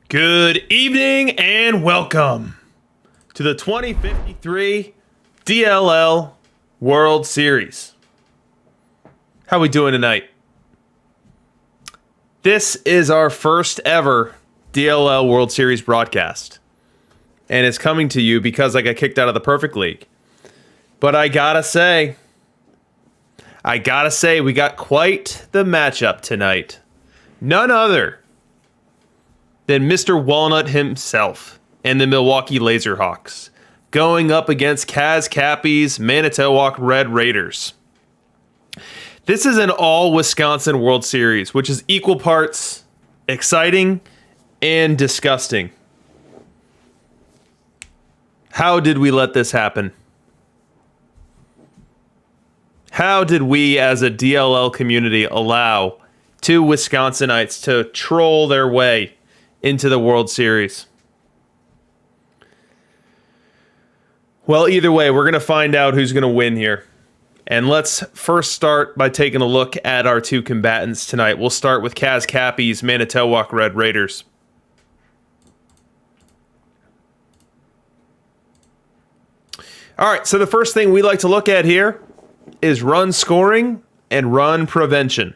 Good evening and welcome to the 2053 DLL World Series. How we doing tonight? This is our first ever DLL World Series broadcast. And it's coming to you because I got kicked out of the Perfect League. But I gotta say, we got quite the matchup tonight. None other than Mr. Walnut himself and the Milwaukee Laserhawks going up against CazCappy's Manitowoc Red Raiders. This is an all-Wisconsin World Series, which is equal parts exciting and disgusting. How did we let this happen? How did we as a DLL community allow two Wisconsinites to troll their way into the World Series? Well, either way, we're going to find out who's going to win here. And let's first start by taking a look at our two combatants tonight. We'll start with CazCappy's Manitowoc Red Raiders. All right, so the first thing we like to look at here is run scoring and run prevention.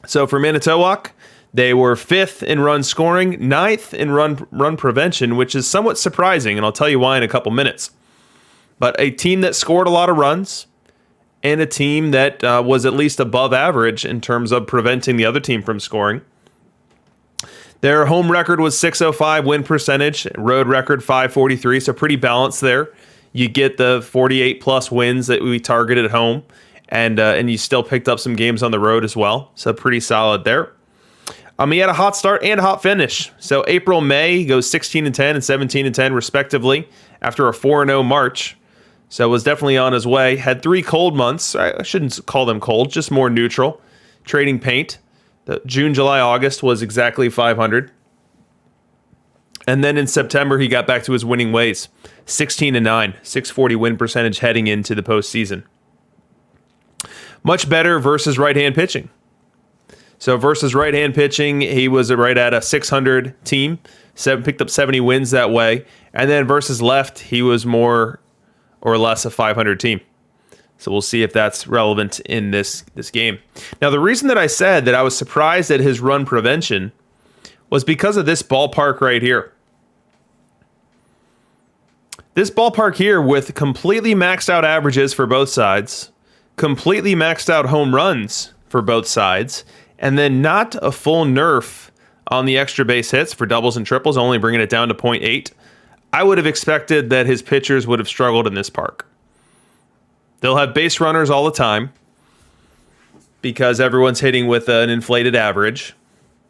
So for Manitowoc, they were 5th in run scoring, 9th in run prevention, which is somewhat surprising, and I'll tell you why in a couple minutes. But a team that scored a lot of runs and a team that was at least above average in terms of preventing the other team from scoring. Their home record was .605 win percentage, road record .543, so pretty balanced there. You get the 48-plus wins that we targeted at home, and you still picked up some games on the road as well, so pretty solid there. He had a hot start and a hot finish. So April, May, he goes 16-10 and 17-10 respectively after a 4-0 March. So was definitely on his way. Had 3 cold months. I shouldn't call them cold, just more neutral. Trading paint. The June, July, August was exactly 500. And then in September, he got back to his winning ways. 16-9, .640 win percentage heading into the postseason. Much better versus right-hand pitching. So versus right-hand pitching, he was right at a 600 team, picked up 70 wins that way. And then versus left, he was more or less a 500 team. So we'll see if that's relevant in this game. Now, the reason that I said that I was surprised at his run prevention was because of this ballpark right here. This ballpark here with completely maxed out averages for both sides, completely maxed out home runs for both sides, and then not a full nerf on the extra base hits for doubles and triples, only bringing it down to .8. I would have expected that his pitchers would have struggled in this park. They'll have base runners all the time because everyone's hitting with an inflated average,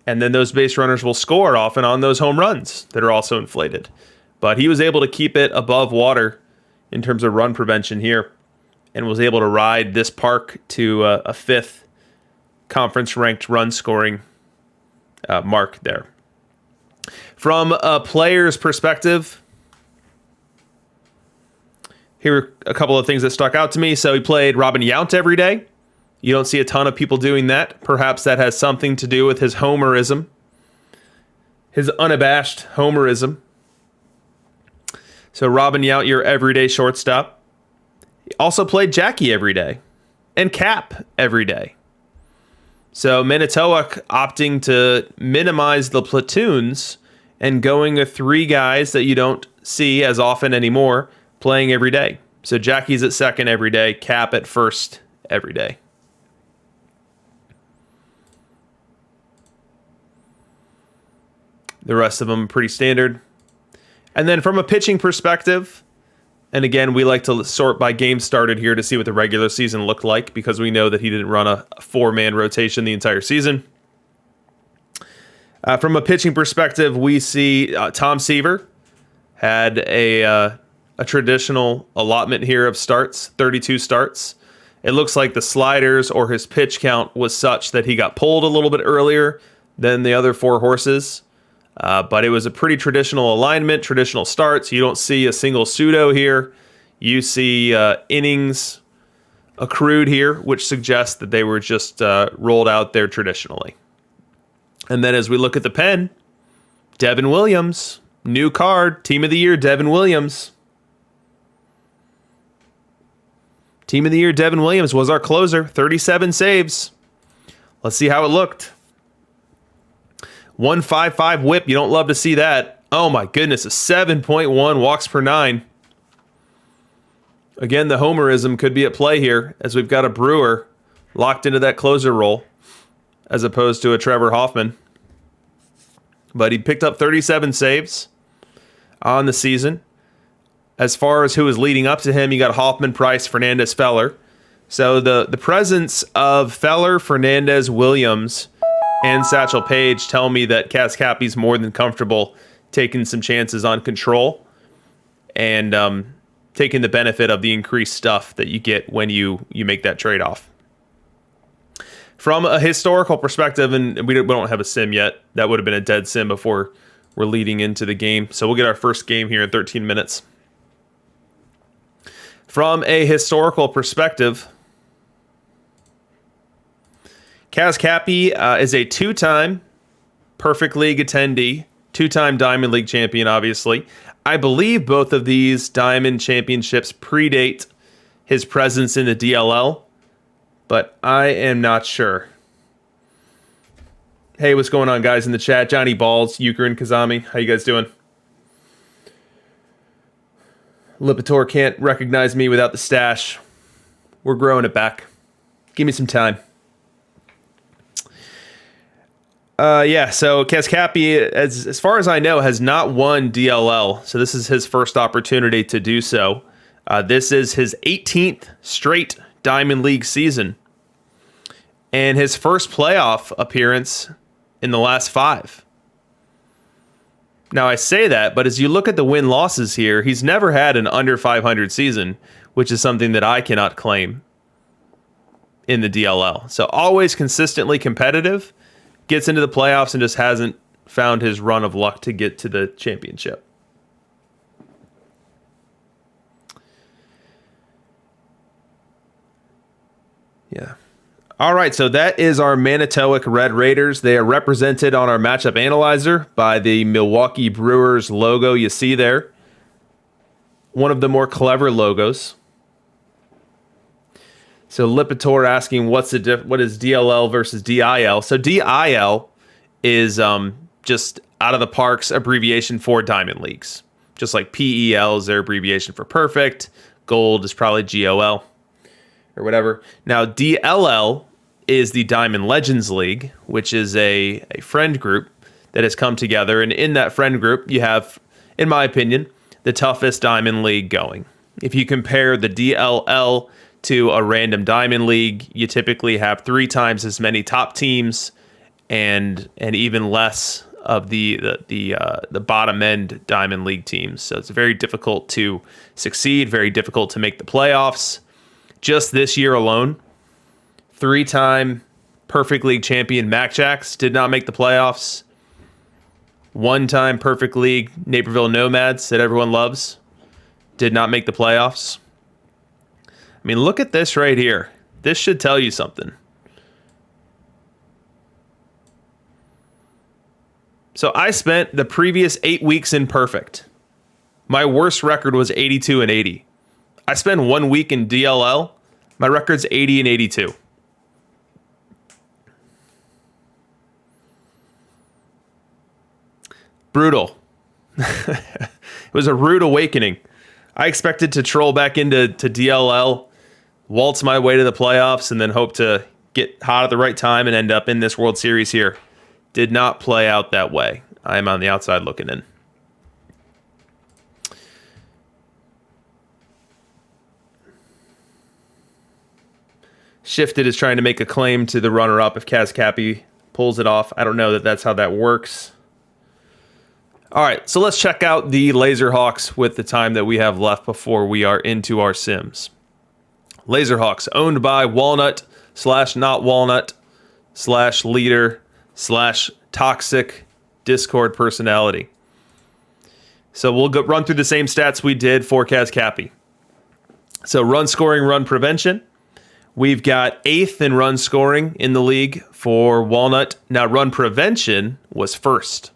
and then those base runners will score often on those home runs that are also inflated. But he was able to keep it above water in terms of run prevention here and was able to ride this park to a 5th conference-ranked run scoring mark there. From a player's perspective, here are a couple of things that stuck out to me. So he played Robin Yount every day. You don't see a ton of people doing that. Perhaps that has something to do with his homerism, his unabashed homerism. So Robin Yount, your everyday shortstop. He also played Jackie every day and Cap every day. So Manitowoc opting to minimize the platoons and going with 3 guys that you don't see as often anymore playing every day. So Jackie's at second every day, Cap at first every day. The rest of them pretty standard. And then from a pitching perspective, and again, we like to sort by game started here to see what the regular season looked like because we know that he didn't run a 4-man rotation the entire season. From a pitching perspective, we see Tom Seaver had a traditional allotment here of starts, 32 starts. It looks like the sliders or his pitch count was such that he got pulled a little bit earlier than the other 4 horses. But it was a pretty traditional alignment, traditional starts. You don't see a single pseudo here. You see innings accrued here, which suggests that they were just rolled out there traditionally. And then as we look at the pen, Devin Williams. New card. Team of the year, Devin Williams. Team of the year, Devin Williams was our closer. 37 saves. Let's see how it looked. 155 whip. You don't love to see that. Oh my goodness. A 7.1 walks per 9. Again, the homerism could be at play here as we've got a Brewer locked into that closer role as opposed to a Trevor Hoffman. But he picked up 37 saves on the season. As far as who was leading up to him, you got Hoffman, Price, Fernandez, Feller. So the presence of Feller, Fernandez, Williams, and Satchel Paige tell me that CazCappy's more than comfortable taking some chances on control and taking the benefit of the increased stuff that you get when you make that trade-off. From a historical perspective, and we don't have a sim yet. That would have been a dead sim before we're leading into the game. So we'll get our first game here in 13 minutes. From a historical perspective, CazCappy is a 2-time Perfect League attendee, 2-time Diamond League champion, obviously. I believe both of these Diamond Championships predate his presence in the DLL, but I am not sure. Hey, what's going on, guys, in the chat? Johnny Balls, Euchre, and Kazami. How you guys doing? Lipitor can't recognize me without the stash. We're growing it back. Give me some time. So CazCappy, as far as I know, has not won DLL. So this is his first opportunity to do so. This is his 18th straight Diamond League season. And his first playoff appearance in the last 5. Now, I say that, but as you look at the win-losses here, he's never had an under 500 season, which is something that I cannot claim in the DLL. So always consistently competitive, gets into the playoffs and just hasn't found his run of luck to get to the championship. Yeah. All right, so that is our Manitowoc Red Raiders. They are represented on our matchup analyzer by the Milwaukee Brewers logo you see there. One of the more clever logos. So Lipitor asking what is DLL versus DIL? So DIL is just out of the parks abbreviation for Diamond Leagues. Just like PEL is their abbreviation for perfect. Gold is probably GOL or whatever. Now DLL is the Diamond Legends League, which is a friend group that has come together. And in that friend group, you have, in my opinion, the toughest Diamond League going. If you compare the DLL to a random Diamond League, you typically have 3 times as many top teams and even less of the bottom end Diamond League teams. So it's very difficult to succeed, very difficult to make the playoffs. Just this year alone, 3-time Perfect League champion Mac Jacks did not make the playoffs. 1-time Perfect League Naperville Nomads that everyone loves did not make the playoffs. I mean, look at this right here. This should tell you something. So I spent the previous 8 weeks in perfect. My worst record was 82 and 80. I spent 1 week in DLL. My record's 80 and 82. Brutal. It was a rude awakening. I expected to troll back into DLL, waltz my way to the playoffs, and then hope to get hot at the right time and end up in this World Series here. Did not play out that way. I am on the outside looking in. Shifted is trying to make a claim to the runner-up if CazCappy pulls it off. I don't know that that's how that works. All right, so let's check out the Laserhawks with the time that we have left before we are into our sims. Laserhawks, owned by Walnut / not Walnut / leader / toxic Discord personality. So we'll run through the same stats we did for CazCappy. So run scoring, run prevention. We've got 8th in run scoring in the league for Walnut. Now run prevention was 1st.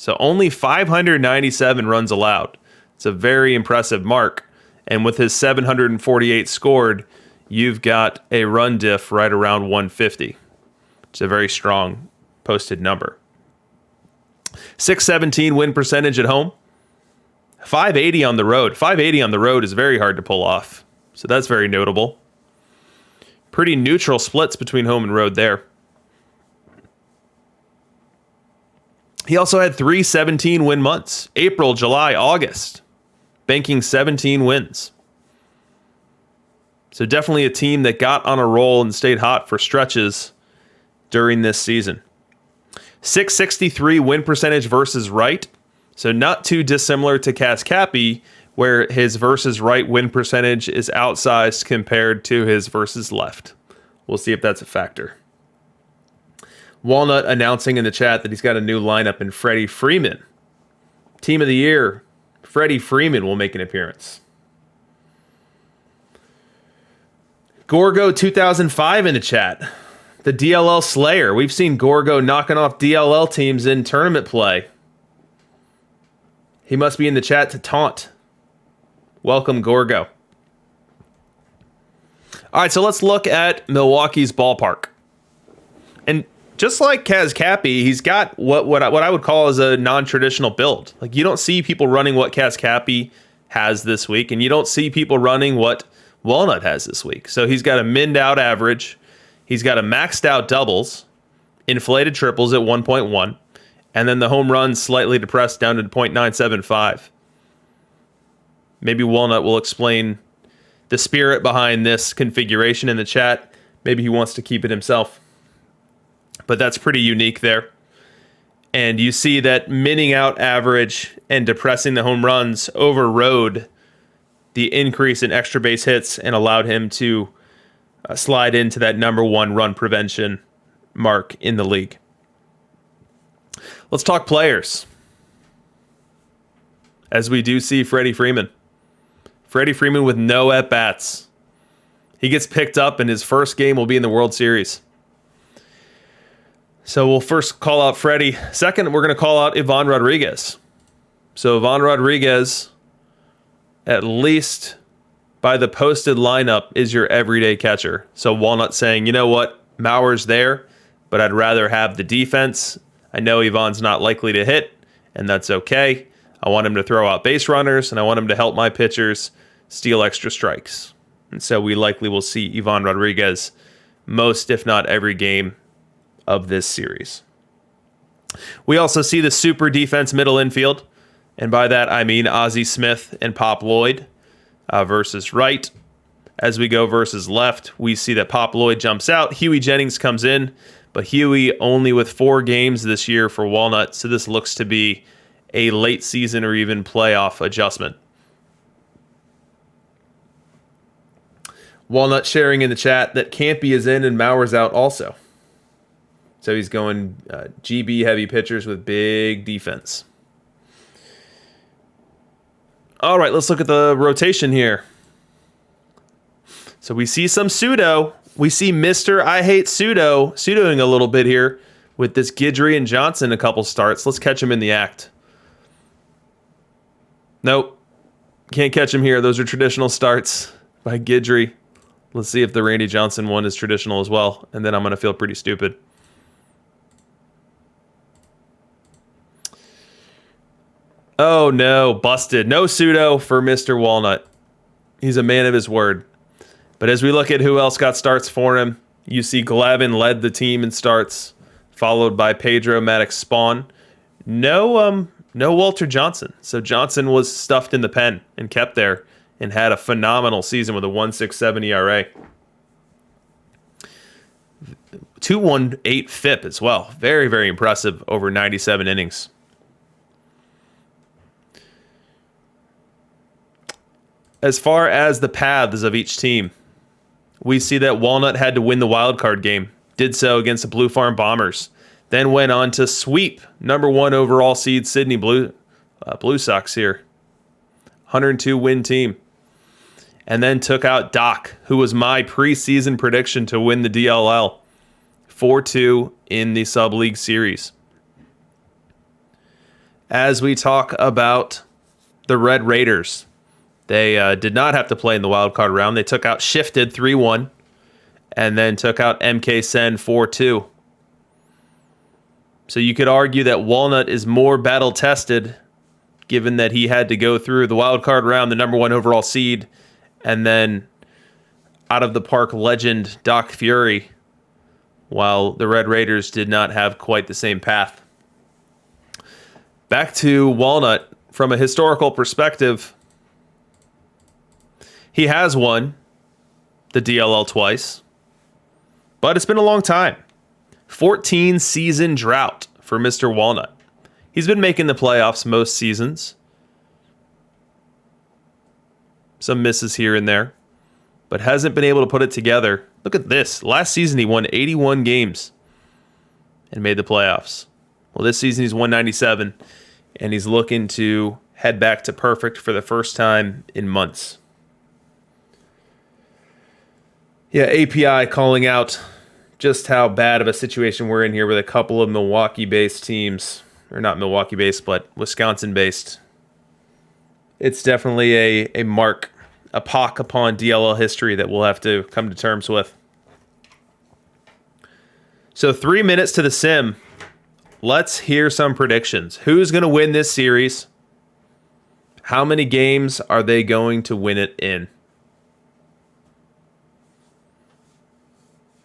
So only 597 runs allowed. It's a very impressive mark. And with his 748 scored, you've got a run diff right around 150. It's a very strong posted number. 617 win percentage at home. 580 on the road. 580 on the road is very hard to pull off. So that's very notable. Pretty neutral splits between home and road there. He also had 3 17 win months. April, July, August. Banking 17 wins. So definitely a team that got on a roll and stayed hot for stretches during this season. 663 win percentage versus right. So not too dissimilar to CazCappy, where his versus right win percentage is outsized compared to his versus left. We'll see if that's a factor. Walnut announcing in the chat that he's got a new lineup in Freddie Freeman. Team of the year, Freddie Freeman will make an appearance. Gorgo 2005 in the chat. The DLL Slayer. We've seen Gorgo knocking off DLL teams in tournament play. He must be in the chat to taunt. Welcome, Gorgo. All right, so let's look at Milwaukee's ballpark. And just like CazCappy, he's got what I would call as a non-traditional build. Like, you don't see people running what CazCappy has this week, and you don't see people running what Walnut has this week. So he's got a minned out average. He's got a maxed out doubles, inflated triples at 1.1, and then the home runs slightly depressed down to 0.975. Maybe Walnut will explain the spirit behind this configuration in the chat. Maybe he wants to keep it himself. But that's pretty unique there. And you see that minning out average and depressing the home runs overrode the increase in extra base hits and allowed him to slide into that number one run prevention mark in the league. Let's talk players. As we do see Freddie Freeman. Freddie Freeman with no at-bats. He gets picked up and his first game will be in the World Series. So we'll first call out Freddie. Second, we're going to call out Ivan Rodriguez. So Ivan Rodriguez, at least by the posted lineup, is your everyday catcher. So Walnut saying, you know what, Mauer's there, but I'd rather have the defense. I know Ivan's not likely to hit, and that's okay. I want him to throw out base runners, and I want him to help my pitchers steal extra strikes. And so we likely will see Ivan Rodriguez most, if not every game of this series. We also see the super defense middle infield, and by that I mean Ozzie Smith and Pop Lloyd versus right. As we go versus left, we see that Pop Lloyd jumps out. Huey Jennings comes in, but Huey only with 4 games this year for Walnut, so this looks to be a late season or even playoff adjustment. Walnut sharing in the chat that Campy is in and Mauer's out also. So he's going GB heavy pitchers with big defense. All right, let's look at the rotation here. So we see some pseudo. We see Mr. I Hate pseudoing a little bit here with this Guidry and Johnson a couple starts. Let's catch him in the act. Nope. Can't catch him here. Those are traditional starts by Guidry. Let's see if the Randy Johnson one is traditional as well. And then I'm going to feel pretty stupid. Oh no, busted. No pseudo for Mr. Walnut. He's a man of his word. But as we look at who else got starts for him, you see Glavin led the team in starts, followed by Pedro Maddox Spawn. No Walter Johnson. So Johnson was stuffed in the pen and kept there and had a phenomenal season with a 1.67 ERA. 2.18 FIP as well. Very, very impressive over 97 innings. As far as the paths of each team, we see that Walnut had to win the wild card game. Did so against the Blue Farm Bombers. Then went on to sweep number 1 overall seed Sydney Blue Sox here. 102 win team. And then took out Doc, who was my preseason prediction to win the DLL. 4-2 in the sub-league series. as we talk about the Red Raiders. They did not have to play in the wild card round. They took out Shifted 3-1 and then took out MK Sen 4-2. So you could argue that Walnut is more battle tested, given that he had to go through the wild card round, the number 1 overall seed, and then out of the park legend Doc Fury, while the Red Raiders did not have quite the same path. Back to Walnut, from a historical perspective, he has won the DLL twice, but it's been a long time. 14 season drought for Mr. Walnut. He's been making the playoffs most seasons. Some misses here and there, but hasn't been able to put it together. Look at this. Last season, he won 81 games and made the playoffs. Well, this season, he's won 97, and he's looking to head back to perfect for the first time in months. Yeah, API calling out just how bad of a situation we're in here with a couple of Milwaukee-based teams. Or not Milwaukee-based, but Wisconsin-based. It's definitely a mark, a pock upon DLL history that we'll have to come to terms with. So 3 minutes to the sim. Let's hear some predictions. Who's going to win this series? How many games are they going to win it in?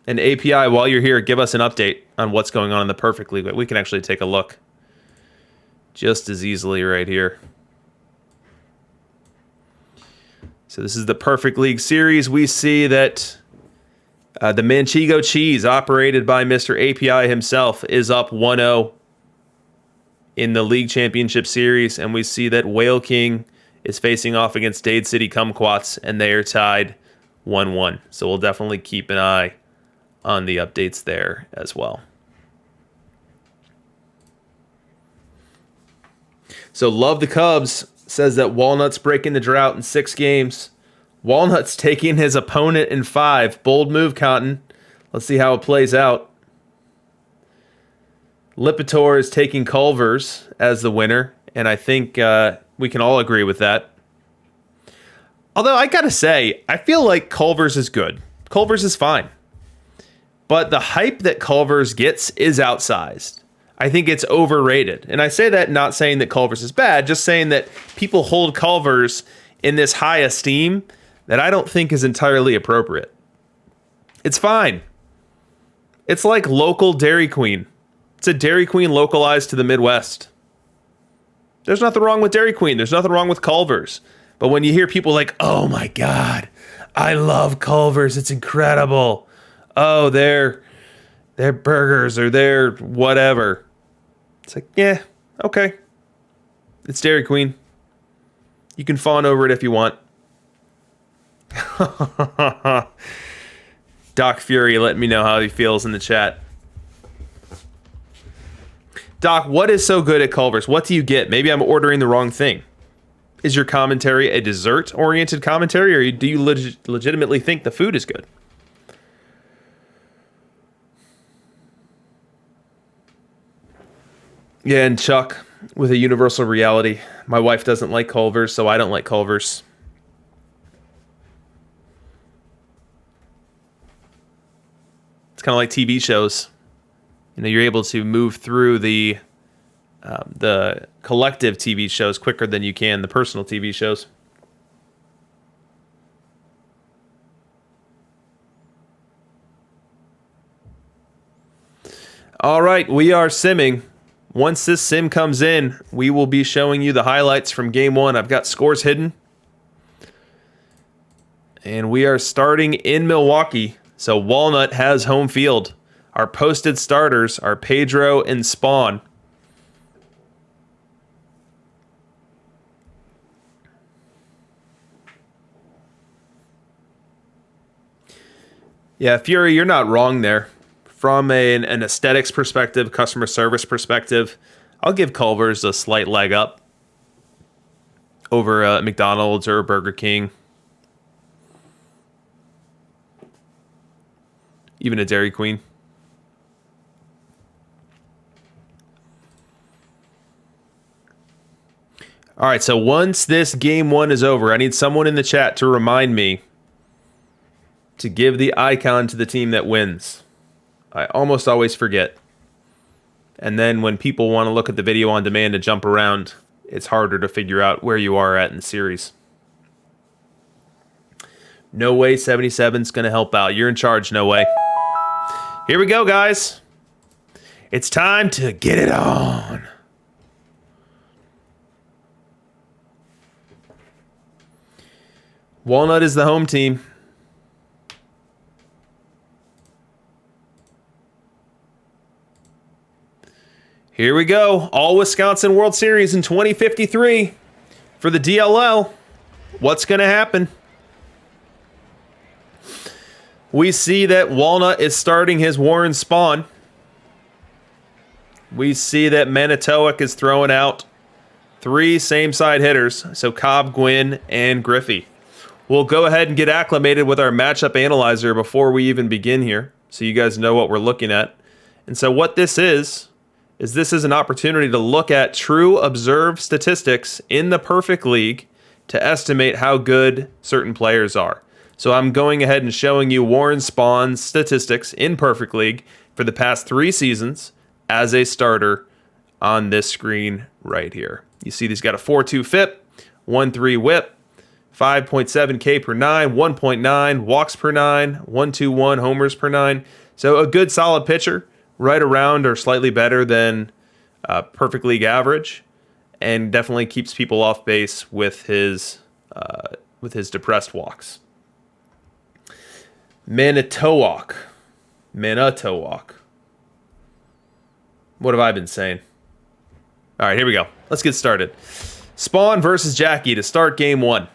And API, while you're here, give us an update on what's going on in the Perfect League. We can actually take a look just as easily right here. So this is the Perfect League series. We see that the Manchego Cheese, operated by Mr. API himself, is up 1-0 in the League Championship Series. And we see that Whale King is facing off against Dade City Kumquats, and they are tied 1-1. So we'll definitely keep an eye on the updates there as well. So Love the Cubs says that Walnut's breaking the drought in 6 games. Walnut's taking his opponent in 5. Bold move, Cotton. Let's see how it plays out. Lipitor is taking Culver's as the winner, and I think we can all agree with that. Although I gotta say, I feel like Culver's is good. Culver's is fine. But the hype that Culver's gets is outsized. I think it's overrated. And I say that not saying that Culver's is bad, just saying that people hold Culver's in this high esteem that I don't think is entirely appropriate. It's fine. It's like local Dairy Queen. It's a Dairy Queen localized to the Midwest. There's nothing wrong with Dairy Queen. There's nothing wrong with Culver's. But when you hear people like, oh my God, I love Culver's. It's incredible. Oh, their burgers or their whatever. It's like, yeah, okay. It's Dairy Queen. You can fawn over it if you want. Doc Fury, let me know how he feels in the chat. Doc, what is so good at Culver's? What do you get? Maybe I'm ordering the wrong thing. Is your commentary a dessert-oriented commentary, or do you legitimately think the food is good? Yeah, and Chuck, with a universal reality, my wife doesn't like Culver's, so I don't like Culver's. It's kind of like TV shows. You know, you're able to move through the collective TV shows quicker than you can the personal TV shows. All right, we are simming. Once this sim comes in, we will be showing you the highlights from Game 1. I've got scores hidden. And we are starting in Milwaukee. So Walnut has home field. Our posted starters are Pedro and Spawn. Yeah, Fury, you're not wrong there. From an aesthetics perspective, customer service perspective, I'll give Culver's a slight leg up over McDonald's or Burger King. Even a Dairy Queen. All right, so once this game 1 is over, I need someone in the chat to remind me to give the icon to the team that wins. I almost always forget. And then when people want to look at the video on demand and jump around, it's harder to figure out where you are at in the series. No Way 77's going to help out. You're in charge, No Way. Here we go, guys. It's time to get it on. Walnut is the home team. Here we go. All Wisconsin World Series in 2053 for the DLL. What's going to happen? We see that Walnut is starting his Warren Spawn. We see that Manitowoc is throwing out 3 same-side hitters, so Cobb, Gwynn, and Griffey. We'll go ahead and get acclimated with our matchup analyzer before we even begin here, so you guys know what we're looking at. And so what this is this is an opportunity to look at true observed statistics in the Perfect League to estimate how good certain players are. So I'm going ahead and showing you Warren Spawn's statistics in Perfect League for the past 3 seasons as a starter on this screen right here. You see he's got a 4.2 FIP, 1.3 WHIP, 5.7 K per 9, 1.9 walks per 9, 1.21 homers per 9. So a good solid pitcher, right around or slightly better than Perfect League average, and definitely keeps people off base with his depressed walks. Manitowoc. What have I been saying? All right, here we go. Let's get started. Spawn versus Jackie to start game 1.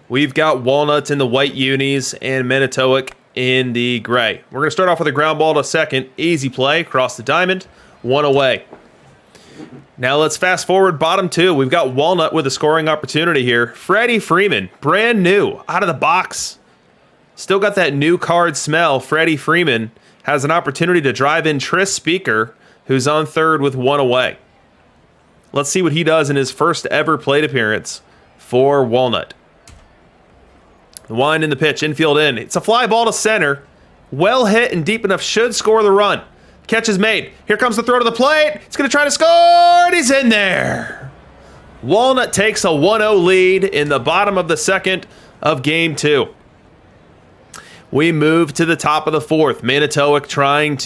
We've got Walnut in the white unis and Manitowoc in the gray. We're going to start off with a ground ball to second. Easy play, cross the diamond, 1 away. Now let's fast forward bottom 2. We've got Walnut with a scoring opportunity here. Freddie Freeman, brand new, out of the box. Still got that new card smell. Freddie Freeman has an opportunity to drive in Tris Speaker, who's on third with 1 away. Let's see what he does in his first ever plate appearance for Walnut. The wind in the pitch, infield in. It's a fly ball to center. Well hit and deep enough, should score the run. Catch is made. Here comes the throw to the plate. He's going to try to score, and he's in there. Walnut takes a 1-0 lead in the bottom of the second of game 2. We move to the top of the 4th. Manitowoc trying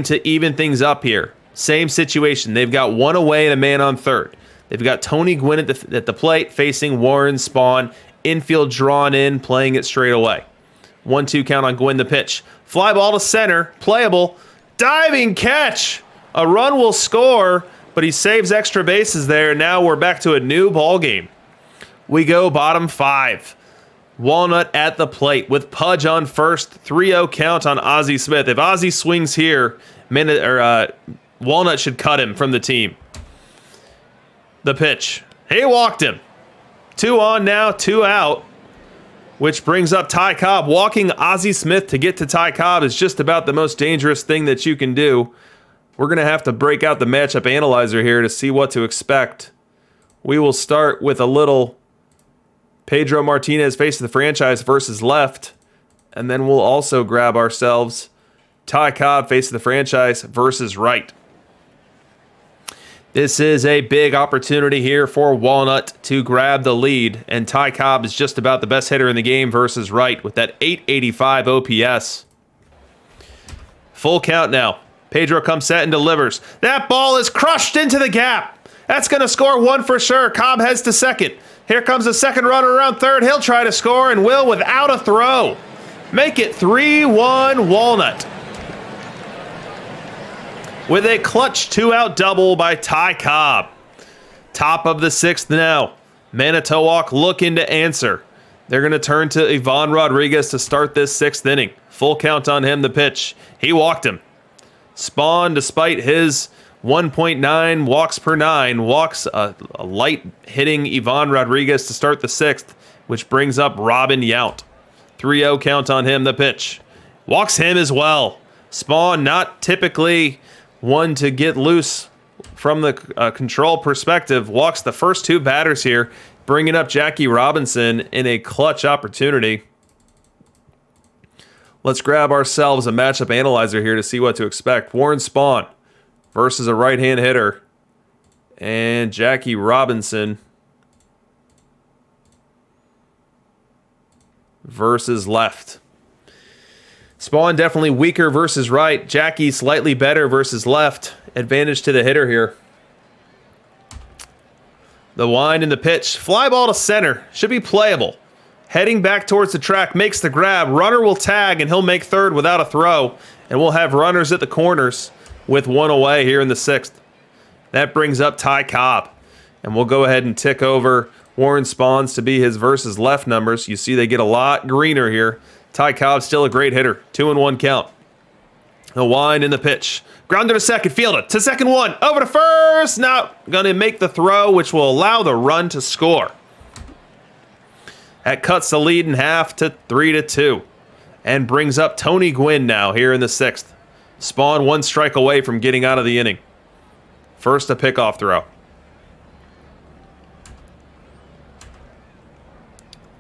to even things up here. Same situation. They've got 1 away and a man on third. They've got Tony Gwynn at the plate facing Warren Spawn. Infield drawn in, playing it straight away. 1-2 count on Gwynn the pitch. Fly ball to center, playable. Diving catch. A run will score, but he saves extra bases there. Now we're back to a new ball game. We go bottom 5. Walnut at the plate with Pudge on first. 3-0 count on Ozzie Smith. If Ozzie swings here, Walnut should cut him from the team. The pitch. He walked him. 2 on now, 2 out. Which brings up Ty Cobb. Walking Ozzie Smith to get to Ty Cobb is just about the most dangerous thing that you can do. We're going to have to break out the matchup analyzer here to see what to expect. We will start with a little Pedro Martinez face of the franchise versus left. And then we'll also grab ourselves Ty Cobb face of the franchise versus right. This is a big opportunity here for Walnut to grab the lead, and Ty Cobb is just about the best hitter in the game versus right with that 885 OPS. Full count now. Pedro comes set and delivers. That ball is crushed into the gap. That's going to score 1 for sure. Cobb heads to second. Here comes the second runner around third. He'll try to score and will without a throw. Make it 3-1 Walnut. With a clutch 2-out double by Ty Cobb. Top of the 6th now. Manitowoc looking to answer. They're going to turn to Ivan Rodriguez to start this 6th inning. Full count on him, the pitch. He walked him. Spawn, despite his 1.9 walks per 9, walks a light hitting Ivan Rodriguez to start the 6th, which brings up Robin Yount. 3-0 count on him, the pitch. Walks him as well. Spawn, not typically one to get loose from the control perspective, walks the first two batters here, bringing up Jackie Robinson in a clutch opportunity. Let's grab ourselves a matchup analyzer here to see what to expect. Warren Spawn versus a right-hand hitter, and Jackie Robinson versus left. Spawn definitely weaker versus right. Jackie slightly better versus left. Advantage to the hitter here. The wind and the pitch. Fly ball to center. Should be playable. Heading back towards the track. Makes the grab. Runner will tag and he'll make third without a throw. And we'll have runners at the corners with one away here in the sixth. That brings up Ty Cobb. And we'll go ahead and tick over Warren Spawn's to be his versus left numbers. You see they get a lot greener here. Ty Cobb still a great hitter. 2-1 count. The wind and the pitch. Grounder to second, fielder to second one. Over to first. Now going to make the throw, which will allow the run to score. That cuts the lead in half to 3-2. And brings up Tony Gwynn now here in the sixth. Spawn one strike away from getting out of the inning. First a pickoff throw.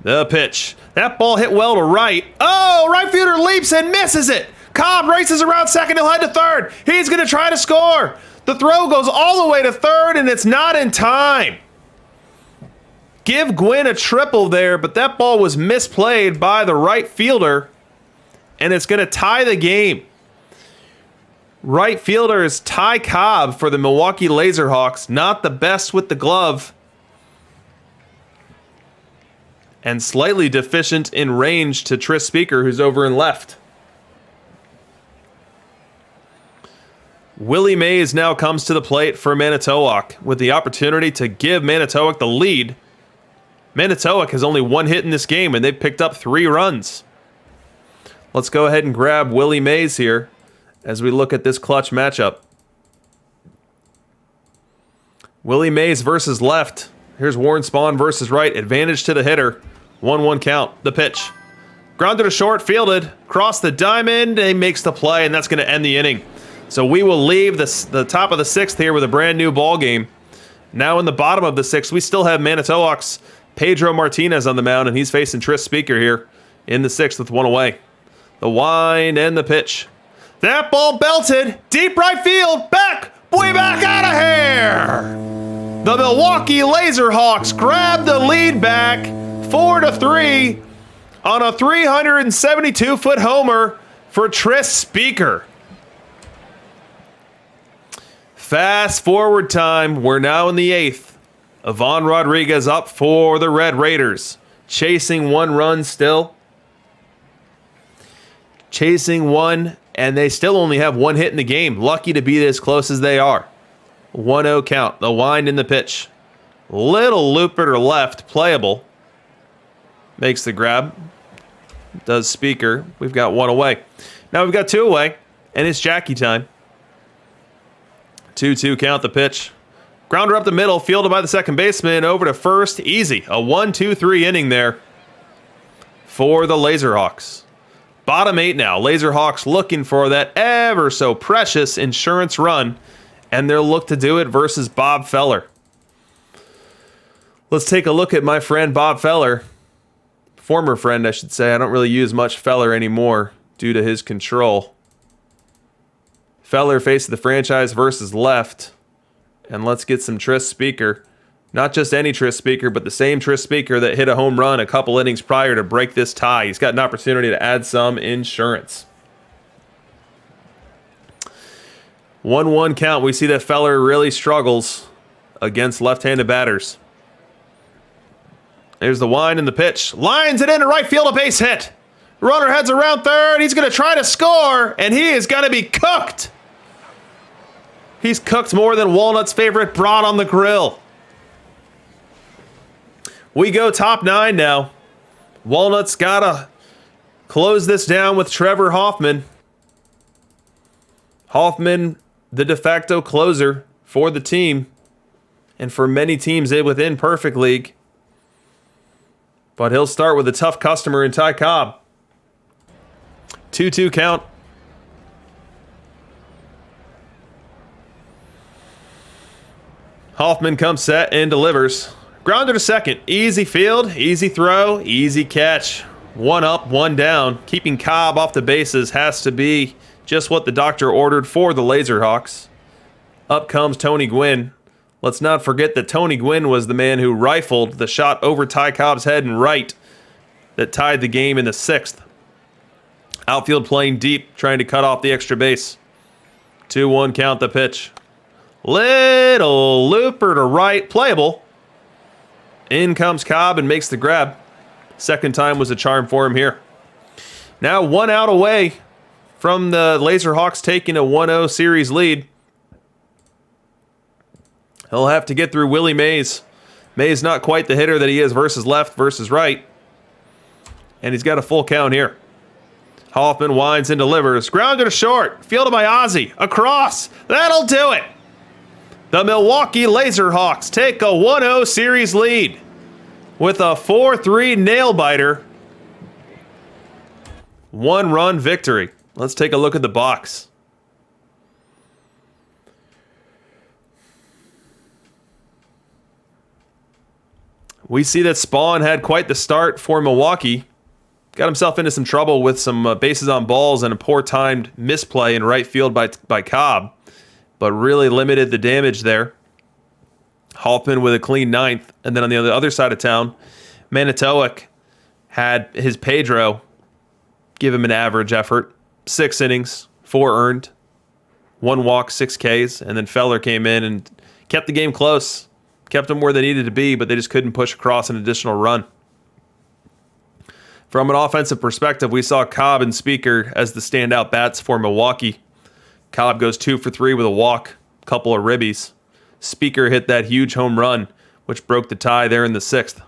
The pitch. That ball hit well to right. Oh, right fielder leaps and misses it. Cobb races around second. He'll head to third. He's going to try to score. The throw goes all the way to third, and it's not in time. Give Gwynn a triple there, but that ball was misplayed by the right fielder, and it's going to tie the game. Right fielder is Ty Cobb for the Milwaukee Laserhawks. Not the best with the glove. And slightly deficient in range to Tris Speaker, who's over in left. Willie Mays now comes to the plate for Manitowoc with the opportunity to give Manitowoc the lead. Manitowoc has only one hit in this game, and they've picked up 3 runs. Let's go ahead and grab Willie Mays here as we look at this clutch matchup. Willie Mays versus left. Here's Warren Spawn versus right. Advantage to the hitter. 1-1 count. The pitch. Grounded to short, fielded. Cross the diamond. And he makes the play, and that's going to end the inning. So we will leave the top of the sixth here with a brand new ball game. Now in the bottom of the sixth, we still have Manitowoc's Pedro Martinez on the mound, and he's facing Tris Speaker here in the sixth with one away. The wind and the pitch. That ball belted. Deep right field. Back. Way back out of here. The Milwaukee Laserhawks grab the lead back 4-3 on a 372-foot homer for Tris Speaker. Fast forward time. We're now in the eighth. Ivan Rodriguez up for the Red Raiders. Chasing one run still. Chasing one, and they still only have one hit in the game. Lucky to be as close as they are. 1-0 count. The wind and the pitch. Little looper to left. Playable. Makes the grab. Does Speaker. We've got one away. Now we've got two away, and it's Jackie time. 2-2 count. The pitch. Grounder up the middle. Fielded by the second baseman. Over to first. Easy. A 1-2-3 inning there for the Laserhawks. Bottom 8 now. Laserhawks looking for that ever so precious insurance run, and they'll look to do it versus Bob Feller. Let's take a look at my friend Bob Feller. Former friend, I should say. I don't really use much Feller anymore due to his control. Feller faces the franchise versus left, and let's get some Tris Speaker. Not just any Tris Speaker, but the same Tris Speaker that hit a home run a couple innings prior to break this tie. He's got an opportunity to add some insurance. 1-1 count. We see that Feller really struggles against left-handed batters. There's the wind and the pitch. Lines it into right field, a base hit. Runner heads around third. He's going to try to score, and he is going to be cooked. He's cooked more than Walnut's favorite brat on the grill. We go top 9 now. Walnut's got to close this down with Trevor Hoffman. Hoffman, the de facto closer for the team, and for many teams within Perfect League. But he'll start with a tough customer in Ty Cobb. 2-2 count. Hoffman comes set and delivers. Grounder to second. Easy field, easy throw, easy catch. One up, one down. Keeping Cobb off the bases has to be just what the doctor ordered for the Laserhawks. Up comes Tony Gwynn. Let's not forget that Tony Gwynn was the man who rifled the shot over Ty Cobb's head and right that tied the game in the 6th. Outfield playing deep, trying to cut off the extra base. 2-1 count the pitch. Little looper to right, playable. In comes Cobb and makes the grab. Second time was a charm for him here. Now 1 out away from the Laserhawks taking a 1-0 series lead. He'll have to get through Willie Mays. Mays not quite the hitter that he is versus left versus right. And he's got a full count here. Hoffman winds and delivers. Grounded to short. Fielded by Ozzie. Across. That'll do it. The Milwaukee Laserhawks take a 1-0 series lead with a 4-3 nail-biter. 1-run victory. Let's take a look at the box. We see that Spawn had quite the start for Milwaukee. Got himself into some trouble with some bases on balls and a poor timed misplay in right field by Cobb, but really limited the damage there. Hoffman with a clean 9th, and then on the other side of town, Manitowoc had his Pedro give him an average effort. 6 innings, 4 earned, 1 walk, 6 Ks, and then Feller came in and kept the game close. Kept them where they needed to be, but they just couldn't push across an additional run. From an offensive perspective, we saw Cobb and Speaker as the standout bats for Milwaukee. Cobb goes 2 for 3 with a walk, couple of ribbies. Speaker hit that huge home run, which broke the tie there in the 6th.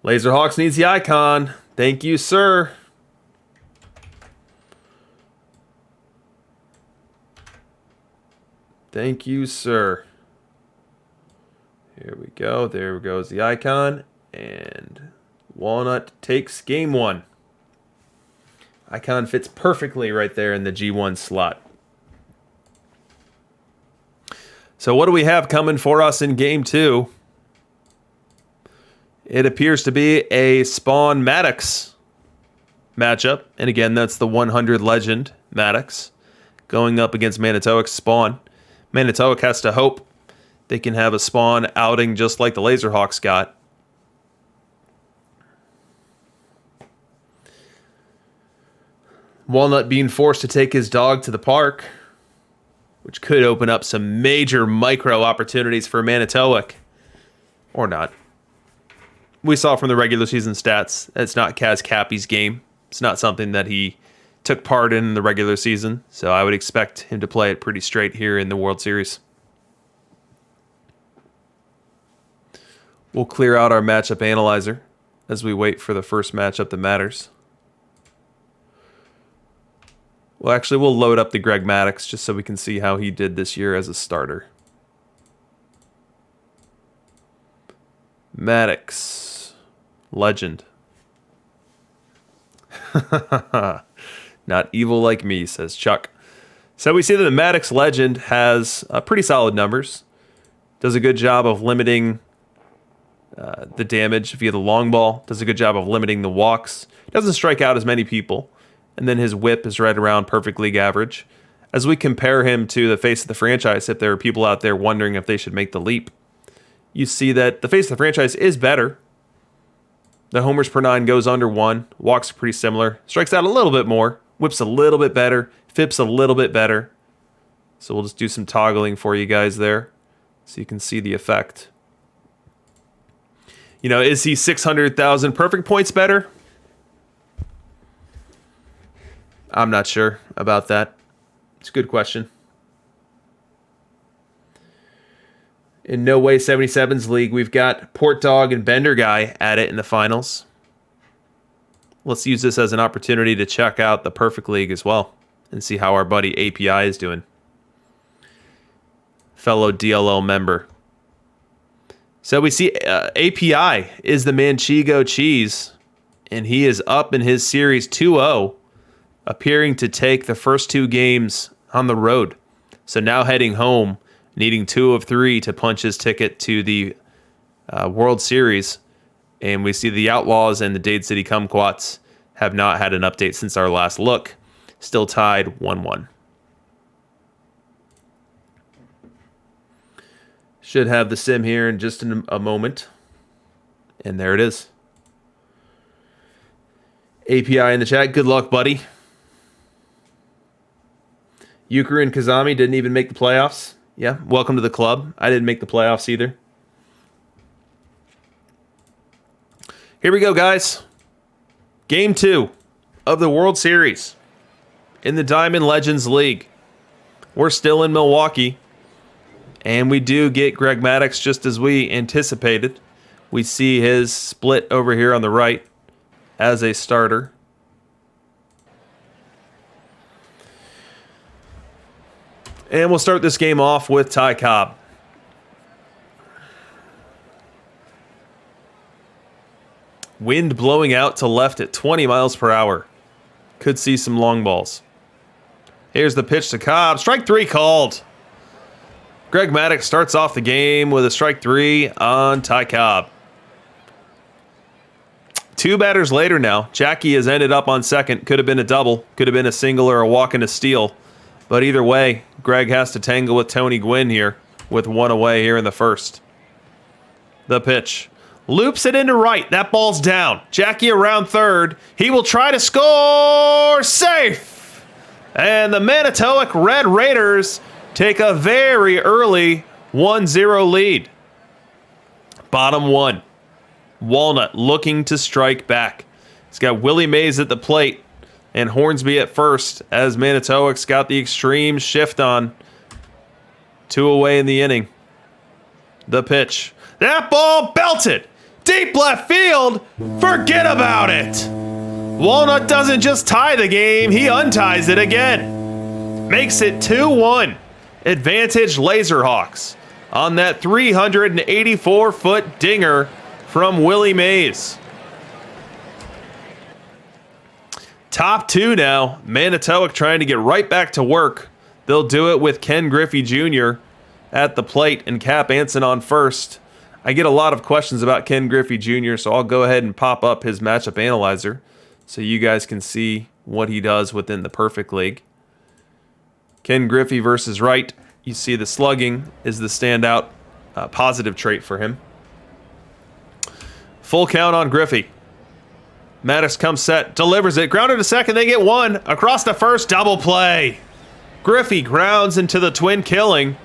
Laserhawks needs the icon. Thank you, sir. Thank you, sir. Here we go. There goes the icon. And Walnut takes game 1. Icon fits perfectly right there in the G1 slot. So what do we have coming for us in game 2? It appears to be a Spawn Maddox matchup. And again, that's the 100 legend Maddox going up against Manitowoc's Spawn. Manitowoc has to hope they can have a Spawn outing just like the Laserhawks got. Walnut being forced to take his dog to the park, which could open up some major micro opportunities for Manitowoc. Or not. We saw from the regular season stats, it's not CazCappy's game. It's not something that he took part in the regular season, so I would expect him to play it pretty straight here in the World Series. We'll clear out our matchup analyzer as we wait for the first matchup that matters. Well, actually, we'll load up the Greg Maddux just so we can see how he did this year as a starter. Maddux. Legend. Not evil like me, says Chuck. So we see that the Maddux Legend has pretty solid numbers. Does a good job of limiting the damage via the long ball. Does a good job of limiting the walks. Doesn't strike out as many people. And then his whip is right around perfect league average. As we compare him to the face of the franchise, if there are people out there wondering if they should make the leap, you see that the face of the franchise is better. The homers per 9 goes under 1. Walks are pretty similar. Strikes out a little bit more. Whips a little bit better. Fips a little bit better. So we'll just do some toggling for you guys there so you can see the effect. You know, is he 600,000 perfect points better? I'm not sure about that. It's a good question. In No Way 77's league, we've got Port Dog and Bender Guy at it in the finals. Let's use this as an opportunity to check out the Perfect League as well and see how our buddy API is doing. Fellow DLL member. So we see API is the Manchego Cheese, and he is up in his series 2-0, appearing to take the first 2 games on the road. So now heading home, needing 2 of 3 to punch his ticket to the World Series. And we see the Outlaws and the Dade City Kumquats have not had an update since our last look. Still tied 1-1. Should have the sim here in just a moment. And there it is. API in the chat. Good luck, buddy. Euchre and Kazami didn't even make the playoffs. Yeah, welcome to the club. I didn't make the playoffs either. Here we go, guys. Game 2 of the World Series in the Diamond Legends League. We're still in Milwaukee, and we do get Greg Maddux just as we anticipated. We see his split over here on the right as a starter. And we'll start this game off with Ty Cobb. Wind blowing out to left at 20 miles per hour. Could see some long balls. Here's the pitch to Cobb. Strike 3 called. Greg Maddux starts off the game with a strike 3 on Ty Cobb. 2 batters later now. Jackie has ended up on second. Could have been a double. Could have been a single or a walk and a steal. But either way, Greg has to tangle with Tony Gwynn here with 1 away here in the first. The pitch. Loops it into right. That ball's down. Jackie around third. He will try to score. Safe. And the Manitowoc Red Raiders take a very early 1-0 lead. Bottom 1. Walnut looking to strike back. He's got Willie Mays at the plate and Hornsby at first as Manitowoc's got the extreme shift on. 2 away in the inning. The pitch. That ball belted. Deep left field. Forget about it. Walnut doesn't just tie the game, he unties it again. Makes it 2-1. Advantage Laserhawks on that 384-foot dinger from Willie Mays. Top 2 now. Manitowoc trying to get right back to work. They'll do it with Ken Griffey Jr. at the plate and Cap Anson on first. I get a lot of questions about Ken Griffey Jr., so I'll go ahead and pop up his matchup analyzer so you guys can see what he does within the Perfect League. Ken Griffey versus right. You see the slugging is the standout positive trait for him. Full count on Griffey. Maddux comes set, delivers it, grounded to second, they get 1. Across the first, double play. Griffey grounds into the twin killing,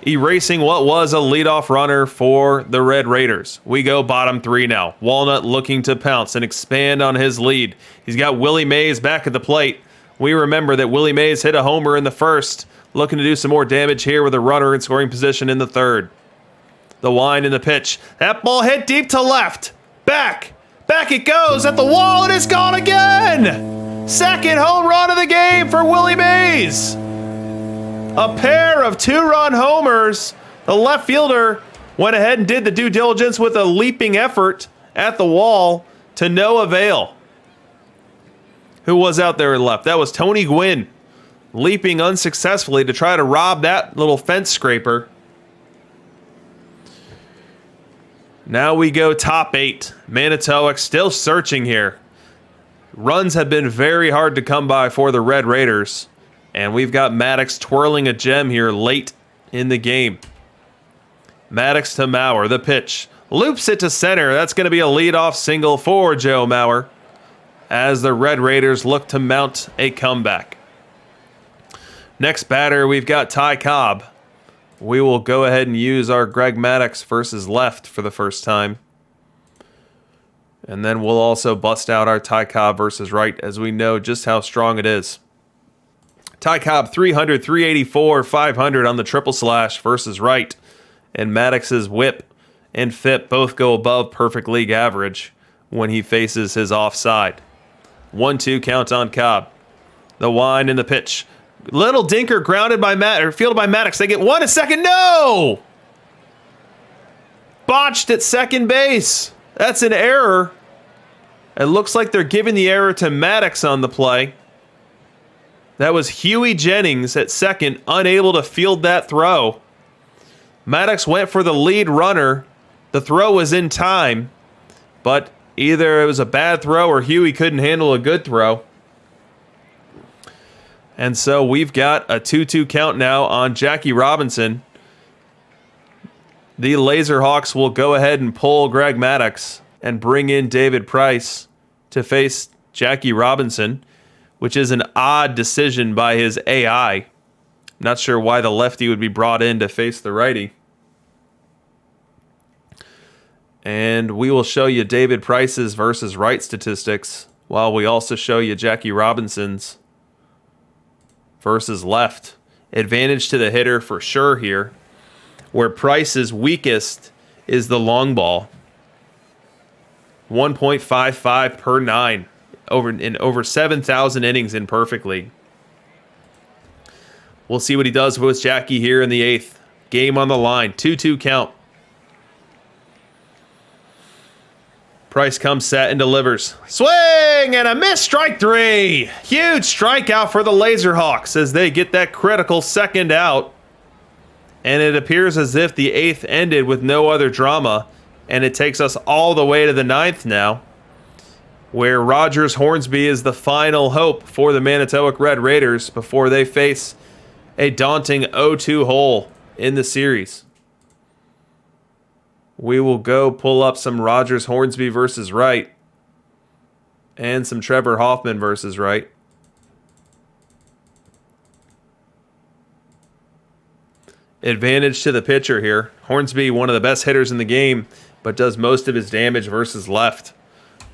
erasing what was a leadoff runner for the Red Raiders. We go bottom 3 now. Walnut looking to pounce and expand on his lead. He's got Willie Mays back at the plate. We remember that Willie Mays hit a homer in the first, looking to do some more damage here with a runner in scoring position in the third. The wind and the pitch. That ball hit deep to left. Back it goes at the wall, and it's gone again. Second home run of the game for Willie Mays. A pair of 2-run homers. The left fielder went ahead and did the due diligence with a leaping effort at the wall to no avail. Who was out there in left? That was Tony Gwynn, leaping unsuccessfully to try to rob that little fence scraper. Now we go top 8. Manitowoc still searching here. Runs have been very hard to come by for the Red Raiders. And we've got Maddux twirling a gem here late in the game. Maddux to Mauer, the pitch. Loops it to center. That's going to be a leadoff single for Joe Mauer as the Red Raiders look to mount a comeback. Next batter, we've got Ty Cobb. We will go ahead and use our Greg Maddux versus left for the first time. And then we'll also bust out our Ty Cobb versus right as we know just how strong it is. Ty Cobb 300, 384, 500 on the triple slash versus right. And Maddox's whip and FIP both go above perfect league average when he faces his offside. 1-2 count on Cobb. The wind and the pitch. Little dinker grounded by fielded by Maddux. They get 1 at second. No! Botched at second base. That's an error. It looks like they're giving the error to Maddux on the play. That was Huey Jennings at second, unable to field that throw. Maddox went for the lead runner. The throw was in time, but either it was a bad throw or Huey couldn't handle a good throw. And so we've got a 2-2 count now on Jackie Robinson. The Laserhawks will go ahead and pull Greg Maddox and bring in David Price to face Jackie Robinson, which is an odd decision by his AI. Not sure why the lefty would be brought in to face the righty. And we will show you David Price's versus right statistics, while we also show you Jackie Robinson's versus left. Advantage to the hitter for sure here, where Price's weakest is the long ball. 1.55 per 9 in over 7,000 innings in Perfect League. We'll see what he does with Jackie here in the 8th. Game on the line. 2-2 count. Price comes set and delivers. Swing and a miss, strike 3. Huge strikeout for the Laserhawks as they get that critical second out. And it appears as if the 8th ended with no other drama. And it takes us all the way to the 9th now, where Rogers Hornsby is the final hope for the Manitowoc Red Raiders before they face a daunting 0-2 hole in the series. We will go pull up some Rogers Hornsby versus right and some Trevor Hoffman versus right. Advantage to the pitcher here. Hornsby, one of the best hitters in the game, but does most of his damage versus left.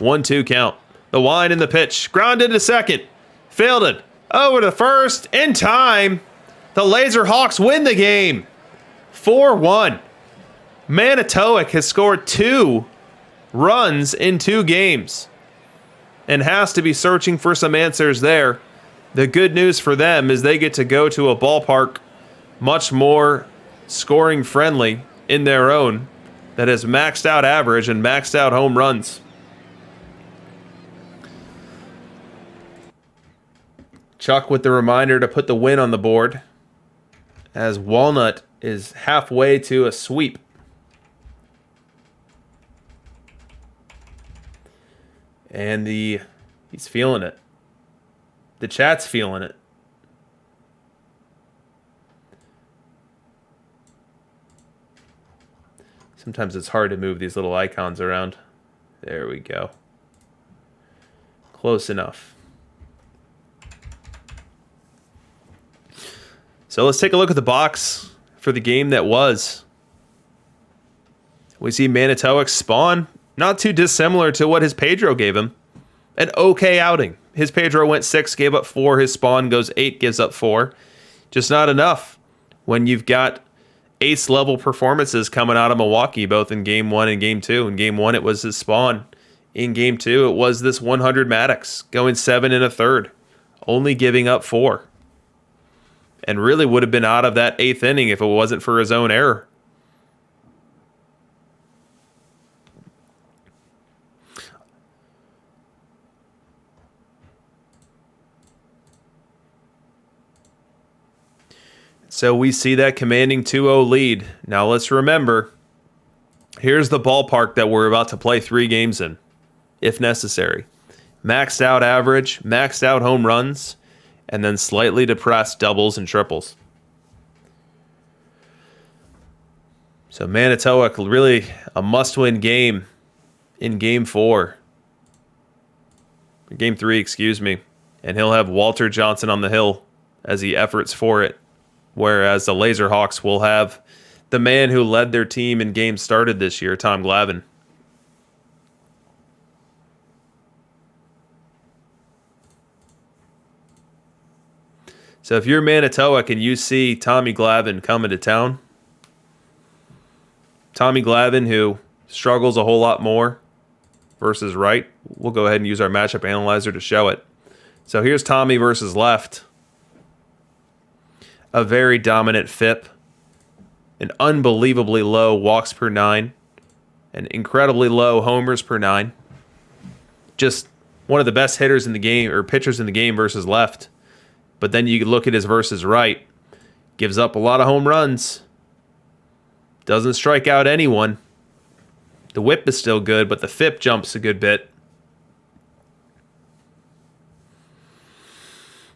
1-2 count. The wind in the pitch. Grounded to second. Fielded. Over to first. In time. The Laserhawks win the game. 4-1. Manitowoc has scored 2 runs in 2 games and has to be searching for some answers there. The good news for them is they get to go to a ballpark much more scoring friendly in their own that has maxed out average and maxed out home runs. Chuck with the reminder to put the win on the board as Walnut is halfway to a sweep. And he's feeling it. The chat's feeling it. Sometimes it's hard to move these little icons around. There we go. Close enough. So let's take a look at the box for the game that was. We see Manitowoc Spawn, not too dissimilar to what his Pedro gave him. An okay outing. His Pedro went 6, gave up 4. His Spawn goes 8, gives up 4. Just not enough when you've got ace-level performances coming out of Milwaukee, both in Game 1 and Game 2. In Game 1, it was his Spawn. In Game 2, it was this 100 Maddox, going 7 1/3, only giving up 4. And really would have been out of that 8th inning if it wasn't for his own error. So we see that commanding 2-0 lead. Now let's remember, here's the ballpark that we're about to play 3 games in, if necessary. Maxed out average, maxed out home runs, and then slightly depressed doubles and triples. So Manitowoc, really a must-win game in Game 4. Game 3, excuse me. And he'll have Walter Johnson on the hill as he efforts for it. Whereas the Laserhawks will have the man who led their team in games started this year, Tom Glavine. So if you're Manitowoc and you see Tommy Glavine coming to town, Tommy Glavine, who struggles a whole lot more versus right, we'll go ahead and use our matchup analyzer to show it. So here's Tommy versus left. A very dominant FIP, an unbelievably low walks per 9, an incredibly low homers per 9. Just one of the best hitters in the game, or pitchers in the game versus left. But then you look at his versus right. Gives up a lot of home runs. Doesn't strike out anyone. The whip is still good, but the FIP jumps a good bit.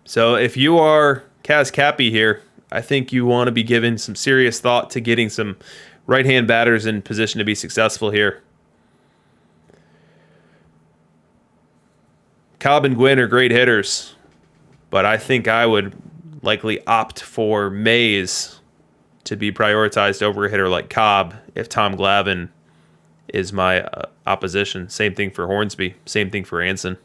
So if you are CazCappy here, I think you want to be giving some serious thought to getting some right-hand batters in position to be successful here. Cobb and Gwynn are great hitters, but I think I would likely opt for Mays to be prioritized over a hitter like Cobb if Tom Glavine is my opposition. Same thing for Hornsby. Same thing for Anson.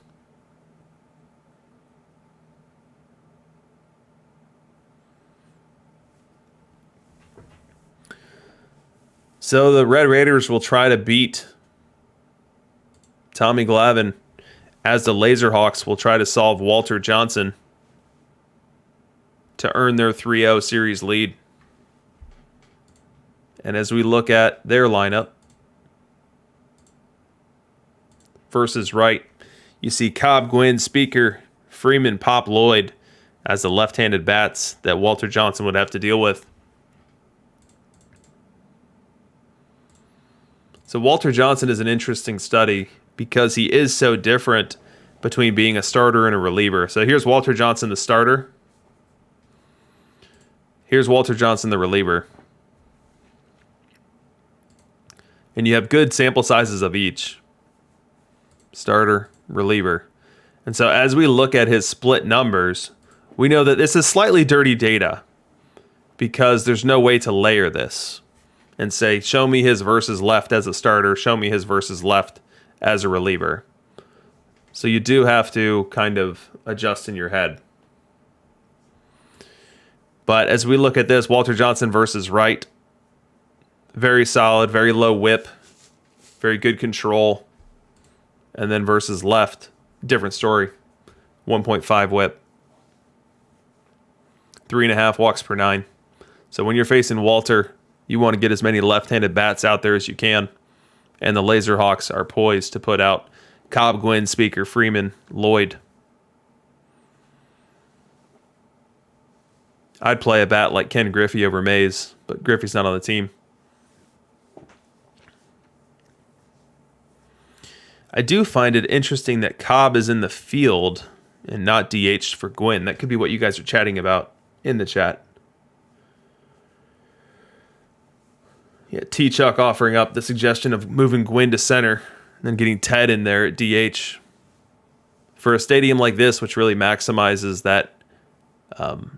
So the Red Raiders will try to beat Tommy Glavine, as the Laserhawks will try to solve Walter Johnson to earn their 3-0 series lead. And as we look at their lineup, versus right, you see Cobb, Gwynn, Speaker, Freeman, Pop, Lloyd as the left-handed bats that Walter Johnson would have to deal with. So Walter Johnson is an interesting study because he is so different between being a starter and a reliever. So here's Walter Johnson, the starter. Here's Walter Johnson, the reliever. And you have good sample sizes of each. Starter, reliever. And so as we look at his split numbers, we know that this is slightly dirty data because there's no way to layer this and say, show me his versus left as a starter, show me his versus left as a reliever. So you do have to kind of adjust in your head. But as we look at this, Walter Johnson versus right, very solid, very low whip, very good control. And then versus left, different story, 1.5 whip, 3.5 walks per 9. So when you're facing Walter, you want to get as many left-handed bats out there as you can. And the Laserhawks are poised to put out Cobb, Gwynn, Speaker, Freeman, Lloyd. I'd play a bat like Ken Griffey over Mays, but Griffey's not on the team. I do find it interesting that Cobb is in the field and not DH'd for Gwynn. That could be what you guys are chatting about in the chat. Yeah, T-Chuck offering up the suggestion of moving Gwynn to center and then getting Ted in there at DH. For a stadium like this, which really maximizes that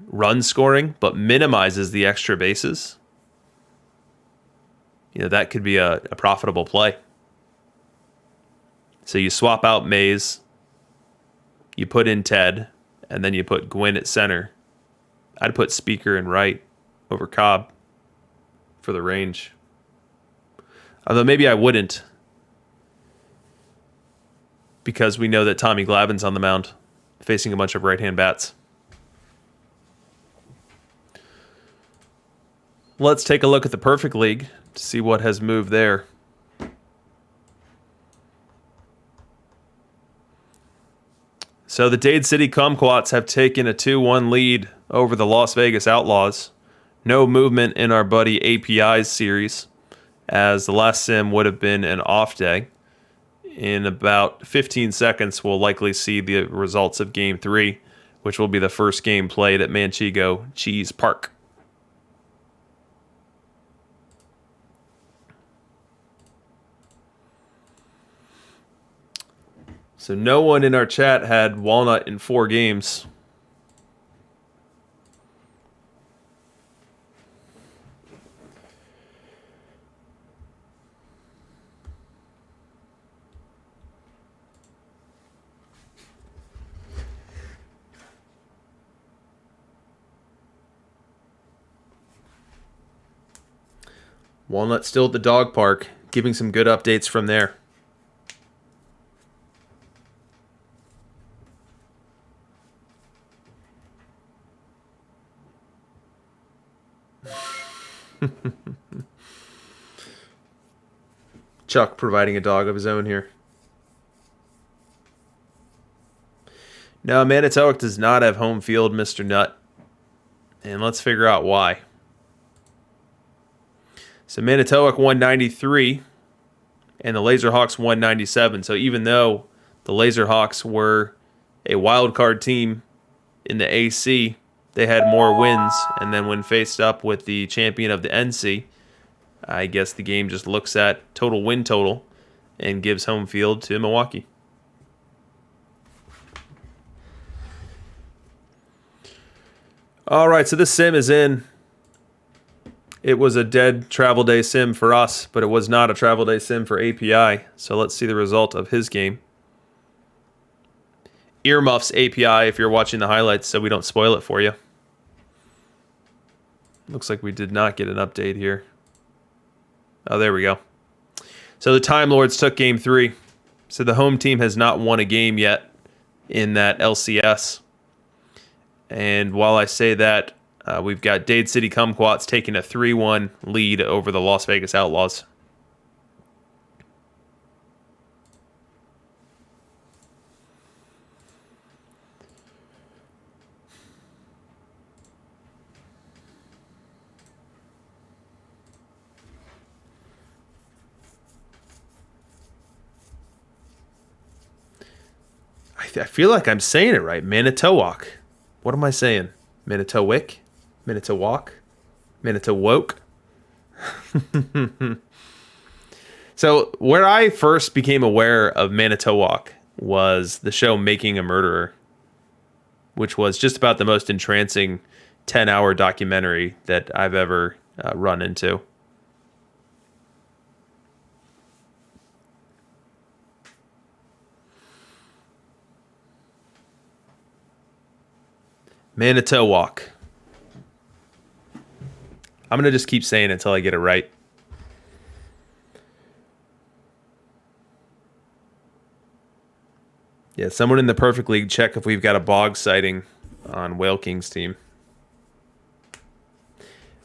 run scoring, but minimizes the extra bases, that could be a profitable play. So you swap out Mays, you put in Ted, and then you put Gwynn at center. I'd put Speaker in right over Cobb for the range. Although maybe I wouldn't, because we know that Tommy Glavine's on the mound facing a bunch of right-hand bats. Let's take a look at the Perfect League to see what has moved there. So the Dade City Kumquats have taken a 2-1 lead over the Las Vegas Outlaws. No movement in our buddy API's series, as the last sim would have been an off day. In about 15 seconds, we'll likely see the results of Game 3, which will be the first game played at Manchego Cheese Park. So no one in our chat had Walnut in 4 games. Walnut still at the dog park, giving some good updates from there. Chuck providing a dog of his own here. No, Manitowoc does not have home field, Mr. Nutt. And let's figure out why. So Manitowoc 193 and the Laserhawks 197. So even though the Laserhawks were a wild card team in the AC, they had more wins. And then when faced up with the champion of the NC, I guess the game just looks at total win total and gives home field to Milwaukee. All right, so this sim is in. It was a dead travel day sim for us, but it was not a travel day sim for API. So let's see the result of his game. Earmuffs API if you're watching the highlights so we don't spoil it for you. Looks like we did not get an update here. Oh, there we go. So the Time Lords took game 3. So the home team has not won a game yet in that LCS. And while I say that, we've got Dade City Kumquats taking a 3-1 lead over the Las Vegas Outlaws. I feel like I'm saying it right. Manitowoc. What am I saying? Manitowick? Manitowoc? Manitowoc? So where I first became aware of Manitowoc was the show Making a Murderer, which was just about the most entrancing 10-hour documentary that I've ever run into. Manitowoc. I'm going to just keep saying it until I get it right. Yeah, someone in the Perfect League check if we've got a bog sighting on Whale King's team.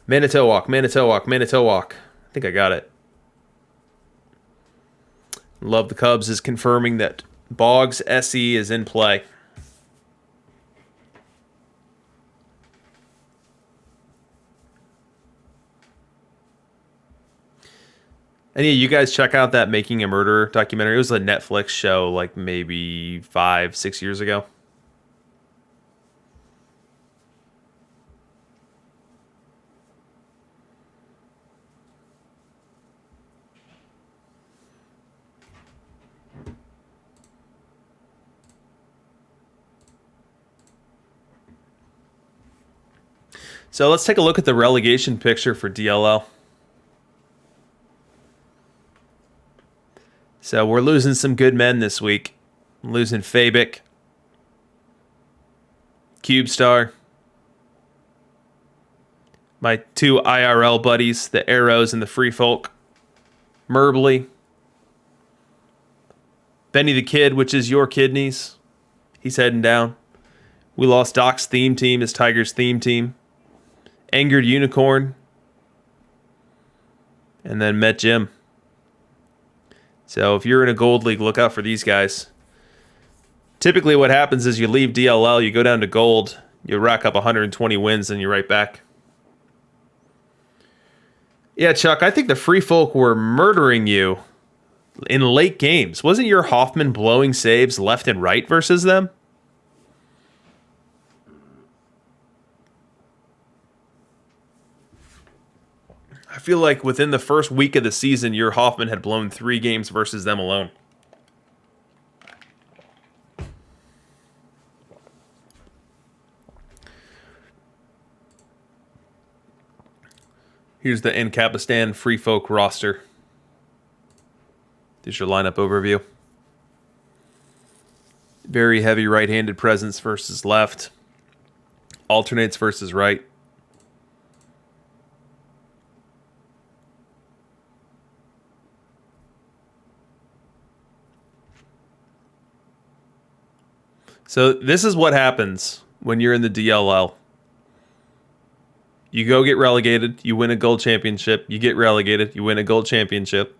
Manitowoc, Manitowoc, Manitowoc. I think I got it. Love the Cubs is confirming that Boggs SE is in play. And yeah, you guys check out that Making a Murderer documentary. It was a Netflix show like maybe 5-6 years ago. So let's take a look at the relegation picture for DLL. So we're losing some good men this week. I'm losing Fabic, Cubestar, my 2 IRL buddies, the Arrows and the Free Folk, Merbley, Benny the Kid, which is your kidneys. He's heading down. We lost Doc's theme team, his Tiger's theme team. Angered Unicorn. And then met Jim. So if you're in a gold league, look out for these guys. Typically what happens is you leave DLL, you go down to gold, you rack up 120 wins, and you're right back. Yeah, Chuck, I think the Free Folk were murdering you in late games. Wasn't your Hoffman blowing saves left and right versus them? I feel like within the first week of the season, your Hoffman had blown 3 games versus them alone. Here's the Ancapistan Free Folk roster. There's your lineup overview. Very heavy right-handed presence versus left. Alternates versus right. So this is what happens when you're in the DLL. You go get relegated, you win a gold championship, you get relegated, you win a gold championship.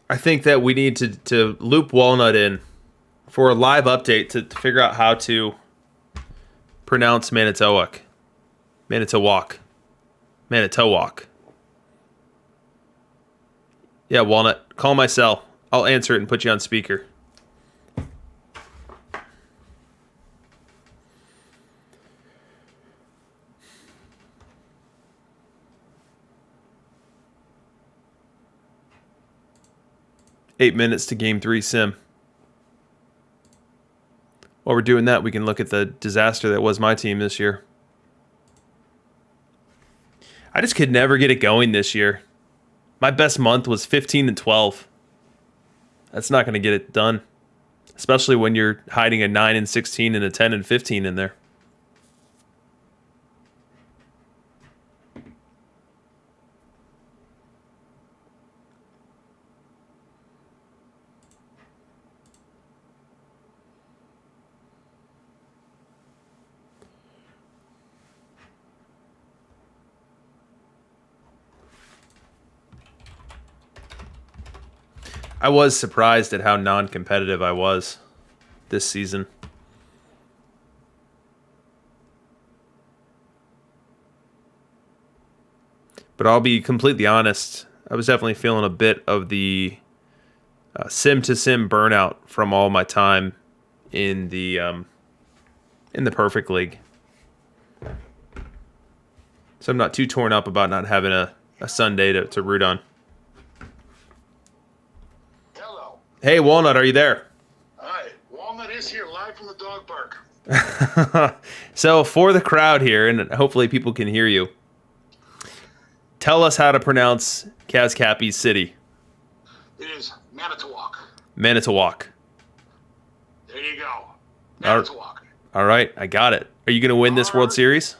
I think that we need to loop Walnut in for a live update to figure out how to pronounce Manitowoc. Manitowoc. Manitowoc. Yeah, Walnut, call my cell. I'll answer it and put you on speaker. Eight minutes to game 3 sim. While we're doing that, we can look at the disaster that was my team this year. I just could never get it going this year. My best month was 15 and 12. That's not going to get it done, especially when you're hiding a 9 and 16 and a 10 and 15 in there. I was surprised at how non-competitive I was this season. But I'll be completely honest, I was definitely feeling a bit of the sim-to-sim burnout from all my time in the Perfect League. So I'm not too torn up about not having a Sunday to root on. Hey, Walnut, are you there? Hi, Walnut is here, live from the dog park. So, for the crowd here, and hopefully people can hear you, tell us how to pronounce CazCappy's city. It is Manitowoc. Manitowoc. There you go. Manitowoc. All right, I got it. Are you going to win this World Series?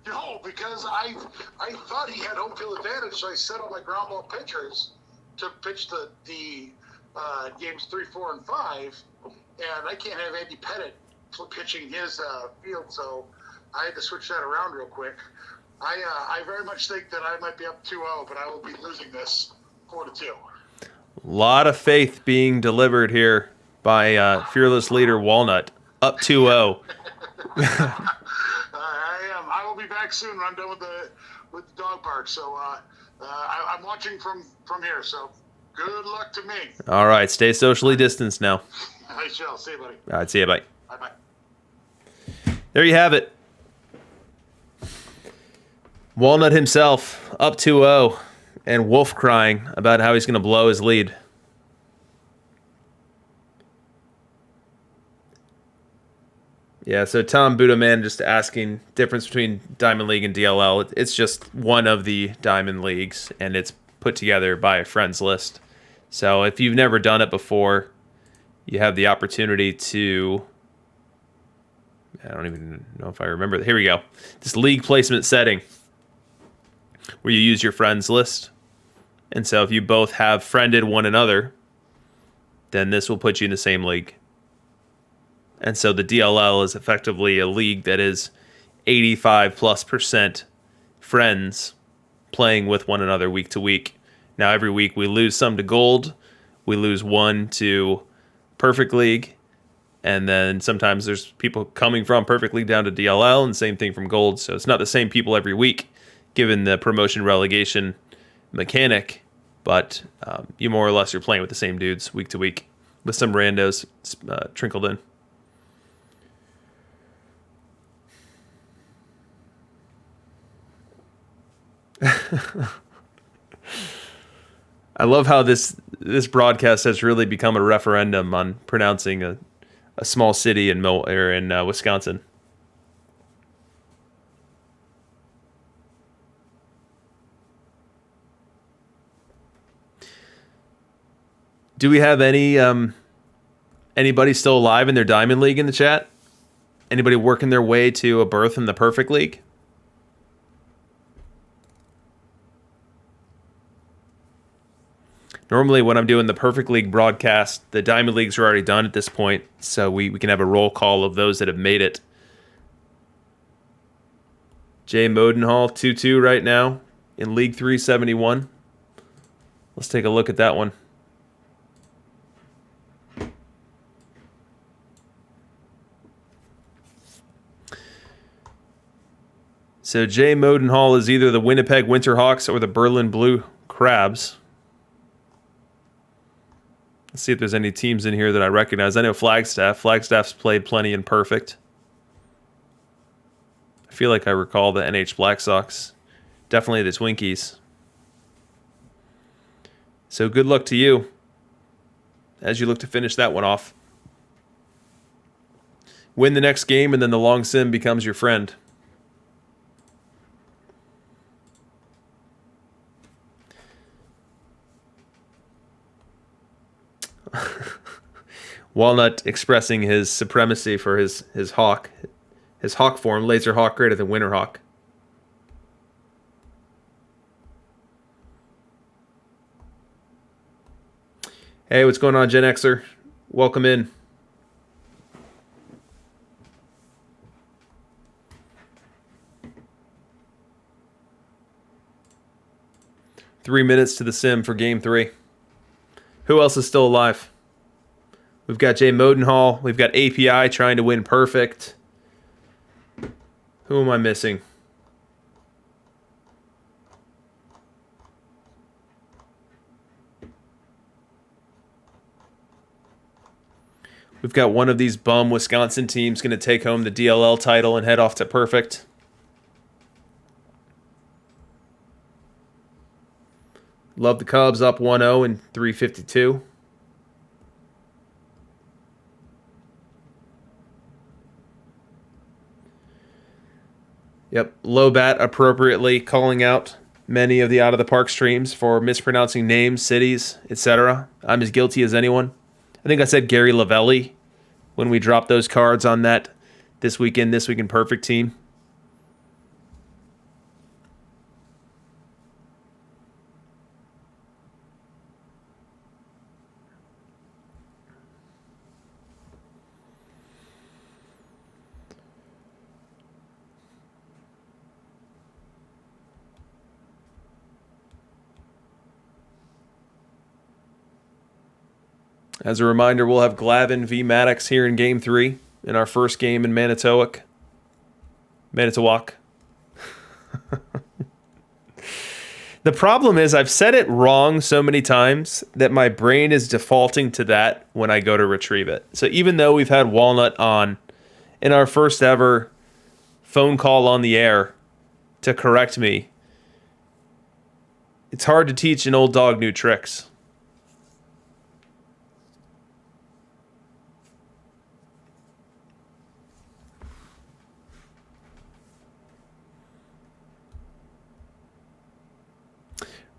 No, because I thought he had home field advantage, so I set all my ground ball pitchers to pitch the games 3, 4, and 5, and I can't have Andy Pettit pitching his field, so I had to switch that around real quick. I very much think that I might be up 2-0, but I will be losing this 4-2. A lot of faith being delivered here by fearless leader Walnut. Up 2-0. I am. I will be back soon when I'm done with the dog park, so I'm watching from here, so good luck to me. All right, stay socially distanced now. I shall. See you, buddy. All right, see you. Bye. Bye-bye. There you have it. Walnut himself up 2-0, and Wolf crying about how he's going to blow his lead. Yeah, so Tom Budaman just asking difference between Diamond League and DLL. It's just one of the Diamond Leagues, and it's put together by a friends list. So if you've never done it before, you have the opportunity to... I don't even know if I remember. Here we go. This league placement setting where you use your friends list. And so if you both have friended one another, then this will put you in the same league. And so the DLL is effectively a league that is 85+% friends playing with one another week to week. Now every week we lose some to gold, we lose one to Perfect League, and then sometimes there's people coming from Perfect League down to DLL, and same thing from gold. So it's not the same people every week, given the promotion relegation mechanic, but you more or less are playing with the same dudes week to week, with some randos trickled in. I love how this broadcast has really become a referendum on pronouncing a small city in Wisconsin. Do we have anybody still alive in their Diamond League in the chat? Anybody working their way to a berth in the Perfect League? Normally when I'm doing the Perfect League broadcast, the Diamond Leagues are already done at this point, so we can have a roll call of those that have made it. Jay Modenhall, 2-2 right now in League 371. Let's take a look at that one. So Jay Modenhall is either the Winnipeg Winterhawks or the Berlin Blue Crabs. Let's see if there's any teams in here that I recognize. I know Flagstaff. Flagstaff's played plenty in Perfect. I feel like I recall the NH Black Sox. Definitely the Twinkies. So good luck to you as you look to finish that one off. Win the next game, and then the long sim becomes your friend. Walnut expressing his supremacy for his hawk. His hawk form, Laser Hawk greater than Winter Hawk. Hey, what's going on, Gen Xer? Welcome in. Three minutes to the sim for game 3. Who else is still alive? We've got Jay Modenhall. We've got API trying to win Perfect. Who am I missing? We've got one of these bum Wisconsin teams going to take home the DLL title and head off to Perfect. Love the Cubs up 1-0 in 352. Yep, Lobat appropriately calling out many of the Out of the Park streams for mispronouncing names, cities, etc. I'm as guilty as anyone. I think I said Gary Lavelli when we dropped those cards on that This Week in Perfect team. As a reminder, we'll have Glavin v. Maddox here in Game 3 in our first game in Manitowoc. The problem is I've said it wrong so many times that my brain is defaulting to that when I go to retrieve it. So even though we've had Walnut on in our first ever phone call on the air to correct me, it's hard to teach an old dog new tricks.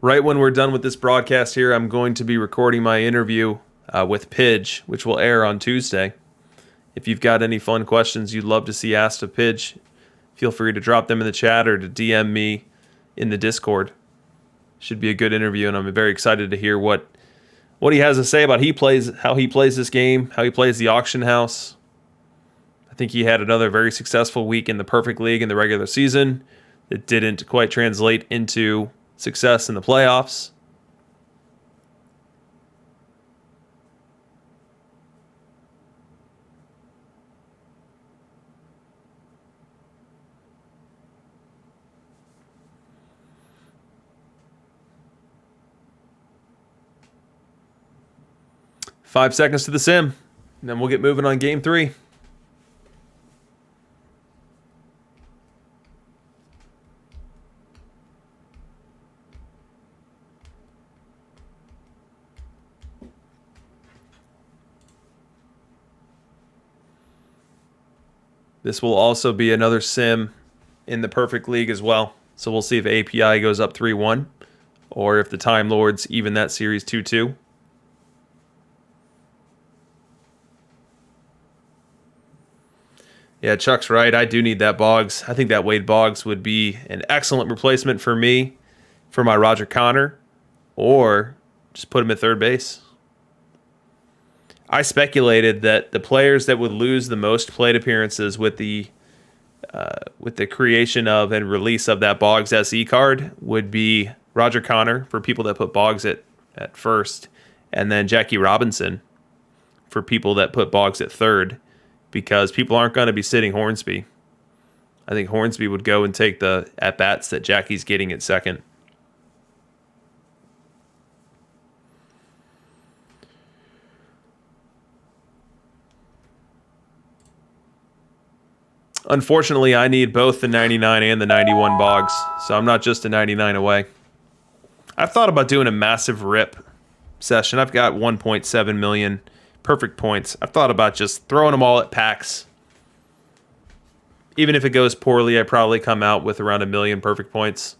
Right when we're done with this broadcast here, I'm going to be recording my interview with Pidge, which will air on Tuesday. If you've got any fun questions you'd love to see asked of Pidge, feel free to drop them in the chat or to DM me in the Discord. Should be a good interview, and I'm very excited to hear what he has to say about how he plays this game, how he plays the auction house. I think he had another very successful week in the Perfect League in the regular season. It didn't quite translate into success in the playoffs. Five seconds to the sim, and then we'll get moving on game 3. This will also be another sim in the Perfect League as well. So we'll see if API goes up 3-1 or if the Time Lords even that series 2-2. Yeah, Chuck's right. I do need that Boggs. I think that Wade Boggs would be an excellent replacement for me for my Roger Connor, or just put him at third base. I speculated that the players that would lose the most plate appearances with the creation of and release of that Boggs SE card would be Roger Connor for people that put Boggs at first, and then Jackie Robinson for people that put Boggs at third, because people aren't going to be sitting Hornsby I think Hornsby would go and take the at-bats that Jackie's getting at second. Unfortunately, I need both the 99 and the 91 Boggs, so I'm not just a 99 away. I've thought about doing a massive rip session. I've got 1.7 million perfect points. I've thought about just throwing them all at packs. Even if it goes poorly, I probably come out with around 1 million perfect points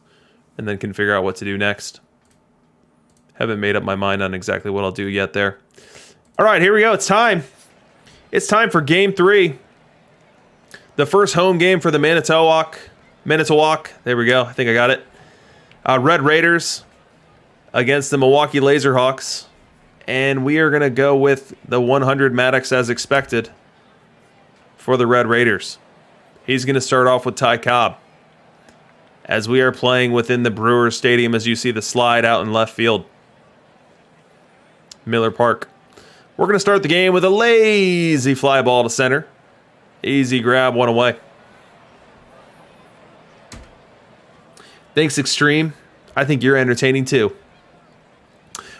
and then can figure out what to do next. Haven't made up my mind on exactly what I'll do yet there. All right, here we go. It's time. It's time for Game 3. The first home game for the Manitowoc. There we go. I think I got it. Red Raiders against the Milwaukee Laserhawks. And we are going to go with the 100 Maddox as expected for the Red Raiders. He's going to start off with Ty Cobb. As we are playing within the Brewers Stadium, as you see the slide out in left field. Miller Park. We're going to start the game with a lazy fly ball to center. Easy grab, one away. Thanks, Extreme. I think you're entertaining too.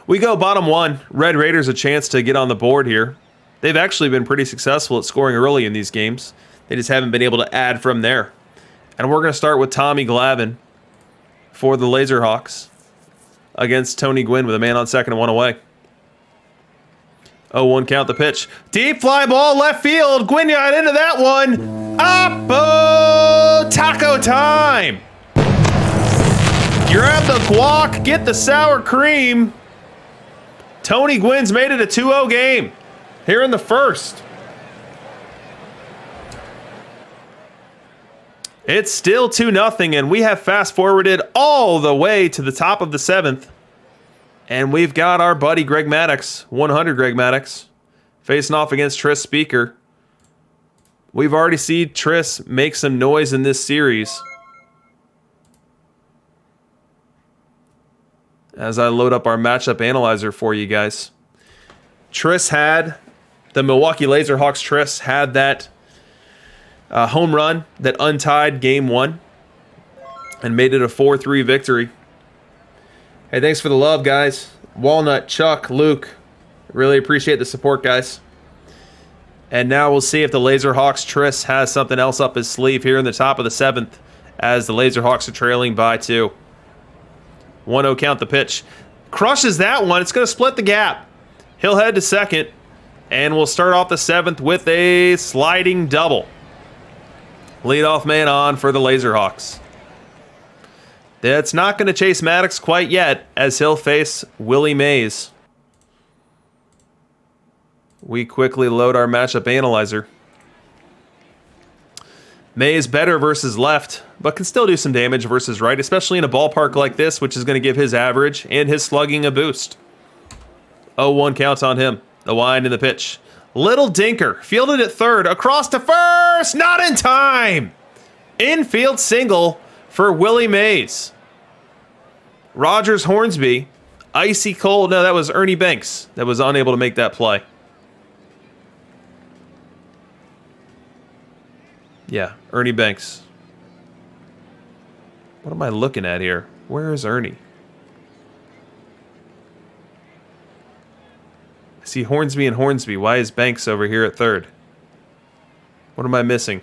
We go bottom one. Red Raiders a chance to get on the board here. They've actually been pretty successful at scoring early in these games. They just haven't been able to add from there. And we're going to start with Tommy Glavine for the Laserhawks against Tony Gwynn with a man on second and one away. 0-1 count the pitch. Deep fly ball left field. Gwynn got into that one. Oppo taco time. Grab the guac, get the sour cream. Tony Gwynn's made it a 2-0 game here in the first. It's still 2-0, and we have fast-forwarded all the way to the top of the seventh. And we've got our buddy Greg Maddux, 100 Greg Maddux, facing off against Tris Speaker. We've already seen Tris make some noise in this series. As I load up our matchup analyzer for you guys. The Milwaukee Laserhawks Tris had that home run that untied game one and made it a 4-3 victory. Hey, thanks for the love, guys. Walnut, Chuck, Luke. Really appreciate the support, guys. And now we'll see if the Laserhawks Tris has something else up his sleeve here in the top of the seventh as the Laserhawks are trailing by 2. 1-0 count the pitch. Crushes that one. It's going to split the gap. He'll head to second. And we'll start off the seventh with a sliding double. Leadoff man on for the Laserhawks. That's not going to chase Maddux quite yet, as he'll face Willie Mays. We quickly load our matchup analyzer. Mays better versus left, but can still do some damage versus right, especially in a ballpark like this, which is going to give his average and his slugging a boost. 0-1 counts on him. The wind and the pitch. Little dinker, fielded at third, across to first, not in time! Infield single for Willie Mays. Rogers Hornsby, icy cold. No, that was Ernie Banks that was unable to make that play. Yeah, Ernie Banks. What am I looking at here? Where is Ernie? I see Hornsby and Hornsby. Why is Banks over here at third? What am I missing?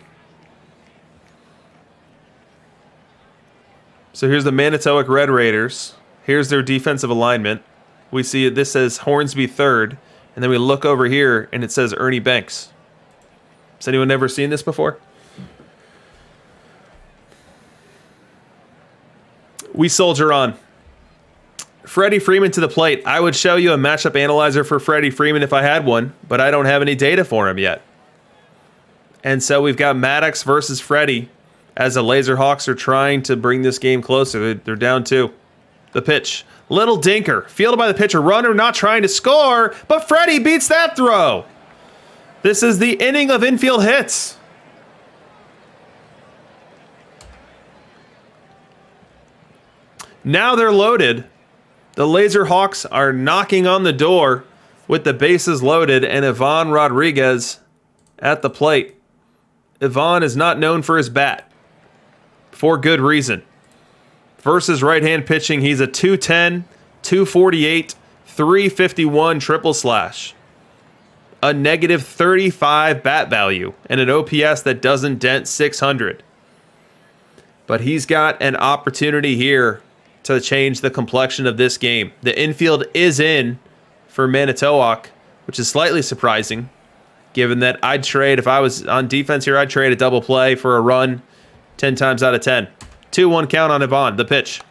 So here's the Manitowoc Red Raiders. Here's their defensive alignment. We see this says Hornsby third, and then we look over here and it says Ernie Banks. Has anyone ever seen this before? We soldier on. Freddie Freeman to the plate. I would show you a matchup analyzer for Freddie Freeman if I had one, but I don't have any data for him yet. And so we've got Maddux versus Freddie as the Laserhawks are trying to bring this game closer. They're down 2. The pitch. Little dinker. Fielded by the pitcher. Runner not trying to score, but Freddie beats that throw. This is the inning of infield hits. Now they're loaded. The Laserhawks are knocking on the door with the bases loaded and Ivan Rodriguez at the plate. Ivan is not known for his bat. for good reason. Versus right-hand pitching, he's a 210, 248, 351 triple slash. A negative 35 bat value and an OPS that doesn't dent 600. But he's got an opportunity here to change the complexion of this game. The infield is in for Manitowoc, which is slightly surprising, given that I'd trade, if I was on defense here, I'd trade a double play for a run 10 times out of 10. 2-1 count on Yvonne, the pitch.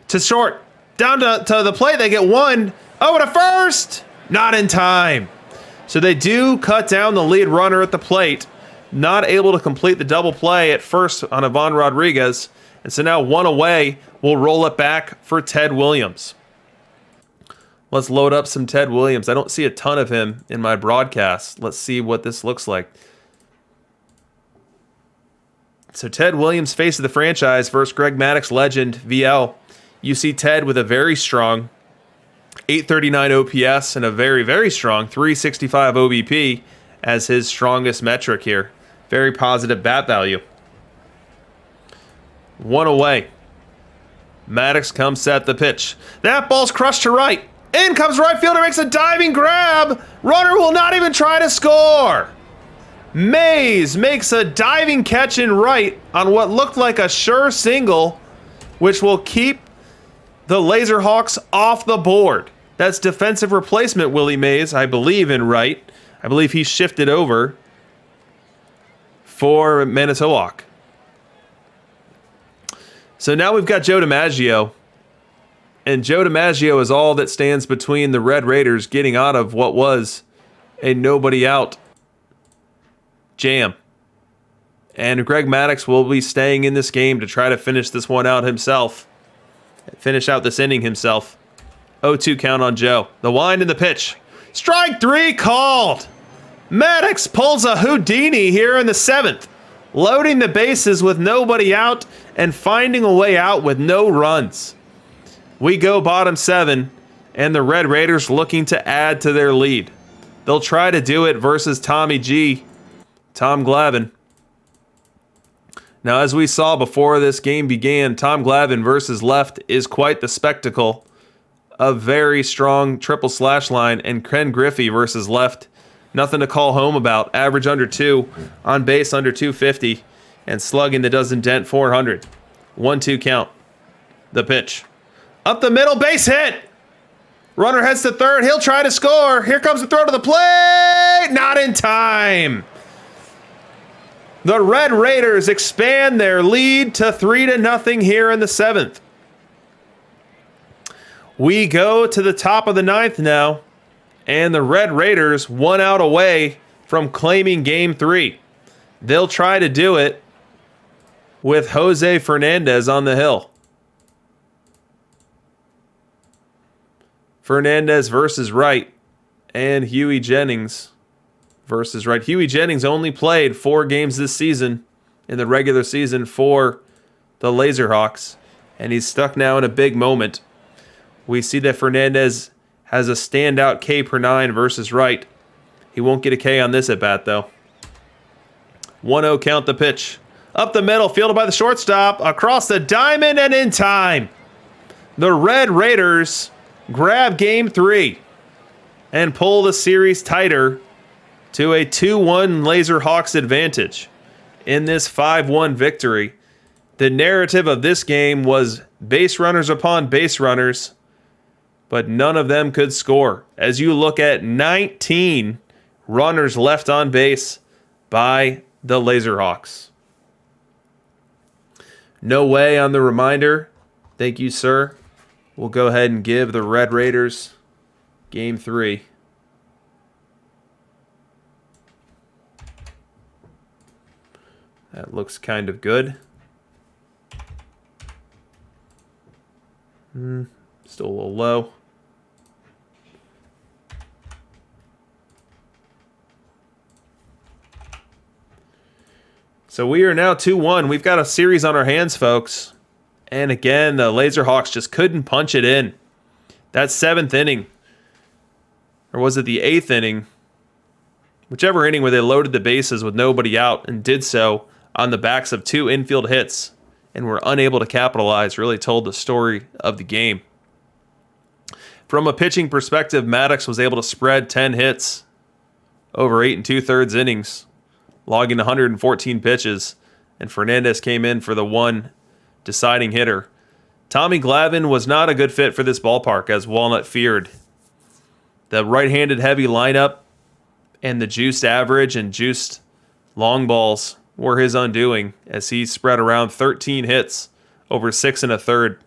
To short, down to the plate, they get one. Oh, and a first! Not in time. So they do cut down the lead runner at the plate, not able to complete the double play at first on Yvonne Rodriguez. And so now one away, we'll roll it back for Ted Williams. Let's load up some Ted Williams. I don't see a ton of him in my broadcast. Let's see what this looks like. So Ted Williams, face of the franchise, versus Greg Maddux legend, VL. You see Ted with a very strong 839 OPS and a very, very strong 365 OBP as his strongest metric here. Very positive bat value. One away. Maddux comes set the pitch. That ball's crushed to right. In comes right fielder, makes a diving grab. Runner will not even try to score. Mays makes a diving catch in right on what looked like a sure single, which will keep the Laserhawks off the board. That's defensive replacement Willie Mays, I believe, in right. I believe he shifted over for Manitowoc. So now we've got Joe DiMaggio. And Joe DiMaggio is all that stands between the Red Raiders getting out of what was a nobody out jam. And Greg Maddux will be staying in this game to try to finish this one out himself. Finish out this inning himself. 0-2 count on Joe. The wind and the pitch. Strike three called. Maddux pulls a Houdini here in the 7th. Loading the bases with nobody out and finding a way out with no runs. We go bottom 7, and the Red Raiders looking to add to their lead. They'll try to do it versus Tommy G, Tom Glavine. Now, as we saw before this game began, Tom Glavine versus left is quite the spectacle. A very strong triple slash line, and Ken Griffey versus left, nothing to call home about. Average under 2, on base under 250, and slugging that doesn't dent 400. 1-2 count. The pitch. Up the middle, base hit. Runner heads to third. He'll try to score. Here comes the throw to the plate. Not in time. The Red Raiders expand their lead to 3-0 here in the 7th. We go to the top of the 9th now, and the Red Raiders 1 out away from claiming Game 3. They'll try to do it with Jose Fernandez on the hill. Fernandez versus right, and Huey Jennings versus right. Huey Jennings only played 4 games this season in the regular season for the Laserhawks, and he's stuck now in a big moment. We see that Fernandez has a standout K per 9 versus right. He won't get a K on this at bat, though. 1-0 count the pitch. Up the middle, fielded by the shortstop, across the diamond and in time. The Red Raiders grab Game 3 and pull the series tighter to a 2-1 Laserhawks advantage in this 5-1 victory. The narrative of this game was base runners upon base runners, but none of them could score. As you look at 19 runners left on base by the Laserhawks. No way on the reminder. Thank you, sir. We'll go ahead and give the Red Raiders Game 3. That looks kind of good. Still a little low. So we are now 2-1. We've got a series on our hands, folks. And again, the Laserhawks just couldn't punch it in. That 7th inning, or was it the 8th inning? Whichever inning where they loaded the bases with nobody out and did so on the backs of 2 infield hits and were unable to capitalize really told the story of the game. From a pitching perspective, Maddox was able to spread 10 hits over 8 2/3 innings, logging 114 pitches, and Fernandez came in for the one deciding hitter. Tommy Glavine was not a good fit for this ballpark, as Walnut feared. The right-handed heavy lineup and the juiced average and juiced long balls were his undoing, as he spread around 13 hits over 6 1/3,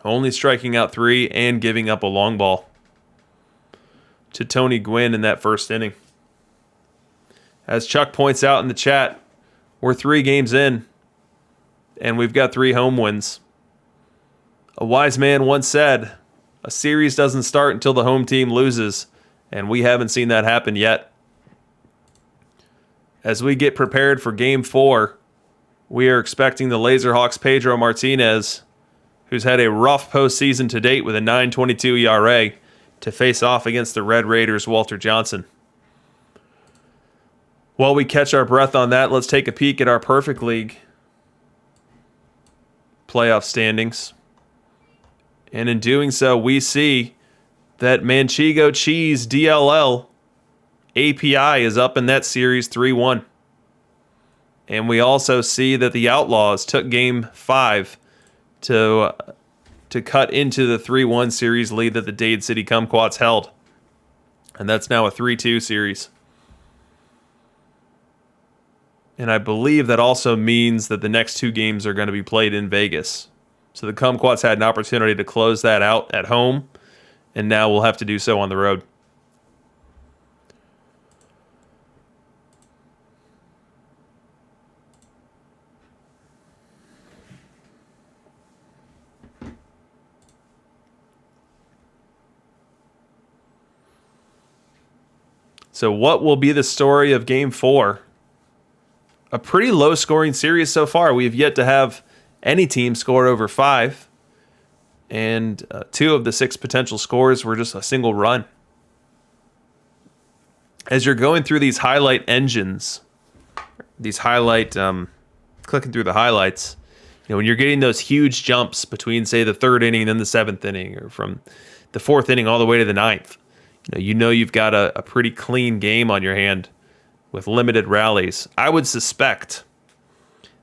only striking out 3 and giving up a long ball to Tony Gwynn in that first inning. As Chuck points out in the chat, we're 3 games in, and we've got 3 home wins. A wise man once said, a series doesn't start until the home team loses, and we haven't seen that happen yet. As we get prepared for Game 4, we are expecting the Laserhawks' Pedro Martinez, who's had a rough postseason to date with a 9.22 ERA, to face off against the Red Raiders' Walter Johnson. While we catch our breath on that, let's take a peek at our Perfect League playoff standings. And in doing so, we see that Manchego Cheese DLL API is up in that series 3-1. And we also see that the Outlaws took Game 5 to cut into the 3-1 series lead that the Dade City Kumquats held. And that's now a 3-2 series. And I believe that also means that the next 2 games are going to be played in Vegas. So the Kumquats had an opportunity to close that out at home, and now we'll have to do so on the road. So what will be the story of Game 4? A pretty low-scoring series so far. We have yet to have any team score over 5. And 2 of the 6 potential scores were just a single run. As you're going through these highlight engines, clicking through the highlights, when you're getting those huge jumps between, say, the 3rd inning and then the 7th inning, or from the 4th inning all the way to the 9th, you've got a pretty clean game on your hand with limited rallies. I would suspect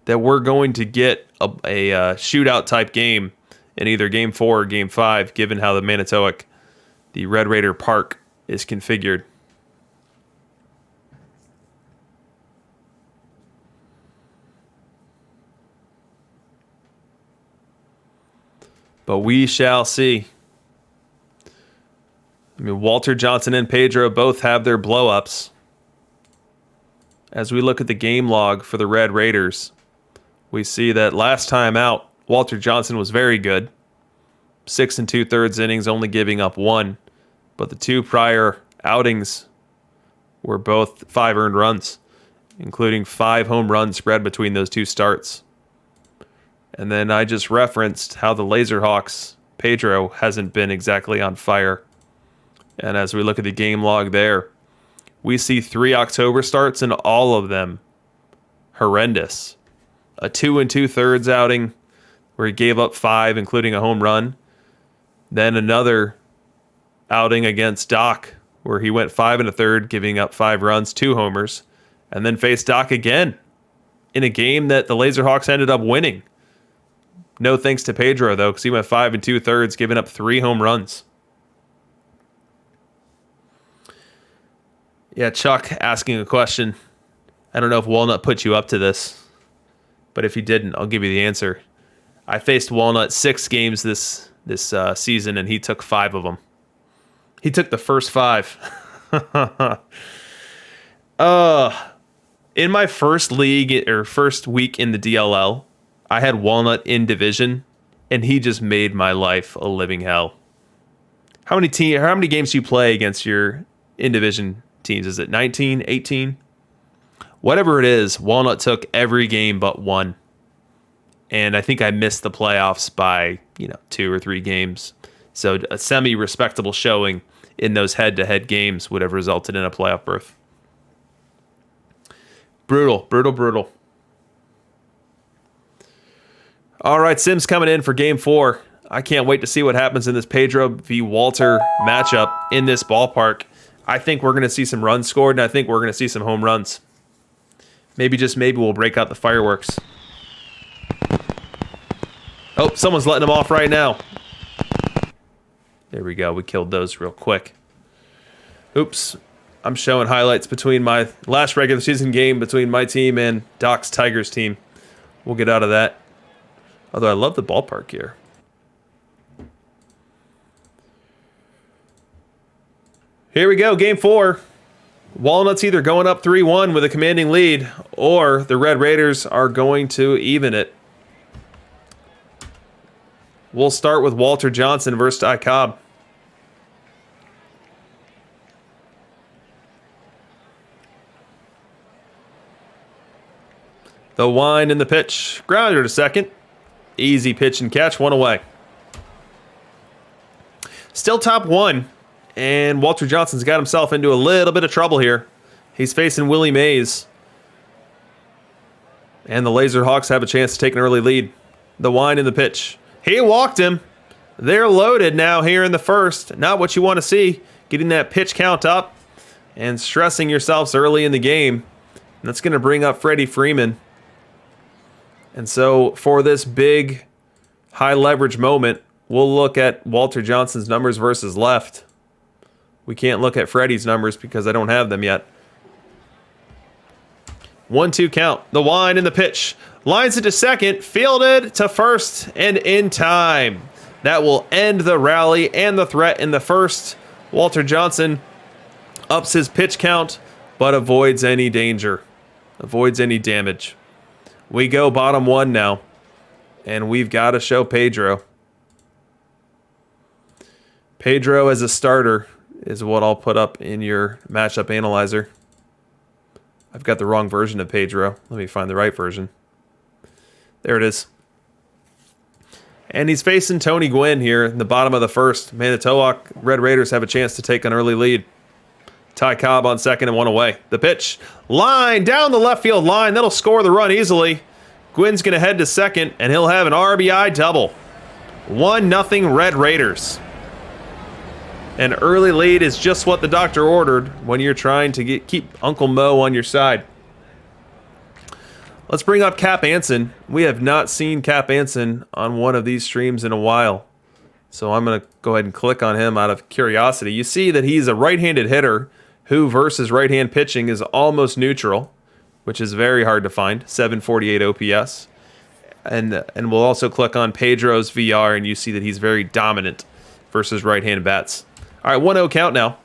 that we're going to get a shootout type game in either Game 4 or Game 5, given how the Manitowoc, the Red Raider Park, is configured. But we shall see. Walter Johnson and Pedro both have their blow-ups. As we look at the game log for the Red Raiders, we see that last time out, Walter Johnson was very good. 6 2/3 innings, only giving up 1. But the 2 prior outings were both 5 earned runs, including 5 home runs spread between those 2 starts. And then I just referenced how the Laserhawks, Pedro, hasn't been exactly on fire. And as we look at the game log there, we see 3 October starts, and all of them horrendous. A 2 2/3 outing where he gave up 5, including a home run. Then another outing against Doc where he went 5 1/3, giving up 5 runs, 2 homers, and then faced Doc again in a game that the Laserhawks ended up winning. No thanks to Pedro, though, because he went 5 2/3, giving up 3 home runs. Yeah, Chuck asking a question. I don't know if Walnut put you up to this, but if he didn't, I'll give you the answer. I faced Walnut 6 games this season, and he took 5 of them. He took the first 5. In my first league or first week in the DLL, I had Walnut in division, and he just made my life a living hell. How many games do you play against your in division teams? Is it 19, 18? Whatever it is, Walnut took every game but 1. And I think I missed the playoffs by, 2 or 3 games. So a semi-respectable showing in those head-to-head games would have resulted in a playoff berth. Brutal, brutal, brutal. All right, Sim's coming in for game 4. I can't wait to see what happens in this Pedro v. Walter matchup in this ballpark. I think we're going to see some runs scored, and I think we're going to see some home runs. Maybe, just maybe, we'll break out the fireworks. Oh, someone's letting them off right now. There we go. We killed those real quick. Oops. I'm showing highlights between my last regular season game between my team and Doc's Tigers team. We'll get out of that. Although I love the ballpark here. Here we go, game 4. Walnut's either going up 3-1 with a commanding lead, or the Red Raiders are going to even it. We'll start with Walter Johnson versus Ty Cobb. The wind and the pitch. Grounder to second. Easy pitch and catch, 1 away. Still top 1. And Walter Johnson's got himself into a little bit of trouble here. He's facing Willie Mays. And the Laserhawks have a chance to take an early lead. The wind and the pitch. He walked him. They're loaded now here in the first. Not what you want to see. Getting that pitch count up and stressing yourselves early in the game. And that's going to bring up Freddie Freeman. And so for this big high leverage moment, we'll look at Walter Johnson's numbers versus left. We can't look at Freddie's numbers because I don't have them yet. 1-2 count. The wind and the pitch. Lines it to second. Fielded to first and in time. That will end the rally and the threat in the first. Walter Johnson ups his pitch count, but avoids any danger. Avoids any damage. We go bottom 1 now. And we've got to show Pedro. Pedro as a starter is what I'll put up in your matchup analyzer. I've got the wrong version of Pedro. Let me find the right version. There it is. And he's facing Tony Gwynn here in the bottom of the first. Manitowoc Red Raiders have a chance to take an early lead. Ty Cobb on second and 1 away. The pitch. Line down the left field line. That'll score the run easily. Gwynn's going to head to second, and he'll have an RBI double. 1-0 Red Raiders. An early lead is just what the doctor ordered when you're trying to keep Uncle Mo on your side. Let's bring up Cap Anson. We have not seen Cap Anson on one of these streams in a while. So I'm going to go ahead and click on him out of curiosity. You see that he's a right-handed hitter who versus right-hand pitching is almost neutral, which is very hard to find, 748 OPS. And we'll also click on Pedro's VR, and you see that he's very dominant versus right-hand bats. All right, 1-0 count now.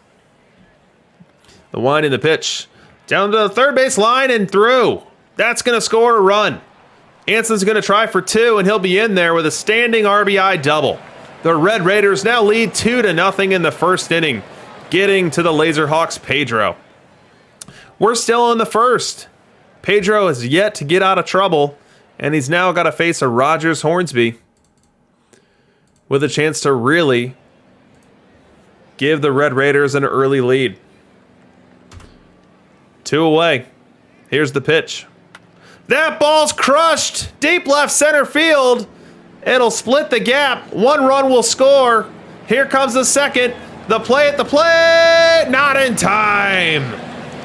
The wind and the pitch. Down to the third base line and through. That's going to score a run. Anson's going to try for 2, and he'll be in there with a standing RBI double. The Red Raiders now lead 2-0 in the first inning, getting to the Laserhawks' Pedro. We're still in the first. Pedro has yet to get out of trouble, and he's now got to face a Rogers Hornsby with a chance to really give the Red Raiders an early lead. 2 away. Here's the pitch. That ball's crushed. Deep left center field. It'll split the gap. 1 run will score. Here comes the second. The play at the plate. Not in time.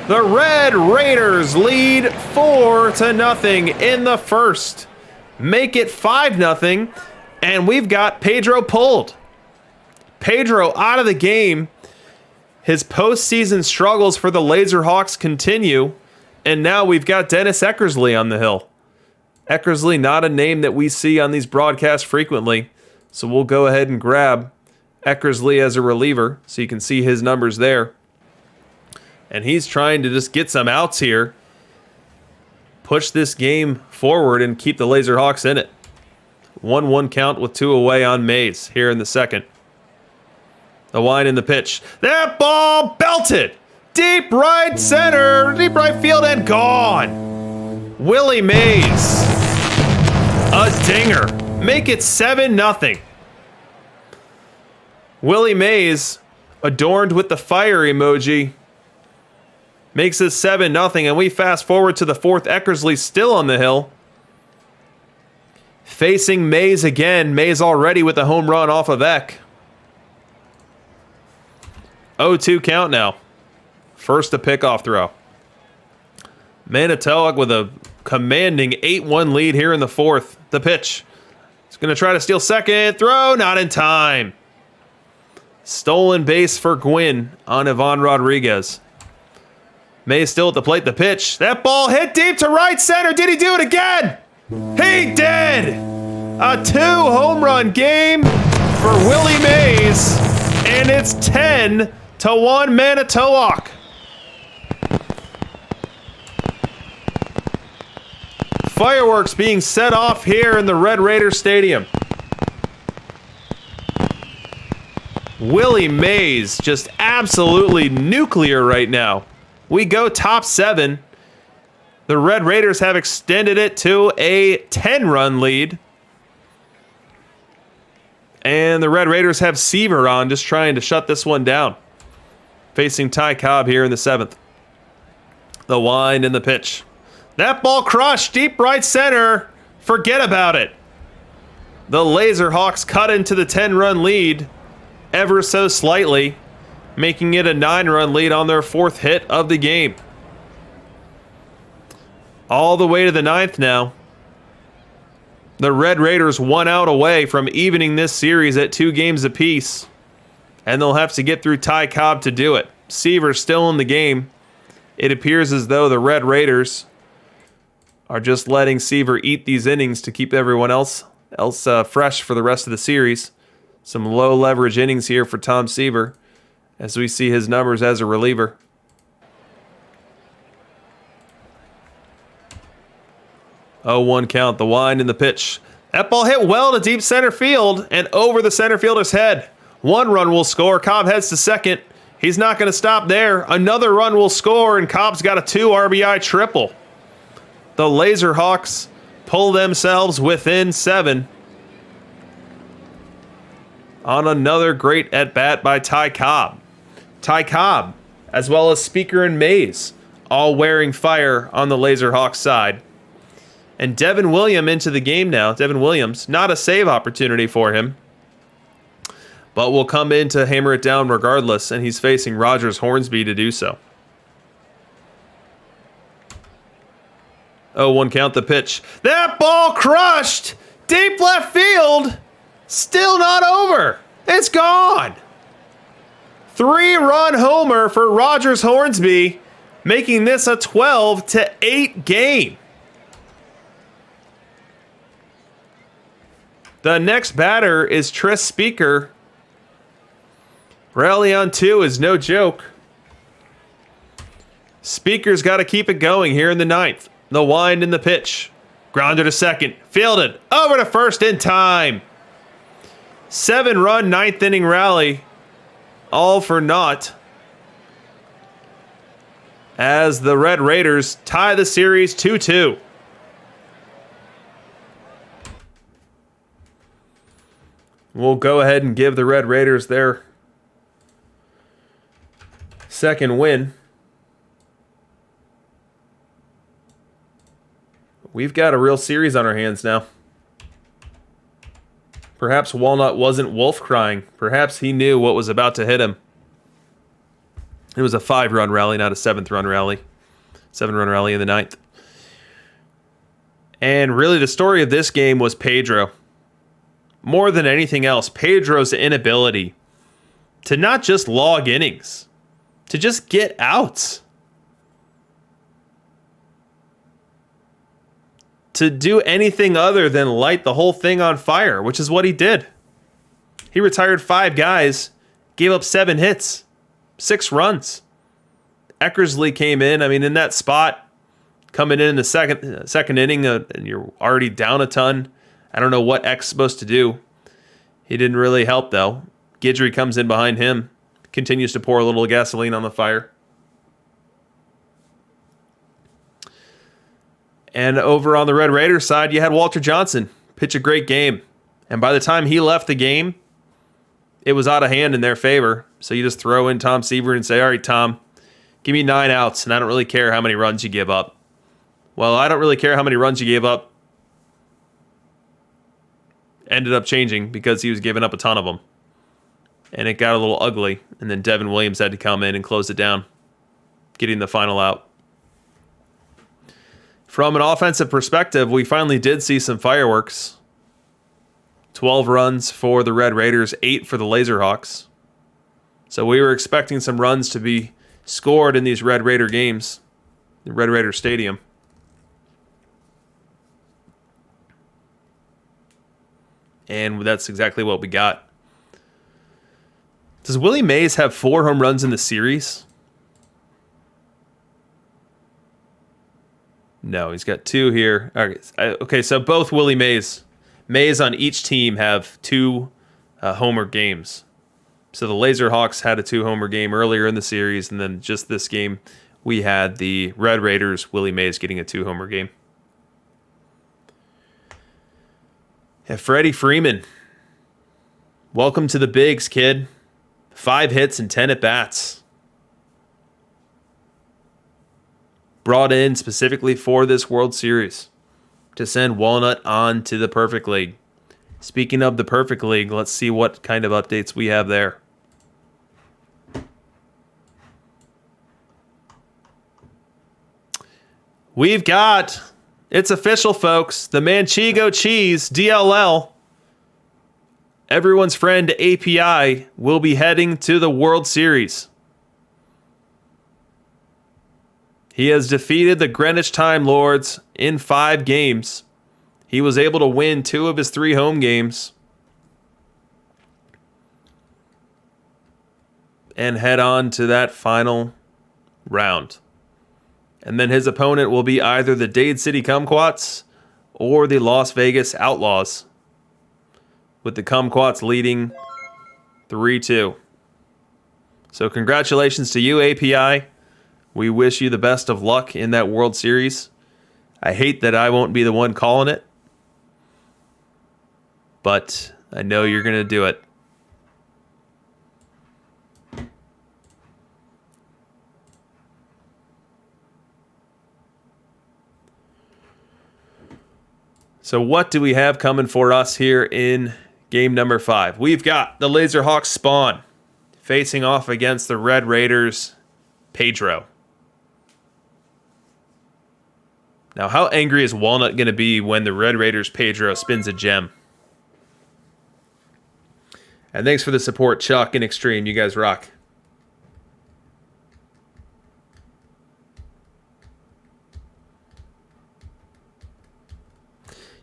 The Red Raiders lead 4-0 in the first. Make it 5-0. And we've got Pedro pulled. Pedro out of the game. His postseason struggles for the Laserhawks continue. And now we've got Dennis Eckersley on the hill. Eckersley, not a name that we see on these broadcasts frequently. So we'll go ahead and grab Eckersley as a reliever so you can see his numbers there. And he's trying to just get some outs here. Push this game forward and keep the Laserhawks in it. 1-1 count with 2 away on Mays here in the second. The wind and the pitch. That ball belted. Deep right center. Deep right field and gone. Willie Mays. A dinger. Make it 7-0. Willie Mays, adorned with the fire emoji, makes it 7-0, and we fast forward to the fourth. Eckersley still on the hill. Facing Mays again. Mays already with a home run off of Eck. 0-2 count now. First a pickoff throw. Manitowoc with a commanding 8-1 lead here in the fourth. The pitch. He's going to try to steal second. Throw, not in time. Stolen base for Gwynn on Ivan Rodriguez. Mays still at the plate. The pitch. That ball hit deep to right center. Did he do it again? He did! A 2-home run game for Willie Mays. And it's 10-1 Manitowoc. Fireworks being set off here in the Red Raider Stadium. Willie Mays just absolutely nuclear right now. We go top 7. The Red Raiders have extended it to a 10-run lead. And the Red Raiders have Seaver on, just trying to shut this one down. Facing Ty Cobb here in the 7th. The wind and the pitch. That ball crushed deep right center. Forget about it. The Laserhawks cut into the 10-run lead ever so slightly, making it a 9-run lead on their 4th hit of the game. All the way to the 9th now. The Red Raiders 1 out away from evening this series at 2 games apiece. And they'll have to get through Ty Cobb to do it. Seaver's still in the game. It appears as though the Red Raiders are just letting Seaver eat these innings to keep everyone else fresh for the rest of the series. Some low leverage innings here for Tom Seaver as we see his numbers as a reliever. Oh, 1 count, the wind and the pitch. That ball hit well to deep center field and over the center fielder's head. 1 run will score. Cobb heads to second. He's not going to stop there. Another run will score, and Cobb's got a 2 RBI triple. The Laserhawks pull themselves within 7 on another great at-bat by Ty Cobb. Ty Cobb, as well as Speaker and Mays, all wearing fire on the Laserhawks side. And Devin Williams into the game now. Devin Williams, not a save opportunity for him, but will come in to hammer it down regardless, and he's facing Rogers Hornsby to do so. 0-1 count, the pitch. That ball crushed deep left field. Still not over. It's gone. 3-run homer for Rogers Hornsby, making this a 12-8 game. The next batter is Tris Speaker. Rally on 2 is no joke. Speaker's got to keep it going here in the 9th. The wind and the pitch. Grounder to second. Fielded. Over to first in time. 7-run 9th inning rally. All for naught. As the Red Raiders tie the series 2-2. We'll go ahead and give the Red Raiders their second win. We've got a real series on our hands now. Perhaps Walnut wasn't wolf crying. Perhaps he knew what was about to hit him. It was a 5-run rally, not a 7th-run rally. 7-run rally in the 9th. And really the story of this game was Pedro. More than anything else, Pedro's inability to not just log innings, to just get outs. To do anything other than light the whole thing on fire, which is what he did. He retired 5 guys, gave up 7 hits, 6 runs. Eckersley came in, in that spot, coming in the second inning, and you're already down a ton. I don't know what Eck's supposed to do. He didn't really help, though. Guidry comes in behind him, continues to pour a little gasoline on the fire. And over on the Red Raiders side, you had Walter Johnson pitch a great game. And by the time he left the game, it was out of hand in their favor. So you just throw in Tom Seaver and say, all right, Tom, give me 9 outs, and I don't really care how many runs you give up. Well, I don't really care how many runs you gave up ended up changing because he was giving up a ton of them. And it got a little ugly, and then Devin Williams had to come in and close it down, getting the final out. From an offensive perspective, we finally did see some fireworks. 12 runs for the Red Raiders, 8 for the Laserhawks. So we were expecting some runs to be scored in these Red Raider games, the Red Raider Stadium. And that's exactly what we got. Does Willie Mays have 4 home runs in the series? No, he's got 2 here. Okay, so both Willie Mays on each team have 2 homer games. So the Laserhawks had a 2-homer game earlier in the series, and then just this game, we had the Red Raiders, Willie Mays getting a 2-homer game. And Freddie Freeman, welcome to the bigs, kid. 5 hits and 10 at-bats. Brought in specifically for this World Series to send Walnut on to the Perfect League. Speaking of the Perfect League, let's see what kind of updates we have there. We've got, it's official, folks, the Manchego Cheese, DLL, everyone's friend API, will be heading to the World Series. He has defeated the Greenwich Time Lords in 5 games. He was able to win 2 of his 3 home games and head on to that final round. And then his opponent will be either the Dade City Kumquats or the Las Vegas Outlaws, with the Kumquats leading 3-2. So congratulations to you, API. We wish you the best of luck in that World Series. I hate that I won't be the one calling it, but I know you're going to do it. So what do we have coming for us here in game number 5? We've got the Laserhawks Spawn facing off against the Red Raiders Pedro. Now, how angry is Walnut going to be when the Red Raiders Pedro spins a gem? And thanks for the support, Chuck and Extreme. You guys rock.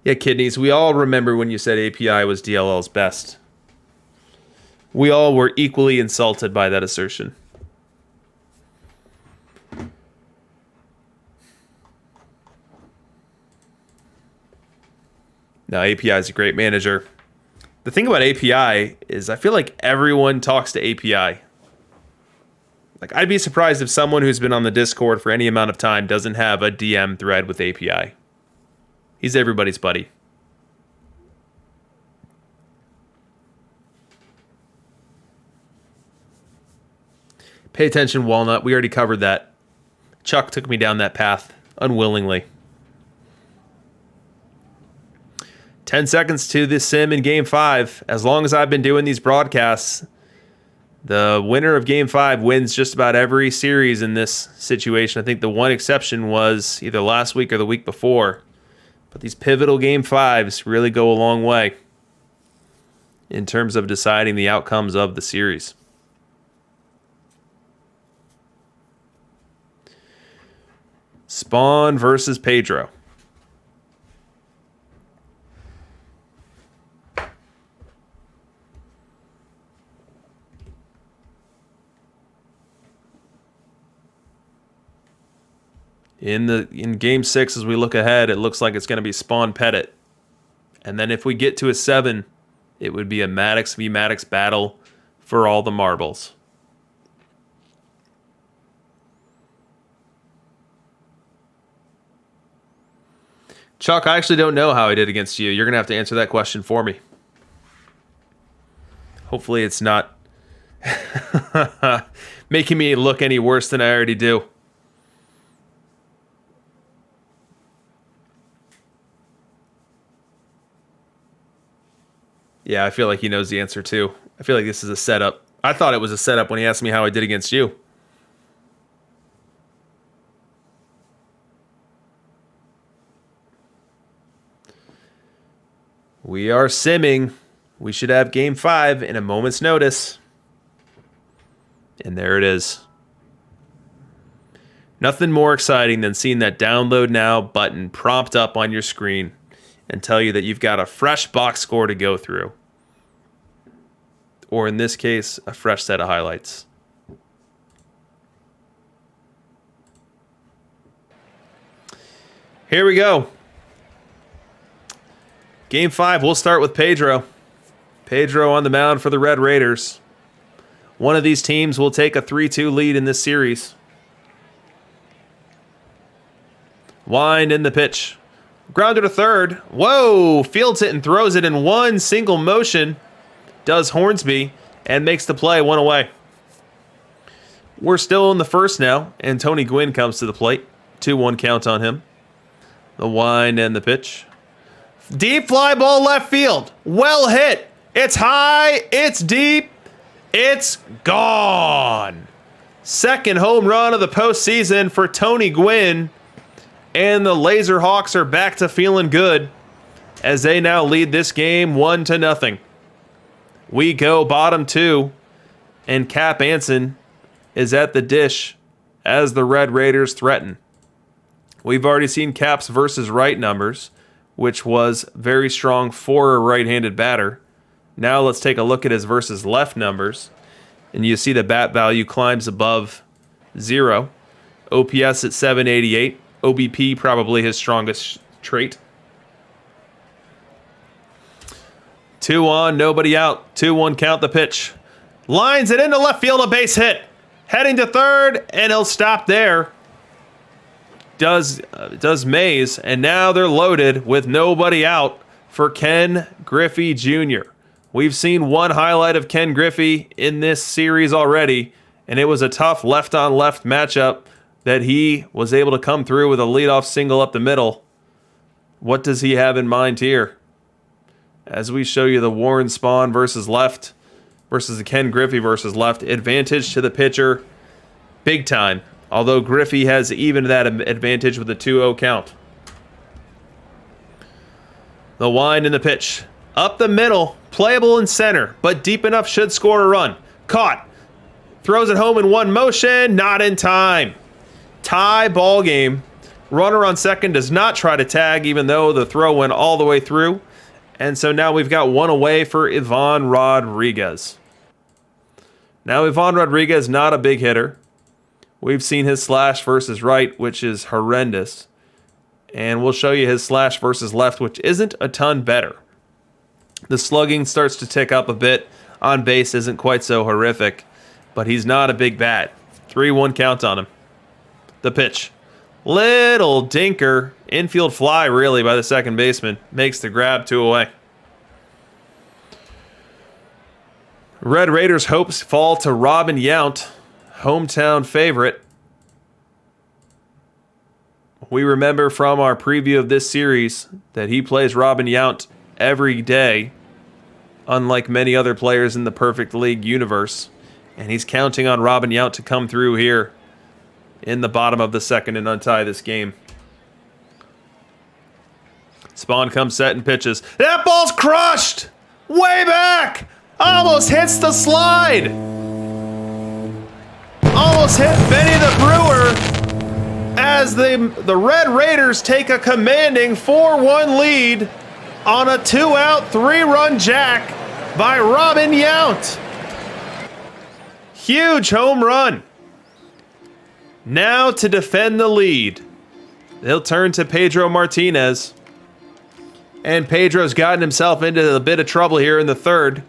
Yeah, kidneys, we all remember when you said API was DLL's best. We all were equally insulted by that assertion. Now, API is a great manager. The thing about API is I feel like everyone talks to API. Like, I'd be surprised if someone who's been on the Discord for any amount of time doesn't have a DM thread with API. He's everybody's buddy. Pay attention, Walnut. We already covered that. Chuck took me down that path unwillingly. 10 seconds to the sim in Game 5. As long as I've been doing these broadcasts, the winner of Game 5 wins just about every series in this situation. I think the one exception was either last week or the week before. But these pivotal Game 5s really go a long way in terms of deciding the outcomes of the series. Spawn versus Pedro. In Game 6, as we look ahead, it looks like it's going to be Spawn Pettit. And then if we get to a 7, it would be a Maddox v. Maddox battle for all the marbles. Chuck, I actually don't know how I did against you. You're going to have to answer that question for me. Hopefully it's not making me look any worse than I already do. Yeah, I feel like he knows the answer too. I feel like this is a setup. I thought it was a setup when he asked me how I did against you. We are simming. We should have game 5 in a moment's notice. And there it is. Nothing more exciting than seeing that download now button prompt up on your screen and tell you that you've got a fresh box score to go through. Or in this case, a fresh set of highlights. Here we go. Game 5, we'll start with Pedro. Pedro on the mound for the Red Raiders. One of these teams will take a 3-2 lead in this series. Wind in the pitch. Grounded to third. Whoa! Fields it and throws it in one single motion. Does Hornsby and makes the play 1 away. We're still in the first now, and Tony Gwynn comes to the plate. 2-1 count on him. The wind and the pitch. Deep fly ball left field. Well hit. It's high. It's deep. It's gone. Second home run of the postseason for Tony Gwynn. And the Laserhawks are back to feeling good as they now lead this game 1-0. We go bottom 2, and Cap Anson is at the dish as the Red Raiders threaten. We've already seen Cap's versus right numbers, which was very strong for a right-handed batter. Now let's take a look at his versus left numbers, and you see the bat value climbs above 0. OPS at 788. OBP probably his strongest trait. 2 on, nobody out. 2-1 count the pitch. Lines it into left field, a base hit. Heading to third, and he'll stop there. Does Mays, and now they're loaded with nobody out for Ken Griffey Jr. We've seen one highlight of Ken Griffey in this series already, and it was a tough left-on-left matchup that he was able to come through with a leadoff single up the middle. What does he have in mind here? As we show you the Warren Spahn versus left, versus the Ken Griffey versus left, advantage to the pitcher, big time. Although Griffey has evened that advantage with a 2-0 count. The wind in the pitch. Up the middle, playable in center, but deep enough should score a run. Caught. Throws it home in one motion, not in time. Tie ball game. Runner on second does not try to tag, even though the throw went all the way through. And so now we've got 1 away for Ivan Rodriguez. Now Ivan Rodriguez, not a big hitter. We've seen his slash versus right, which is horrendous. And we'll show you his slash versus left, which isn't a ton better. The slugging starts to tick up a bit. On base isn't quite so horrific, but he's not a big bat. 3-1 count on him. The pitch. Little dinker. Infield fly, really, by the second baseman. Makes the grab 2 away. Red Raiders' hopes fall to Robin Yount, hometown favorite. We remember from our preview of this series that he plays Robin Yount every day, unlike many other players in the Perfect League universe. And he's counting on Robin Yount to come through here in the bottom of the second and untie this game. Spahn comes set and pitches. That ball's crushed! Way back! Almost hits the slide! Almost hit Benny the Brewer as the Red Raiders take a commanding 4-1 lead on a 2-out, 3-run jack by Robin Yount. Huge home run. Now to defend the lead, they'll turn to Pedro Martinez. And Pedro's gotten himself into a bit of trouble here in the third.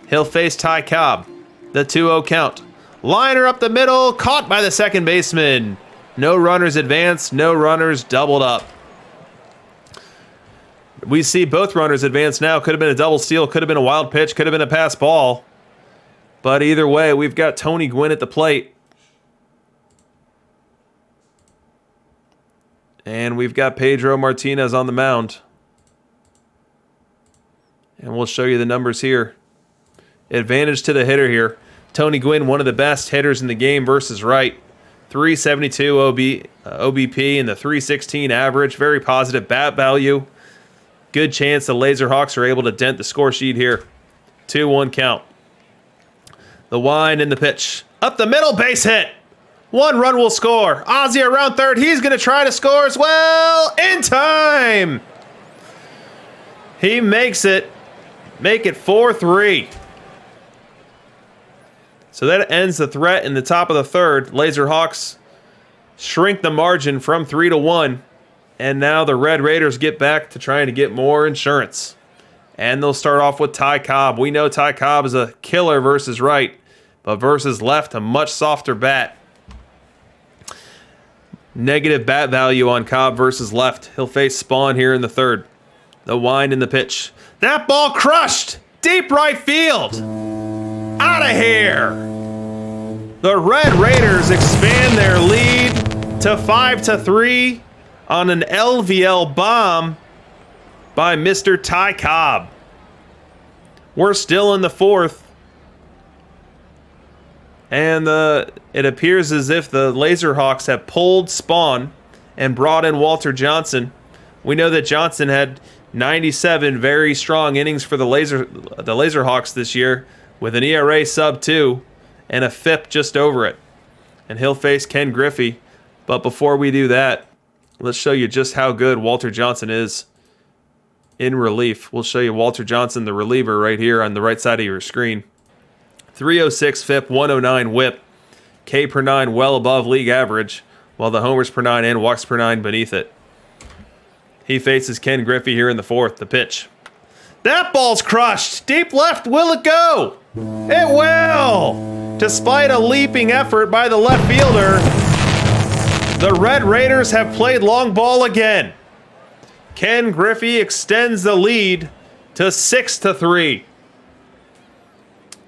He'll face Ty Cobb. The 2-0 count. Liner up the middle, caught by the second baseman. No runners advanced, no runners doubled up. We see both runners advance now. Could have been a double steal, could have been a wild pitch, could have been a pass ball. But either way, we've got Tony Gwynn at the plate. And we've got Pedro Martinez on the mound. And we'll show you the numbers here. Advantage to the hitter here. Tony Gwynn, one of the best hitters in the game versus right. 372 OBP and the 316 average. Very positive bat value. Good chance the Laserhawks are able to dent the score sheet here. 2-1 count. The wind and the pitch. Up the middle, base hit. 1 run will score. Ozzie around third. He's going to try to score as well. In time. He makes it. Make it 4-3. So that ends the threat in the top of the third. Laserhawks shrink the margin from 3-1. And now the Red Raiders get back to trying to get more insurance. And they'll start off with Ty Cobb. We know Ty Cobb is a killer versus right, but versus left, a much softer bat. Negative bat value on Cobb versus left. He'll face Spawn here in the third. The wind and the pitch. That ball crushed! Deep right field! Out of here! The Red Raiders expand their lead to 5-3 on an LVL bomb by Mr. Ty Cobb. We're still in the fourth. And it appears as if the Laserhawks have pulled Spawn and brought in Walter Johnson. We know that Johnson had 97 very strong innings for the Laserhawks this year with an ERA sub-2 and a FIP just over it. And he'll face Ken Griffey. But before we do that, let's show you just how good Walter Johnson is in relief. We'll show you Walter Johnson, the reliever, right here on the right side of your screen. 306 FIP, 109 WHIP, K per 9 well above league average, while the homers per 9 and walks per 9 beneath it. He faces Ken Griffey here in the fourth. The pitch. That ball's crushed. Deep left. Will it go? It will. Despite a leaping effort by the left fielder, the Red Raiders have played long ball again. Ken Griffey extends the lead to 6-3.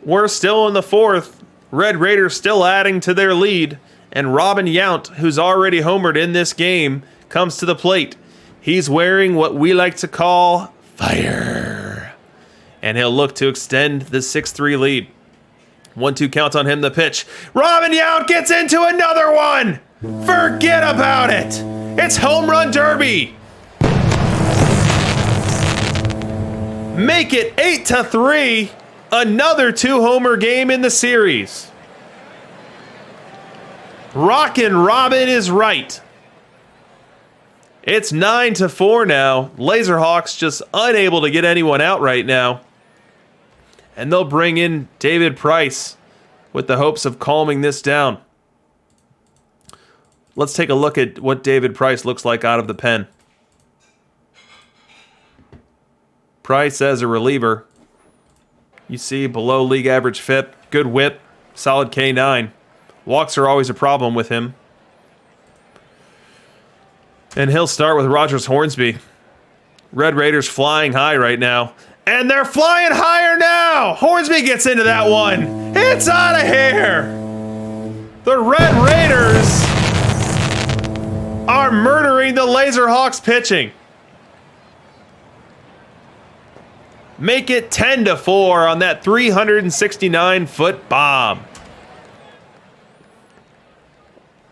We're still in the fourth. Red Raiders still adding to their lead. And Robin Yount, who's already homered in this game, comes to the plate. He's wearing what we like to call fire. And he'll look to extend the 6-3 lead. 1-2 count on him, the pitch. Robin Yount gets into another one. Forget about it. It's home run derby. Make it 8-3. Another 2-homer game in the series. Rockin' Robin is right. It's 9-4 now. Laserhawks just unable to get anyone out right now. And they'll bring in David Price with the hopes of calming this down. Let's take a look at what David Price looks like out of the pen. Price as a reliever. You see below league average FIP, good whip, solid K9. Walks are always a problem with him. And he'll start with Rogers Hornsby. Red Raiders flying high right now. And they're flying higher now! Hornsby gets into that one. It's out of here! The Red Raiders are murdering the Laserhawks pitching. Make it 10-4 on that 369-foot bomb.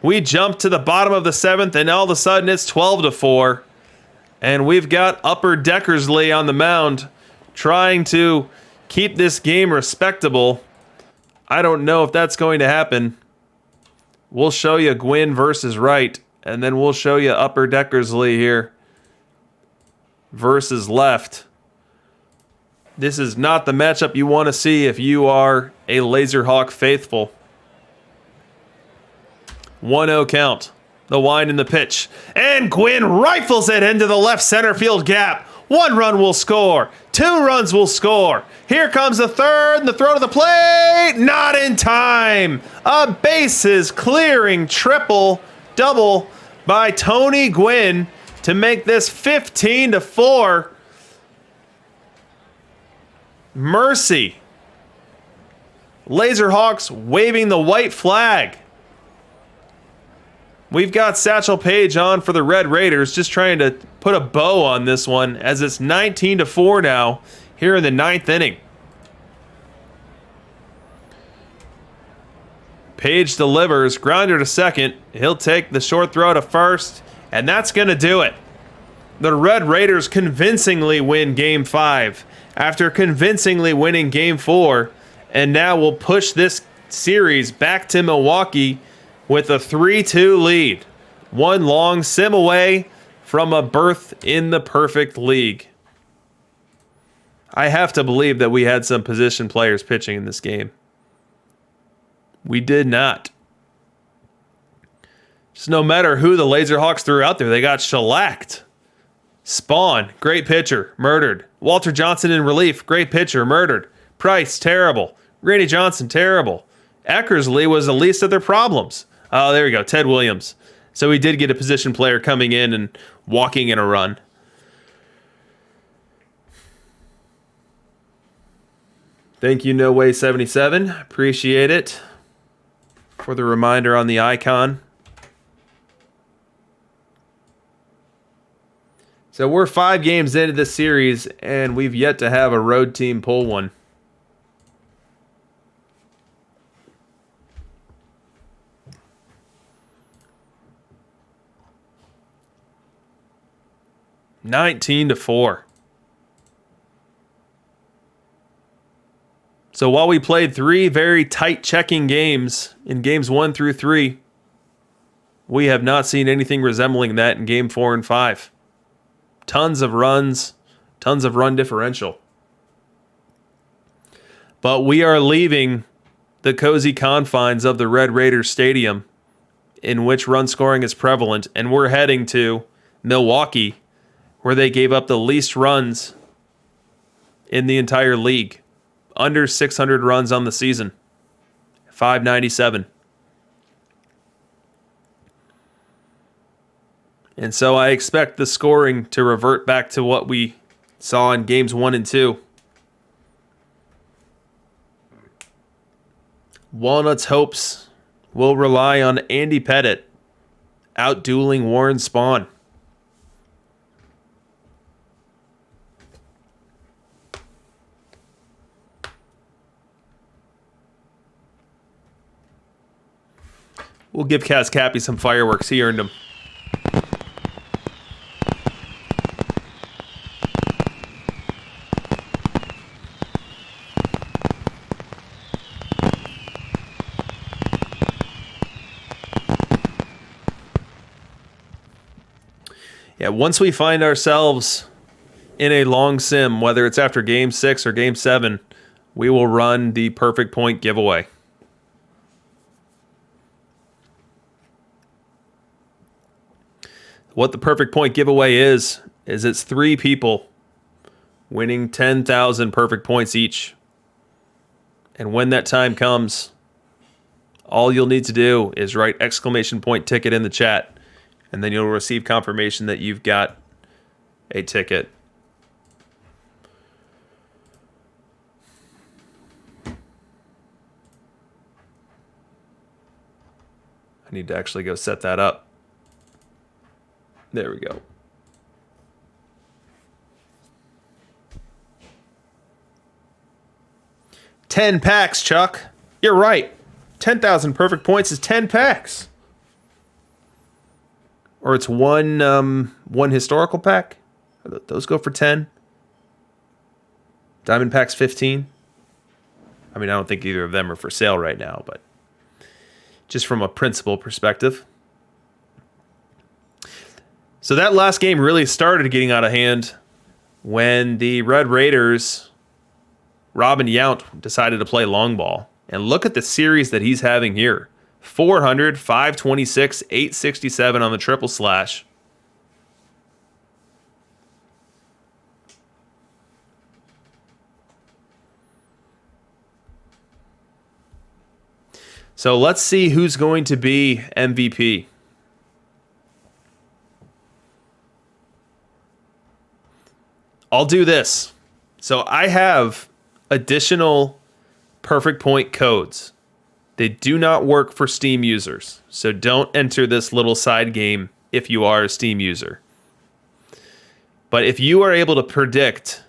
We jump to the bottom of the seventh, and all of a sudden it's 12-4. And we've got Upper Deckersley on the mound trying to keep this game respectable. I don't know if that's going to happen. We'll show you Gwynn versus right, and then we'll show you Upper Deckersley here versus left. This is not the matchup you want to see if you are a Laserhawk faithful. 1-0 count. The wind and the pitch. And Gwynn rifles it into the left center field gap. 1 run will score. 2 runs will score. Here comes the third, and the throw to the plate. Not in time. A bases clearing triple-double by Tony Gwynn to make this 15-4. Mercy. Laserhawks waving the white flag. We've got Satchel Paige on for the Red Raiders, just trying to put a bow on this one as it's 19-4 now. here in the 9th inning. Page delivers, grounder to second. He'll take the short throw to first, and that's going to do it. The Red Raiders convincingly win Game 5 after convincingly winning Game 4, and now will push this series back to Milwaukee with a 3-2 lead. One long sim away from a berth in the perfect league. I have to believe that we had some position players pitching in this game. We did not. Just no matter who the Laserhawks threw out there, they got shellacked. Spawn, great pitcher, murdered. Walter Johnson in relief, great pitcher, murdered. Price, terrible. Randy Johnson, terrible. Eckersley was the least of their problems. Oh, there we go, Ted Williams. So we did get a position player coming in and walking in a run. Thank you, No Way 77. Appreciate it. For the reminder on the icon. So we're 5 games into this series, and we've yet to have a road team pull one. $19-4. So while we played 3 very tight checking games in games 1 through 3, we have not seen anything resembling that in game 4 and 5. Tons of runs, tons of run differential. But we are leaving the cozy confines of the Red Raiders Stadium, in which run scoring is prevalent, and we're heading to Milwaukee, where they gave up the least runs in the entire league. Under 600 runs on the season. 597. And so I expect the scoring to revert back to what we saw in games 1 and 2. Walnut's hopes will rely on Andy Pettit outdueling Warren Spahn. We'll give CazCappy some fireworks. He earned them. Yeah, once we find ourselves in a long sim, whether it's after Game 6 or Game 7, we will run the perfect point giveaway. What the perfect point giveaway is it's 3 people winning 10,000 perfect points each. And when that time comes, all you'll need to do is write !ticket in the chat, and then you'll receive confirmation that you've got a ticket. I need to actually go set that up. There we go. $10 packs, Chuck. You're right. 10,000 perfect points is 10 packs. Or it's one historical pack. Those go for 10. Diamond packs 15. I mean, I don't think either of them are for sale right now, but just from a principle perspective. So that last game really started getting out of hand when the Red Raiders, Robin Yount, decided to play long ball. And look at the series that he's having here. 400, 526, 867 on the triple slash. So let's see who's going to be MVP. I'll do this. So I have additional perfect point codes. They do not work for Steam users. So don't enter this little side game if you are a Steam user. But if you are able to predict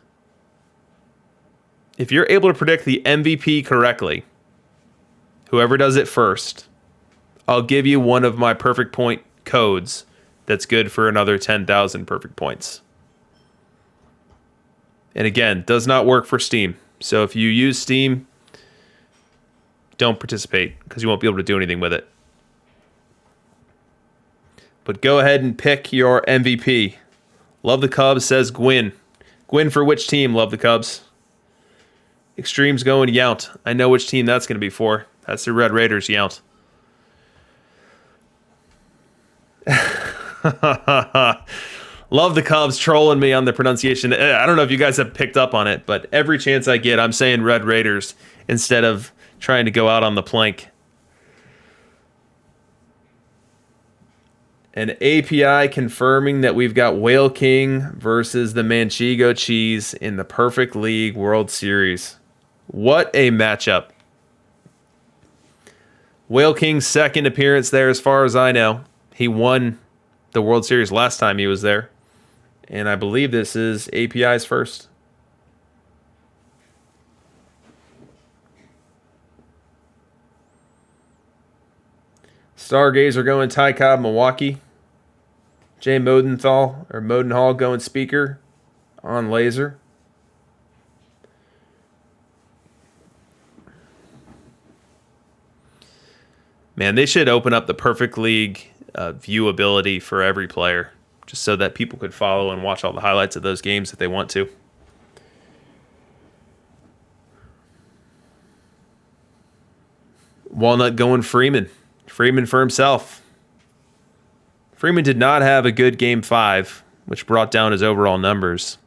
if you're able to predict the MVP correctly, whoever does it first, I'll give you one of my perfect point codes that's good for another 10,000 perfect points. And again, does not work for Steam. So if you use Steam, don't participate because you won't be able to do anything with it. But go ahead and pick your MVP. Love the Cubs says Gwyn. Gwyn for which team? Love the Cubs. Extreme's going Yount. I know which team that's going to be for. That's the Red Raiders, Yount. Love the Cubs trolling me on the pronunciation. I don't know if you guys have picked up on it, but every chance I get, I'm saying Red Raiders instead of trying to go out on the plank. An API confirming that we've got Whale King versus the Manchego Cheese in the Perfect League World Series. What a matchup. Whale King's second appearance there as far as I know. He won the World Series last time he was there. And I believe this is API's first. Stargazer going Ty Cobb, Milwaukee. Jay Modenhall going Speaker on Laser. Man, they should open up the Perfect League viewability for every player, just so that people could follow and watch all the highlights of those games if they want to. Walnut going Freeman. Freeman for himself. Freeman did not have a good Game 5, which brought down his overall numbers.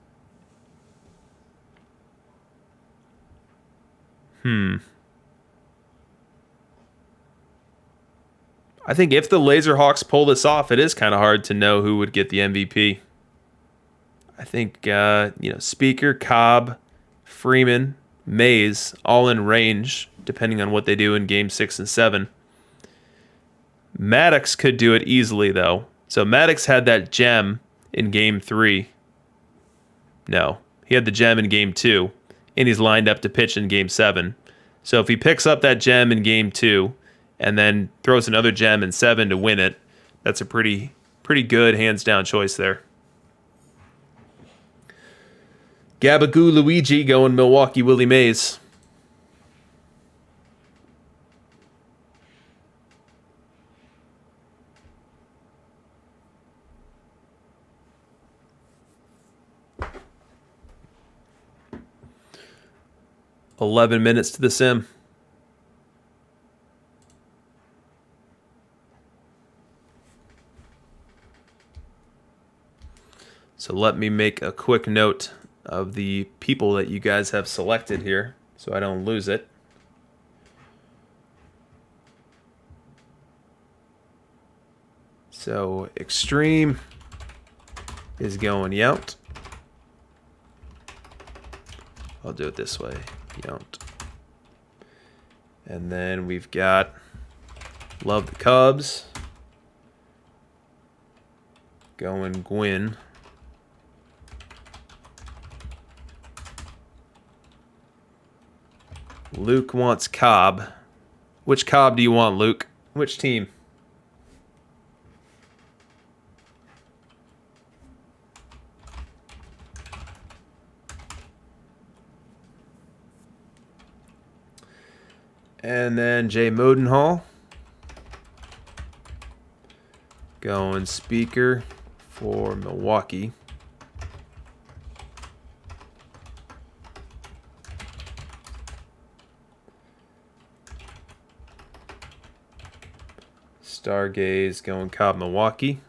I think if the Laserhawks pull this off, it is kind of hard to know who would get the MVP. I think, Speaker, Cobb, Freeman, Mays, all in range, depending on what they do in Game 6 and 7. Maddox could do it easily, though. So Maddox had that gem in Game 3. No, he had the gem in Game 2, and he's lined up to pitch in Game 7. So if he picks up that gem in Game 2 and then throws another gem in 7 to win it, that's a pretty good hands-down choice there. Gabagoo Luigi going Milwaukee Willie Mays. $11 minutes to the sim. So let me make a quick note of the people that you guys have selected here so I don't lose it. So Extreme is going Yount. I'll do it this way. Yount. And then we've got Love the Cubs going Gwyn. Luke wants Cobb. Which Cobb do you want, Luke? Which team? And then Jay Modenhall going Speaker for Milwaukee. Stargaze going Cobb, Milwaukee.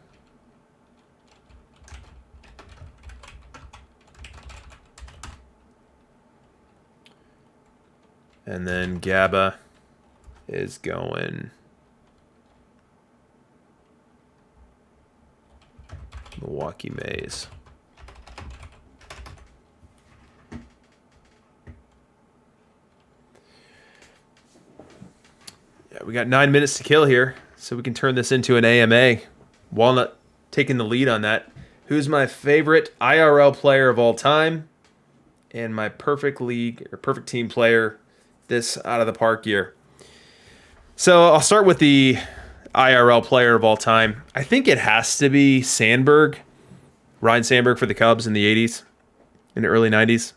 And then Gabba is going Milwaukee Mays. Yeah, we got 9 minutes to kill here, so we can turn this into an AMA. Walnut taking the lead on that. Who's my favorite IRL player of all time? and my perfect league or perfect team player this out of the park year. So I'll start with the IRL player of all time. I think it has to be Sandberg, Ryan Sandberg for the Cubs in the 80s, in the early 90s.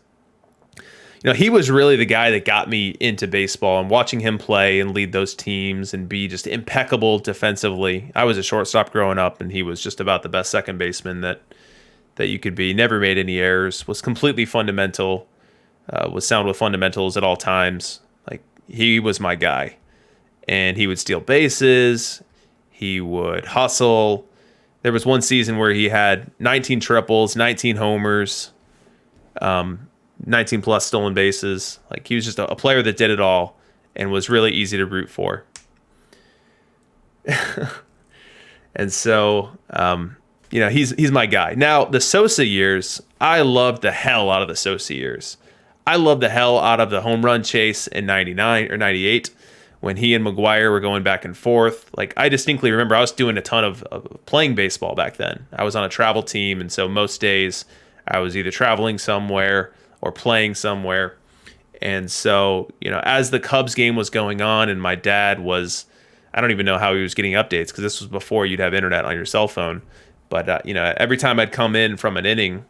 He was really the guy that got me into baseball, and watching him play and lead those teams and be just impeccable defensively. I was a shortstop growing up, and he was just about the best second baseman that you could be. Never made any errors, was completely fundamental, was sound with fundamentals at all times. Like, he was my guy. And he would steal bases. He would hustle. There was one season where he had 19 triples, 19 homers, 19 plus stolen bases. Like, he was just a player that did it all and was really easy to root for. And so, he's my guy. Now, the Sosa years, I loved the hell out of the Sosa years. I loved the hell out of the home run chase in 99 or 98 when he and McGuire were going back and forth. Like, I distinctly remember I was doing a ton of playing baseball back then. I was on a travel team, and so most days I was either traveling somewhere or playing somewhere. And so, as the Cubs game was going on, and my dad was, I don't even know how he was getting updates, because this was before you'd have internet on your cell phone. But, every time I'd come in from an inning,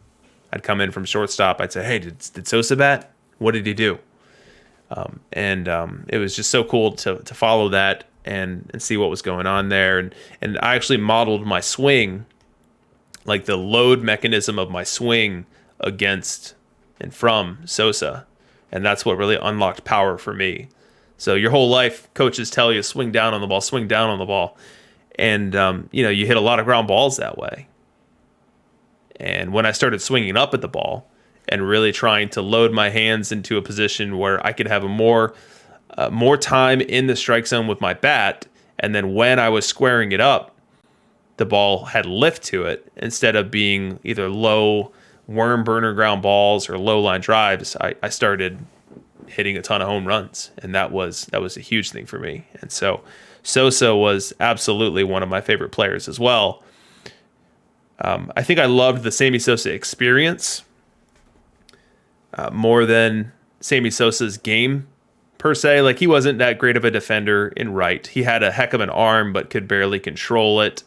I'd come in from shortstop, I'd say, hey, did Sosa bat? What did he do? It was just so cool to follow that and see what was going on there. And I actually modeled my swing, like the load mechanism of my swing, against and from Sosa. And that's what really unlocked power for me. So your whole life, coaches tell you, swing down on the ball, swing down on the ball. And, you hit a lot of ground balls that way. And when I started swinging up at the ball and really trying to load my hands into a position where I could have more time in the strike zone with my bat, and then when I was squaring it up, the ball had lift to it instead of being either low worm burner ground balls or low line drives. I started hitting a ton of home runs, and that was a huge thing for me. And so Sosa was absolutely one of my favorite players as well. I think I loved the Sammy Sosa experience more than Sammy Sosa's game per se. Like, he wasn't that great of a defender in right. He had a heck of an arm, but could barely control it.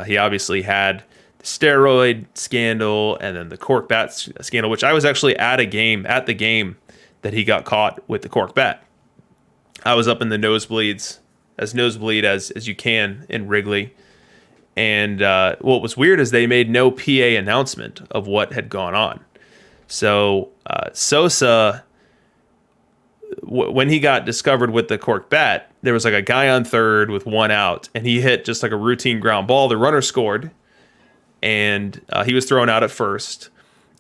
He obviously had the steroid scandal and then the cork bat scandal, which I was actually at the game that he got caught with the cork bat. I was up in the nosebleeds, as nosebleed as you can in Wrigley. And what was weird is they made no PA announcement of what had gone on. So Sosa, when he got discovered with the cork bat, there was like a guy on third with one out, and he hit just like a routine ground ball. The runner scored, and he was thrown out at first.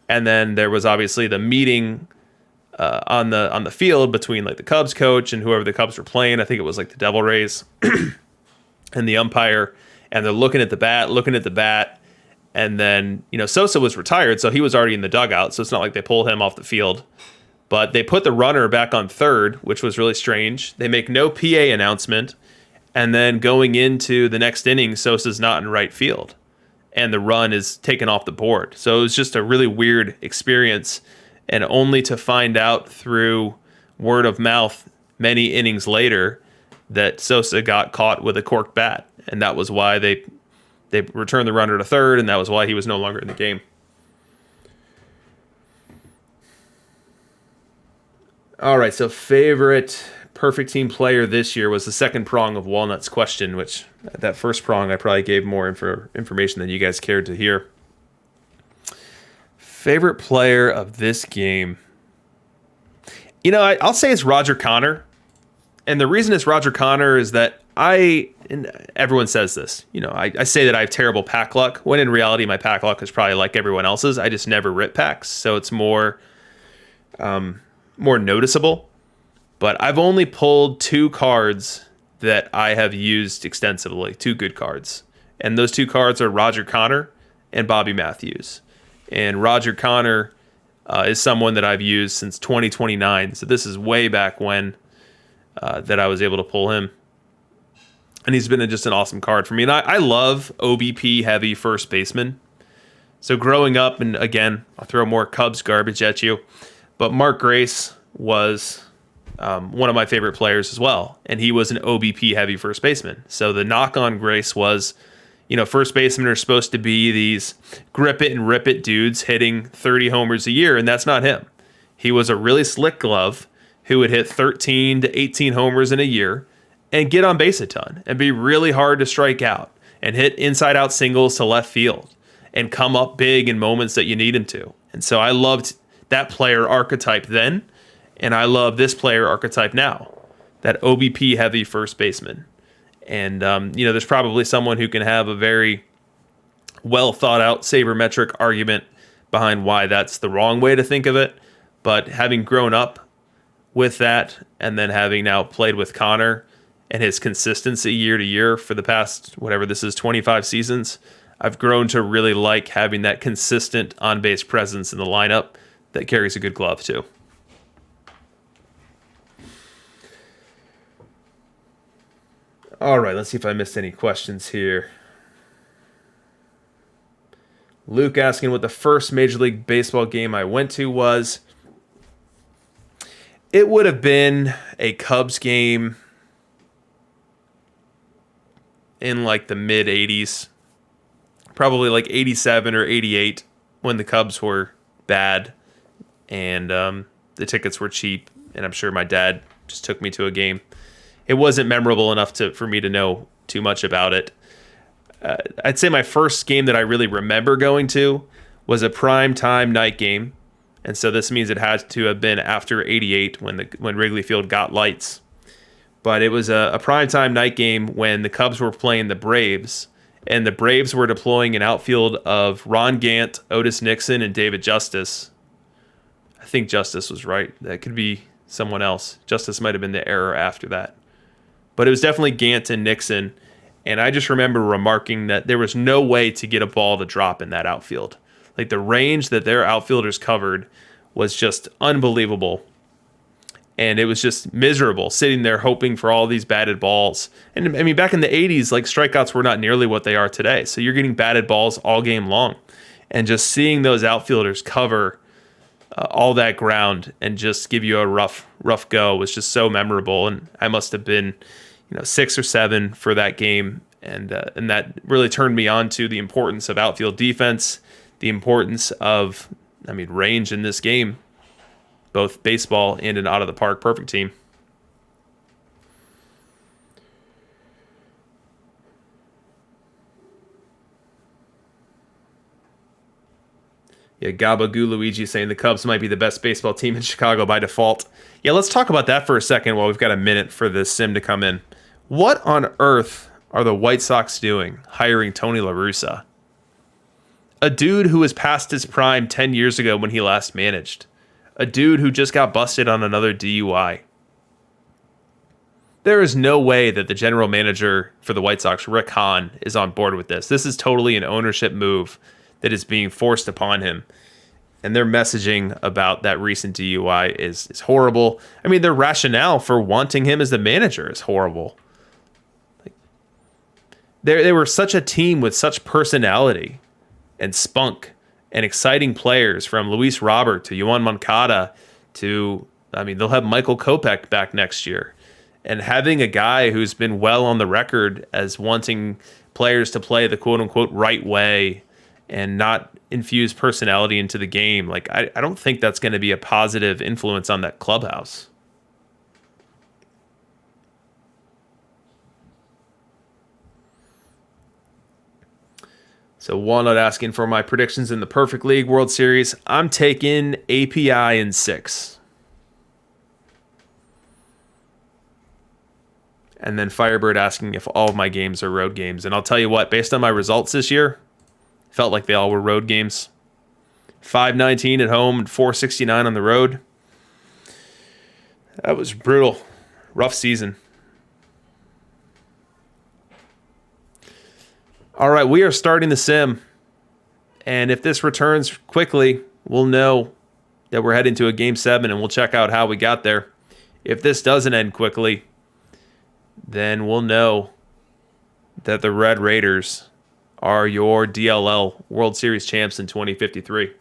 And then there was obviously the meeting on the field between like the Cubs coach and whoever the Cubs were playing. I think it was like the Devil Rays and the umpire. And they're looking at the bat, and then, Sosa was retired, so he was already in the dugout, so it's not like they pulled him off the field. But they put the runner back on third, which was really strange. They make no PA announcement, and then going into the next inning, Sosa's not in right field, and the run is taken off the board. So it was just a really weird experience, and only to find out through word of mouth many innings later that Sosa got caught with a cork bat. And that was why they returned the runner to third, and that was why he was no longer in the game. All right, so favorite perfect team player this year was the second prong of Walnut's question, which that first prong I probably gave more information than you guys cared to hear. Favorite player of this game. I'll say it's Roger Connor. And the reason it's Roger Connor is that and everyone says this, I say that I have terrible pack luck, when in reality my pack luck is probably like everyone else's. I just never rip packs, so it's more noticeable. But I've only pulled 2 cards that I have used extensively, 2 good cards. And those 2 cards are Roger Connor and Bobby Matthews. And Roger Connor is someone that I've used since 2029, so this is way back when that I was able to pull him. And he's been just an awesome card for me. And I love OBP heavy first baseman. So growing up, and again, I'll throw more Cubs garbage at you, But Mark Grace was one of my favorite players as well, and he was an OBP heavy first baseman. So the knock on Grace was, first basemen are supposed to be these grip it and rip it dudes hitting 30 homers a year, and that's not him. He was a really slick glove who would hit 13 to 18 homers in a year and get on base a ton and be really hard to strike out and hit inside out singles to left field and come up big in moments that you need him to. And so I loved that player archetype then, and I love this player archetype now, that OBP heavy first baseman. And, there's probably someone who can have a very well thought out sabermetric argument behind why that's the wrong way to think of it. But having grown up with that, and then having now played with Connor and his consistency year to year for the past, 25 seasons, I've grown to really like having that consistent on-base presence in the lineup that carries a good glove too. All right, let's see if I missed any questions here. Luke asking what the first Major League Baseball game I went to was. It would have been a Cubs game in like the mid 80s, probably like 87 or 88 when the Cubs were bad and the tickets were cheap. And I'm sure my dad just took me to a game. It wasn't memorable enough for me to know too much about it. I'd say my first game that I really remember going to was a prime time night game. And so this means it had to have been after 88 when Wrigley Field got lights. But it was a primetime night game when the Cubs were playing the Braves, and the Braves were deploying an outfield of Ron Gant, Otis Nixon, and David Justice. I think Justice was right. That could be someone else. Justice might have been the error after that. But it was definitely Gant and Nixon, and I just remember remarking that there was no way to get a ball to drop in that outfield. Like the range that their outfielders covered was just unbelievable. And it was just miserable sitting there hoping for all these batted balls. And I mean, back in the 80s, like strikeouts were not nearly what they are today. So you're getting batted balls all game long. And just seeing those outfielders cover all that ground and just give you a rough go was just so memorable. And I must have been, 6 or 7 for that game. And that really turned me on to the importance of outfield defense, the importance of, range in this game, both baseball and an out-of-the-park perfect team. Yeah, Gabagoo Luigi saying the Cubs might be the best baseball team in Chicago by default. Yeah, let's talk about that for a second while we've got a minute for this sim to come in. What on earth are the White Sox doing hiring Tony La Russa? A dude who was past his prime 10 years ago when he last managed. A dude who just got busted on another DUI. There is no way that the general manager for the White Sox, Rick Hahn, is on board with this. This is totally an ownership move that is being forced upon him. And their messaging about that recent DUI is horrible. I mean, their rationale for wanting him as the manager is horrible. They were such a team with such personality and spunk and exciting players, from Luis Robert to Yoan Moncada to, they'll have Michael Kopech back next year. And having a guy who's been well on the record as wanting players to play the quote-unquote right way and not infuse personality into the game, I don't think that's going to be a positive influence on that clubhouse. So Walnut asking for my predictions in the Perfect League World Series. I'm taking API in 6. And then Firebird asking if all of my games are road games. And I'll tell you what, based on my results this year, felt like they all were road games. 519 at home and 469 on the road. That was brutal. Rough season. All right, we are starting the sim. And if this returns quickly, we'll know that we're heading to a Game 7, and we'll check out how we got there. If this doesn't end quickly, then we'll know that the Red Raiders are your DLL World Series champs in 2053.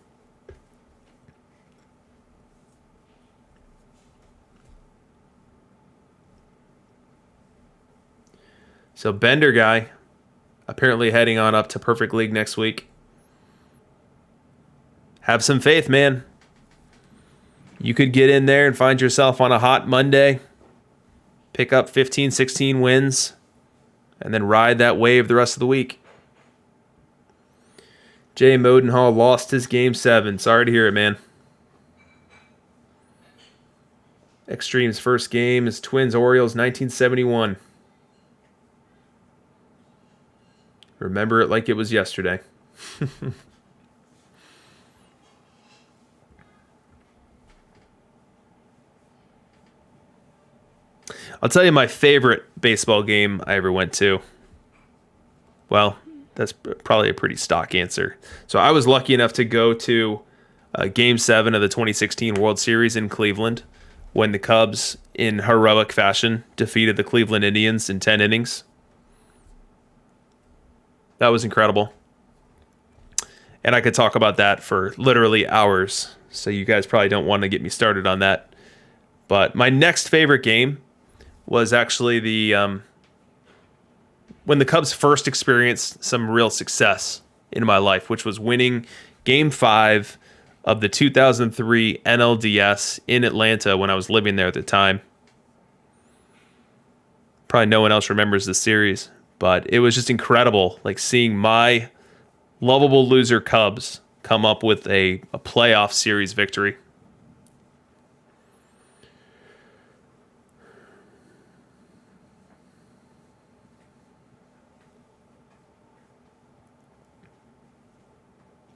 So Bender guy, apparently heading on up to Perfect League next week. Have some faith, man. You could get in there and find yourself on a hot Monday, pick up 15, 16 wins, and then ride that wave the rest of the week. Jay Modenhall lost his Game 7. Sorry to hear it, man. Extreme's first game is Twins-Orioles 1971. Remember it like it was yesterday. I'll tell you my favorite baseball game I ever went to. Well, that's probably a pretty stock answer. So I was lucky enough to go to Game 7 of the 2016 World Series in Cleveland when the Cubs, in heroic fashion, defeated the Cleveland Indians in 10 innings. That was incredible. And I could talk about that for literally hours. So you guys probably don't want to get me started on that. But my next favorite game was actually when the Cubs first experienced some real success in my life, which was winning Game 5 of the 2003 NLDS in Atlanta when I was living there at the time. Probably no one else remembers this series, but it was just incredible, like seeing my lovable loser Cubs come up with a playoff series victory.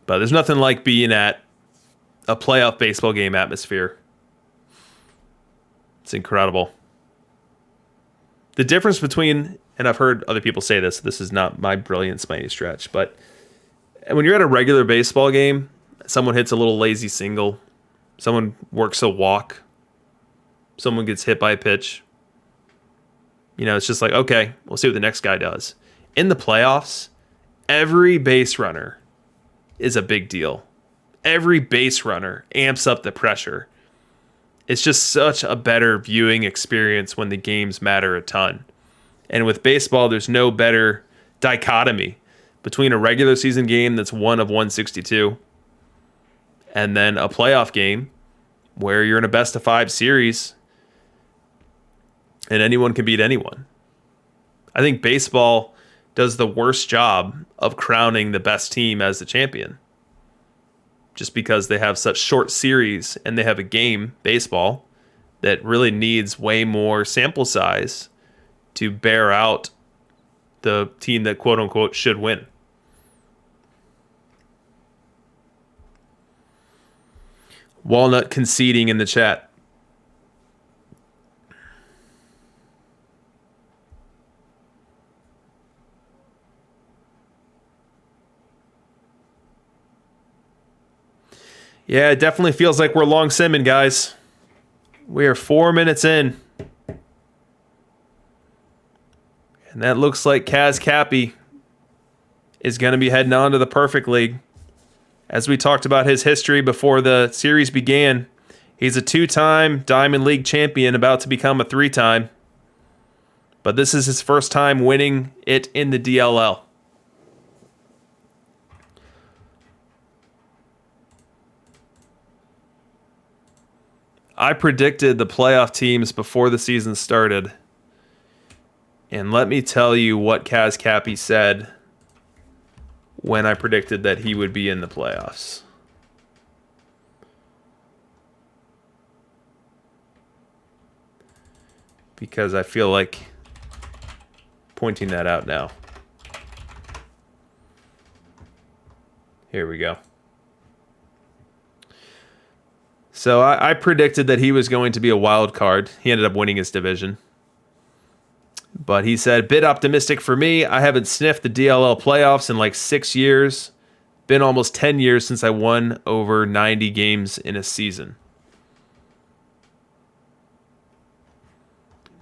But there's nothing like being at a playoff baseball game atmosphere. It's incredible. The difference between, and I've heard other people say this is not my brilliance by any stretch, but when you're at a regular baseball game, someone hits a little lazy single, someone works a walk, someone gets hit by a pitch. It's just like, okay, we'll see what the next guy does. In the playoffs, every base runner is a big deal. Every base runner amps up the pressure. It's just such a better viewing experience when the games matter a ton. And with baseball, there's no better dichotomy between a regular season game that's 1 of 162 and then a playoff game where you're in a best of 5 series and anyone can beat anyone. I think baseball does the worst job of crowning the best team as the champion. Just because they have such short series and they have a game, baseball, that really needs way more sample size to bear out the team that quote unquote should win. Walnut conceding in the chat. Yeah, it definitely feels like we're long simming, guys. We are 4 minutes in. And that looks like CazCappy is going to be heading on to the Perfect League. As we talked about his history before the series began, he's a 2-time Diamond League champion, about to become a 3-time. But this is his first time winning it in the DLL. I predicted the playoff teams before the season started. And let me tell you what CazCappy said when I predicted that he would be in the playoffs. Because I feel like pointing that out now. Here we go. So I predicted that he was going to be a wild card. He ended up winning his division. But he said, bit optimistic for me. I haven't sniffed the DLL playoffs in like 6 years. Been almost 10 years since I won over 90 games in a season.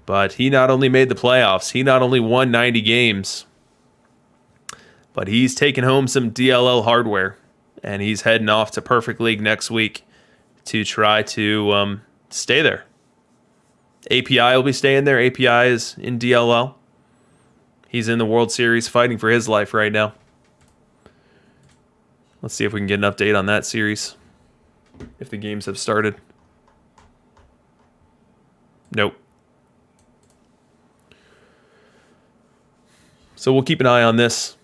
But he not only made the playoffs, he not only won 90 games, but he's taking home some DLL hardware. And he's heading off to Perfect League next week to try to stay there. API will be staying there. API is in DLL. He's in the World Series fighting for his life right now. Let's see if we can get an update on that series. If the games have started. Nope. So we'll keep an eye on this.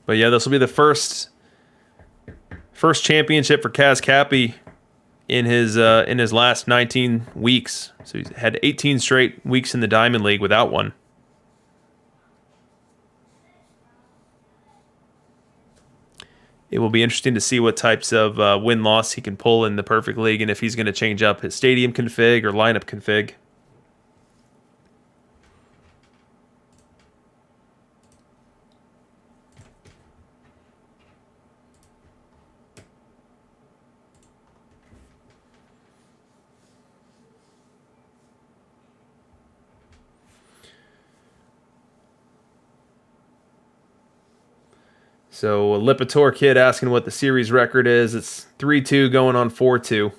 But yeah, this will be the first championship for CazCappy in his last 19 weeks. So he's had 18 straight weeks in the Diamond League without one. It will be interesting to see what types of win-loss he can pull in the Perfect League and if he's going to change up his stadium config or lineup config. So a Lipitor kid asking what the series record is. It's 3-2 going on 4-2.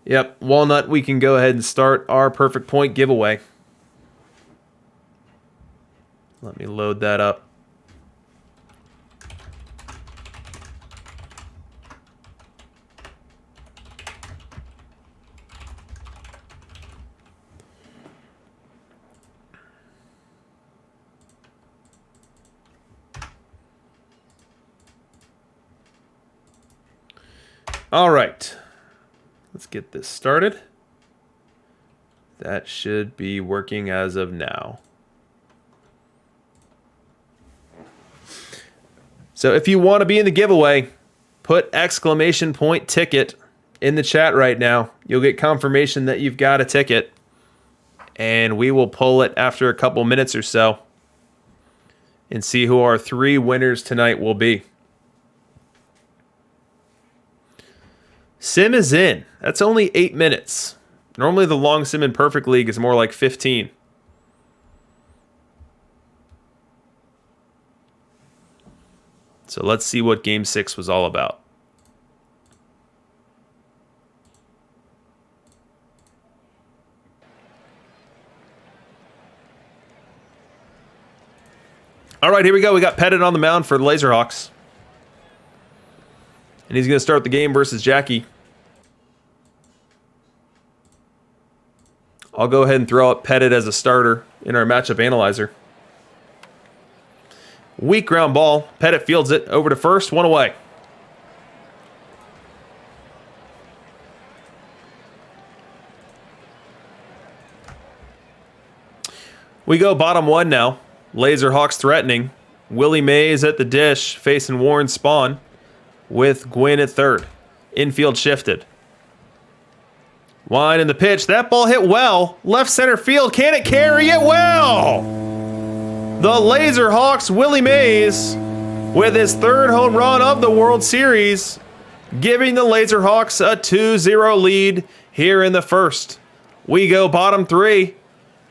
Yep, Walnut, we can go ahead and start our perfect point giveaway. Let me load that up. All right, let's get this started. That should be working as of now. So if you want to be in the giveaway, put !ticket in the chat right now. You'll get confirmation that you've got a ticket, and we will pull it after a couple minutes or so and see who our 3 winners tonight will be. Sim is in. That's only 8 minutes. Normally the long sim in Perfect League is more like 15. So let's see what Game 6 was all about. All right, here we go. We got Pettit on the mound for the Laserhawks. And he's going to start the game versus Jackie. I'll go ahead and throw up Pettit as a starter in our matchup analyzer. Weak ground ball. Pettit fields it over to first. 1 away. We go bottom 1 now. Laserhawks threatening. Willie Mays at the dish facing Warren Spawn with Gwynn at third. Infield shifted. Wine in the pitch. That ball hit well. Left center field. Can it carry it well? The Laserhawks, Willie Mays, with his 3rd home run of the World Series, giving the Laserhawks a 2-0 lead here in the first. We go bottom 3.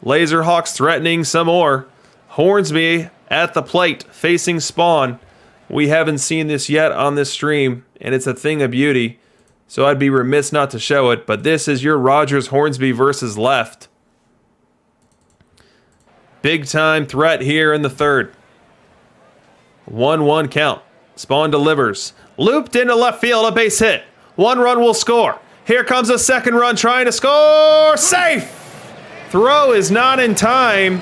Laserhawks threatening some more. Hornsby at the plate facing Spawn. We haven't seen this yet on this stream, and it's a thing of beauty. So I'd be remiss not to show it, but this is your Rogers Hornsby versus left. Big time threat here in the 3rd. 1-1 count. Spawn delivers. Looped into left field, a base hit. 1 run will score. Here comes a 2nd run trying to score. Safe! Throw is not in time,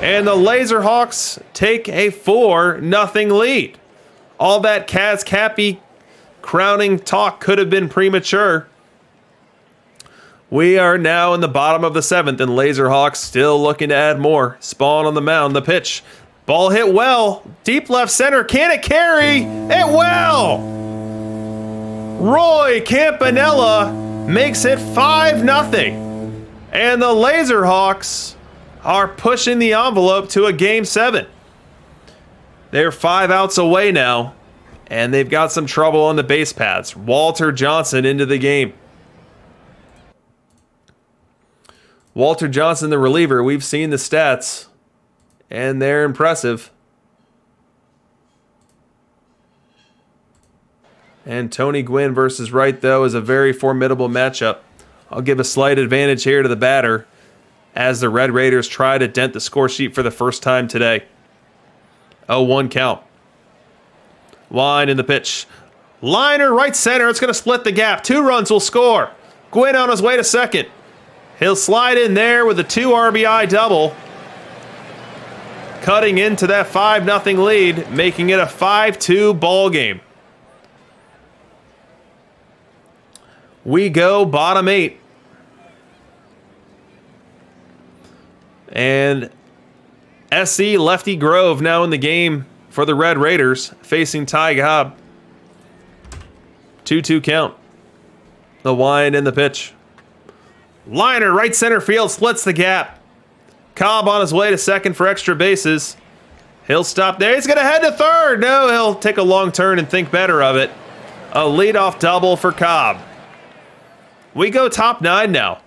and the Laserhawks take a 4-0 lead. All that CazCappy crowning talk could have been premature. We are now in the bottom of the 7th, and Laserhawks still looking to add more. Spawn on the mound, the pitch. Ball hit well. Deep left center. Can it carry? It will! Roy Campanella makes it 5-0. And the Laserhawks are pushing the envelope to a Game 7. They're 5 outs away now. And they've got some trouble on the base paths. Walter Johnson into the game. Walter Johnson, the reliever. We've seen the stats, and they're impressive. And Tony Gwynn versus Wright, though, is a very formidable matchup. I'll give a slight advantage here to the batter as the Red Raiders try to dent the score sheet for the first time today. 0-1 count. Line in the pitch. Liner right center. It's going to split the gap. 2 runs will score. Gwynn on his way to second. He'll slide in there with a 2 RBI double. Cutting into that 5-0 lead, making it a 5-2 ball game. We go bottom 8. And SC Lefty Grove now in the game for the Red Raiders, facing Ty Cobb. 2-2 count. The wind in the pitch. Liner, right center field, splits the gap. Cobb on his way to second for extra bases. He'll stop there. He's going to head to third. No, he'll take a long turn and think better of it. A leadoff double for Cobb. We go top 9 now.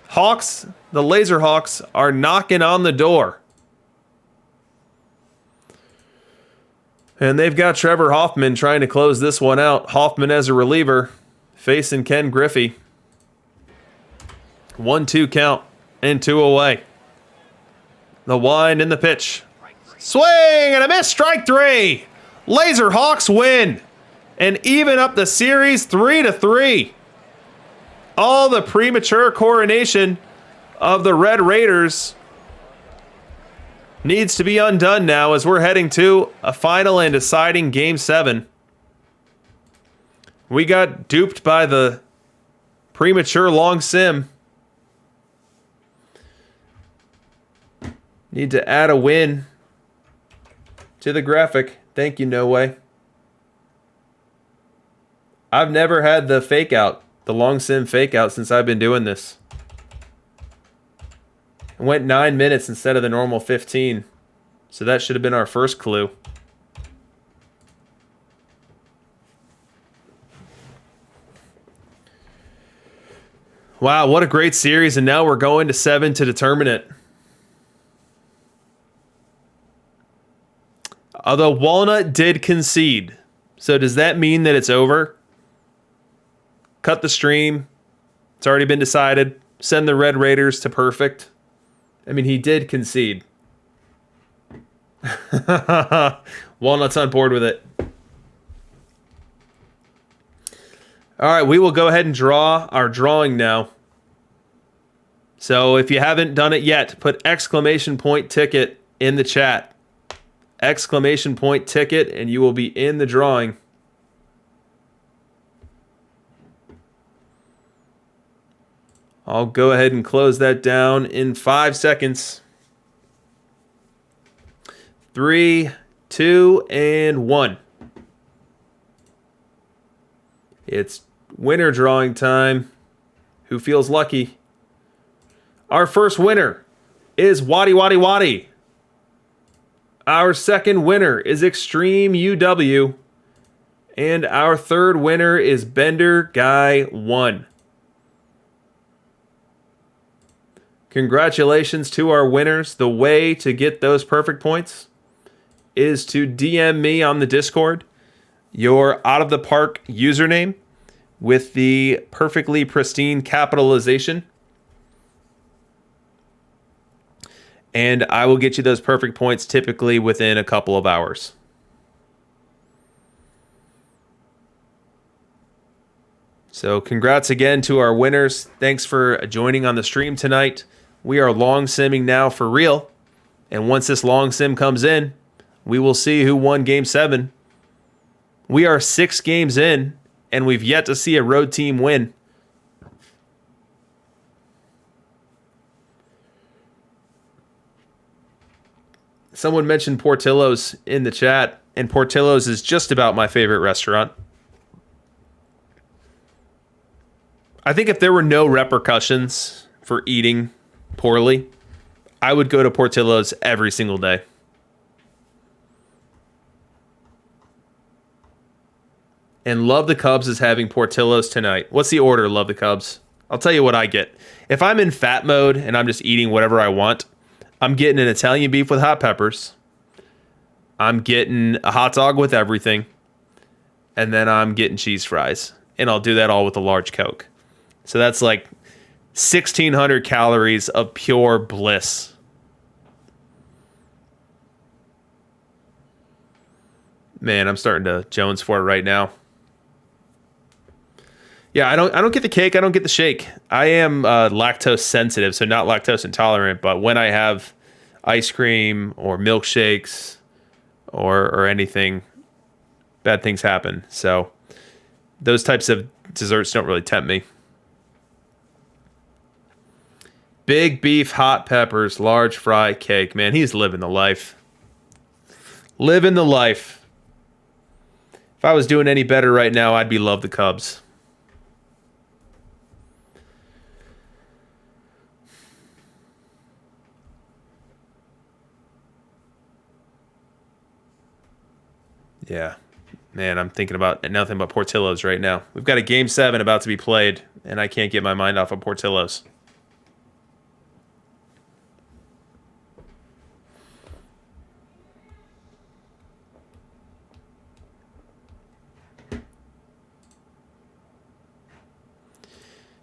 Hawks, the Laser Hawks, are knocking on the door. And they've got Trevor Hoffman trying to close this one out. Hoffman as a reliever, facing Ken Griffey. 1-2 count and 2 away. The wind in the pitch. Swing and a miss, strike 3. Laser Hawks win and even up the series 3-3. All the premature coronation of the Red Raiders needs to be undone now as we're heading to a final and deciding Game 7. We got duped by the premature long sim. Need to add a win to the graphic. Thank you, No Way. I've never had the fake out, the long sim fake out, since I've been doing this. It went 9 minutes instead of the normal 15. So that should have been our first clue. Wow, what a great series. And now we're going to 7 to determine it. Although Walnut did concede. So does that mean that it's over? Cut the stream. It's already been decided. Send the Red Raiders to perfect. I mean, he did concede. Walnut's on board with it. All right, we will go ahead and draw our drawing now. So if you haven't done it yet, put exclamation point ticket in the chat. Exclamation point ticket, and you will be in the drawing. I'll go ahead and close that down in 5 seconds. 3, 2, and 1. It's winner drawing time. Who feels lucky? Our first winner is Waddy Waddy Waddy. Our second winner is Extreme UW. And our third winner is Bender Guy 1. Congratulations to our winners. The way to get those perfect points is to DM me on the Discord your Out of the Park username with the perfectly pristine capitalization. And I will get you those perfect points typically within a couple of hours. So congrats again to our winners. Thanks for joining on the stream tonight. We are long simming now for real. And once this long sim comes in, we will see who won Game 7. We are 6 games in, and we've yet to see a road team win. Someone mentioned Portillo's in the chat, and Portillo's is just about my favorite restaurant. I think if there were no repercussions for eating poorly, I would go to Portillo's every single day. And Love the Cubs is having Portillo's tonight. What's the order, Love the Cubs? I'll tell you what I get. If I'm in fat mode and I'm just eating whatever I want, I'm getting an Italian beef with hot peppers. I'm getting a hot dog with everything. and then I'm getting cheese fries. And I'll do that all with a large Coke. So that's like 1,600 calories of pure bliss. Man, I'm starting to Jones for it right now. Yeah, I don't get the cake. I don't get the shake. I am lactose sensitive, so not lactose intolerant. But when I have ice cream or milkshakes or anything, bad things happen. So those types of desserts don't really tempt me. Big beef, hot peppers, large fry cake. Man, he's living the life. Living the life. If I was doing any better right now, I'd be love the Cubs. Yeah. Man, I'm thinking about nothing but Portillo's right now. We've got a Game 7 about to be played, and I can't get my mind off of Portillo's.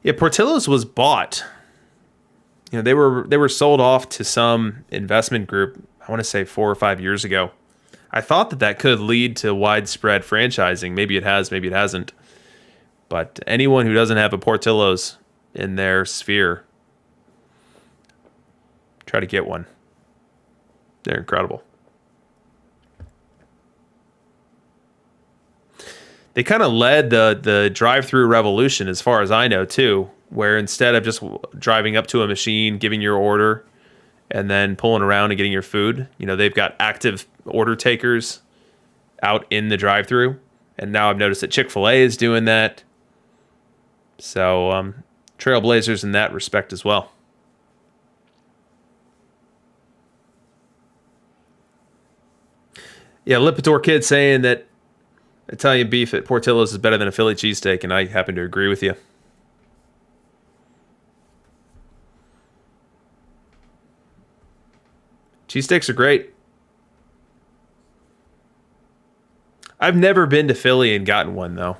Yeah, Portillo's was bought. You know, they were sold off to some investment group, I want to say 4 or 5 years ago. I thought that could lead to widespread franchising. Maybe it has, maybe it hasn't. But anyone who doesn't have a Portillo's in their sphere, try to get one. They're incredible. They kind of led the drive-through revolution, as far as I know, too, where instead of just driving up to a machine, giving your order, and then pulling around and getting your food, you know, they've got active order takers out in the drive-through. And now I've noticed that Chick-fil-A is doing that. So, trailblazers in that respect as well. Yeah, Lipitor Kid saying that Italian beef at Portillo's is better than a Philly cheesesteak, and I happen to agree with you. Cheesesteaks are great. I've never been to Philly and gotten one, though.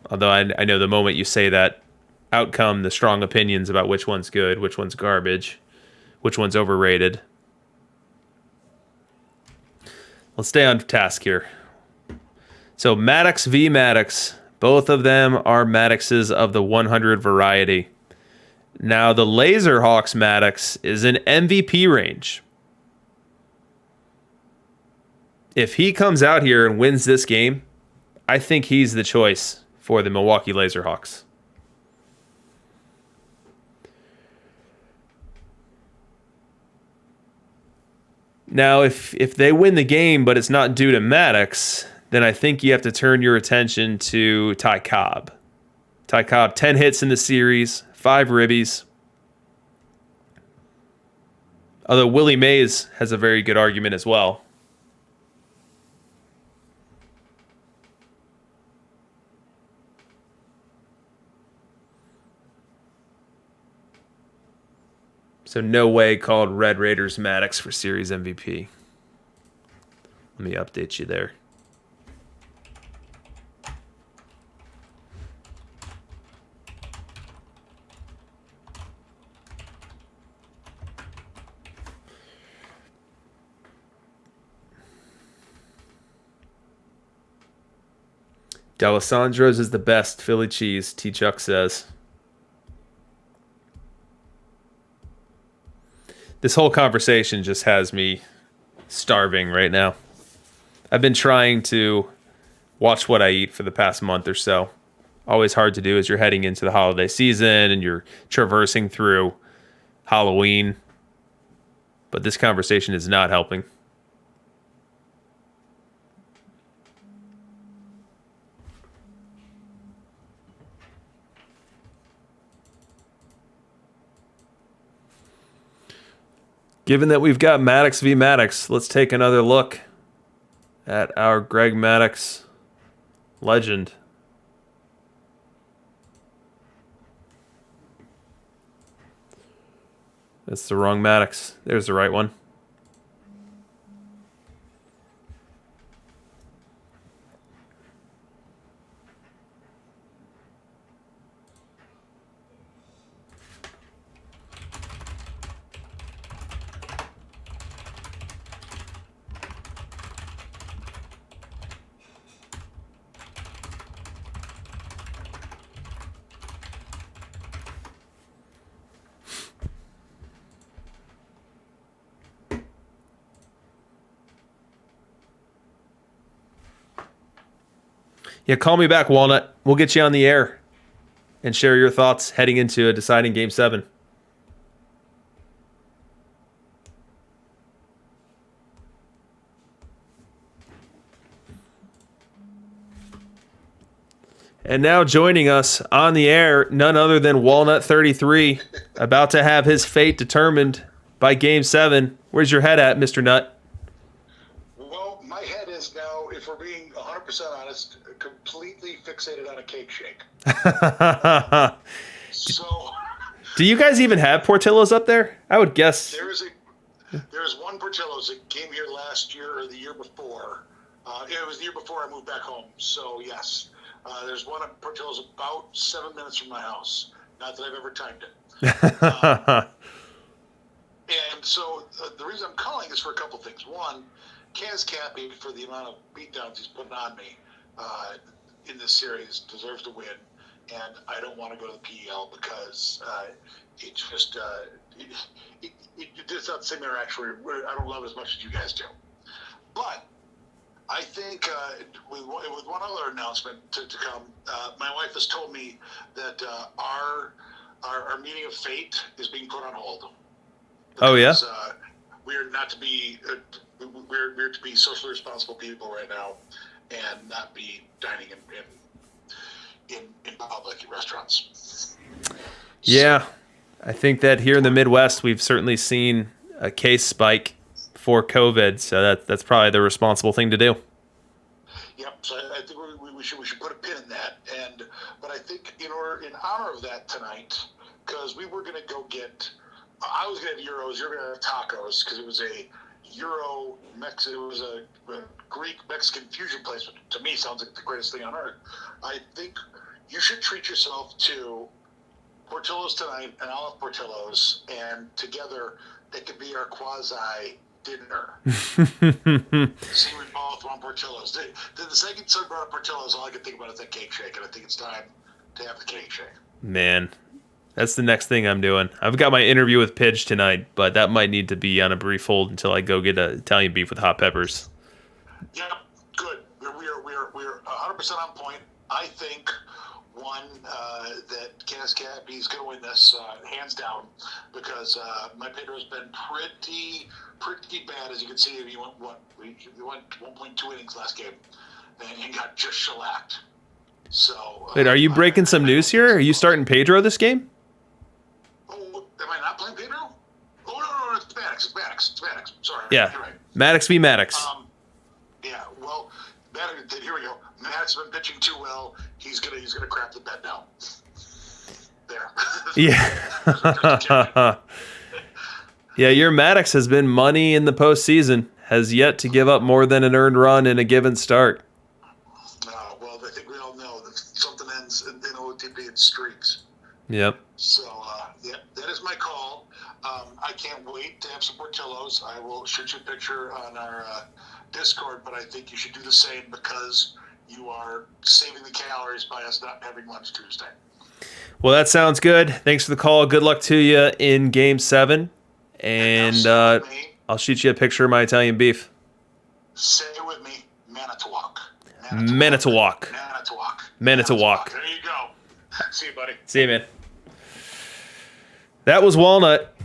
Although I know the moment you say that, out come the strong opinions about which one's good, which one's garbage, which one's overrated. Let's stay on task here. So Maddox v. Maddox, both of them are Maddoxes of the 100 variety. Now the Laserhawks Maddox is in MVP range. If he comes out here and wins this game, I think he's the choice for the Milwaukee Laserhawks. Now, if they win the game, but it's not due to Maddox, then I think you have to turn your attention to Ty Cobb. Ty Cobb, 10 hits in the series, 5 ribbies. Although Willie Mays has a very good argument as well. So no way called Red Raiders Maddox for Series MVP. Let me update you there. D'Alessandro's is the best Philly cheese, T. Chuck says. This whole conversation just has me starving right now. I've been trying to watch what I eat for the past month or so. Always hard to do as you're heading into the holiday season and you're traversing through Halloween. But this conversation is not helping. Given that we've got Maddox v. Maddox, let's take another look at our Greg Maddox legend. That's the wrong Maddox. There's the right one. Yeah, call me back, Walnut. We'll get you on the air and share your thoughts heading into a deciding Game 7. And now joining us on the air, none other than Walnut 33, about to have his fate determined by Game 7. Where's your head at, Mr. Nut? Well, my head is now, if we're being 100% honest, completely fixated on a cake shake. So, do you guys even have Portillo's up there? I would guess. There's one Portillo's that came here last year or the year before. It was the year before I moved back home. So, yes. There's one at Portillo's about 7 minutes from my house. Not that I've ever timed it. And so the reason I'm calling is for a couple things. One, CazCappy, for the amount of beatdowns he's putting on me in this series, deserves to win. And I don't want to go to the PEL because it's just it's not the same interaction where I don't love it as much as you guys do. But I think with one other announcement to come, my wife has told me that our meeting of fate is being put on hold. Oh yeah. We are not to be we're to be socially responsible people right now, and not be dining in public at restaurants. Yeah, I think that here in the Midwest, we've certainly seen a case spike for COVID, so that's probably the responsible thing to do. Yep. So I think we should put a pin in that, but I think in honor of that tonight, because we were going to go get, I was going to have euros, you're going to have tacos, because it was a Euro Mexican, it was a Greek Mexican fusion place, which to me sounds like the greatest thing on earth. I think you should treat yourself to Portillo's tonight, and I'll have Portillo's, and together it could be our quasi dinner. See, we both want Portillo's. The second son brought up Portillo's, all I could think about is that cake shake, and I think it's time to have the cake shake. Man, that's the next thing I'm doing. I've got my interview with Pidge tonight, but that might need to be on a brief hold until I go get an Italian beef with hot peppers. Yep, good. We're 100% on point. I think that CazCappy is going to win this hands down, because my Pedro's been pretty bad. As you can see, he went 1.2 innings last game and got just shellacked. So wait, are you breaking some news here? Are you starting Pedro this game? Oh, am I not playing Pedro? Oh no, it's Maddox. Sorry. Yeah, you're right. Maddox v. Maddox. Yeah, well, here we go. Maddox has been pitching too well. He's gonna crap the bed now. There. Yeah. Yeah, your Maddox has been money in the postseason. Has yet to give up more than an earned run in a given start. Well, I think we all know that something ends in OTP and streaks. Yep. So, that is my call. I can't wait to have some Portillo's. I will shoot you a picture on our Discord, but I think you should do the same, because you are saving the calories by us not having lunch Tuesday. Well, that sounds good. Thanks for the call. Good luck to you in Game 7. And I'll shoot you a picture of my Italian beef. Say it with me, Manitowoc. Manitowoc. There you go. See you, buddy. See you, man. That was Walnut.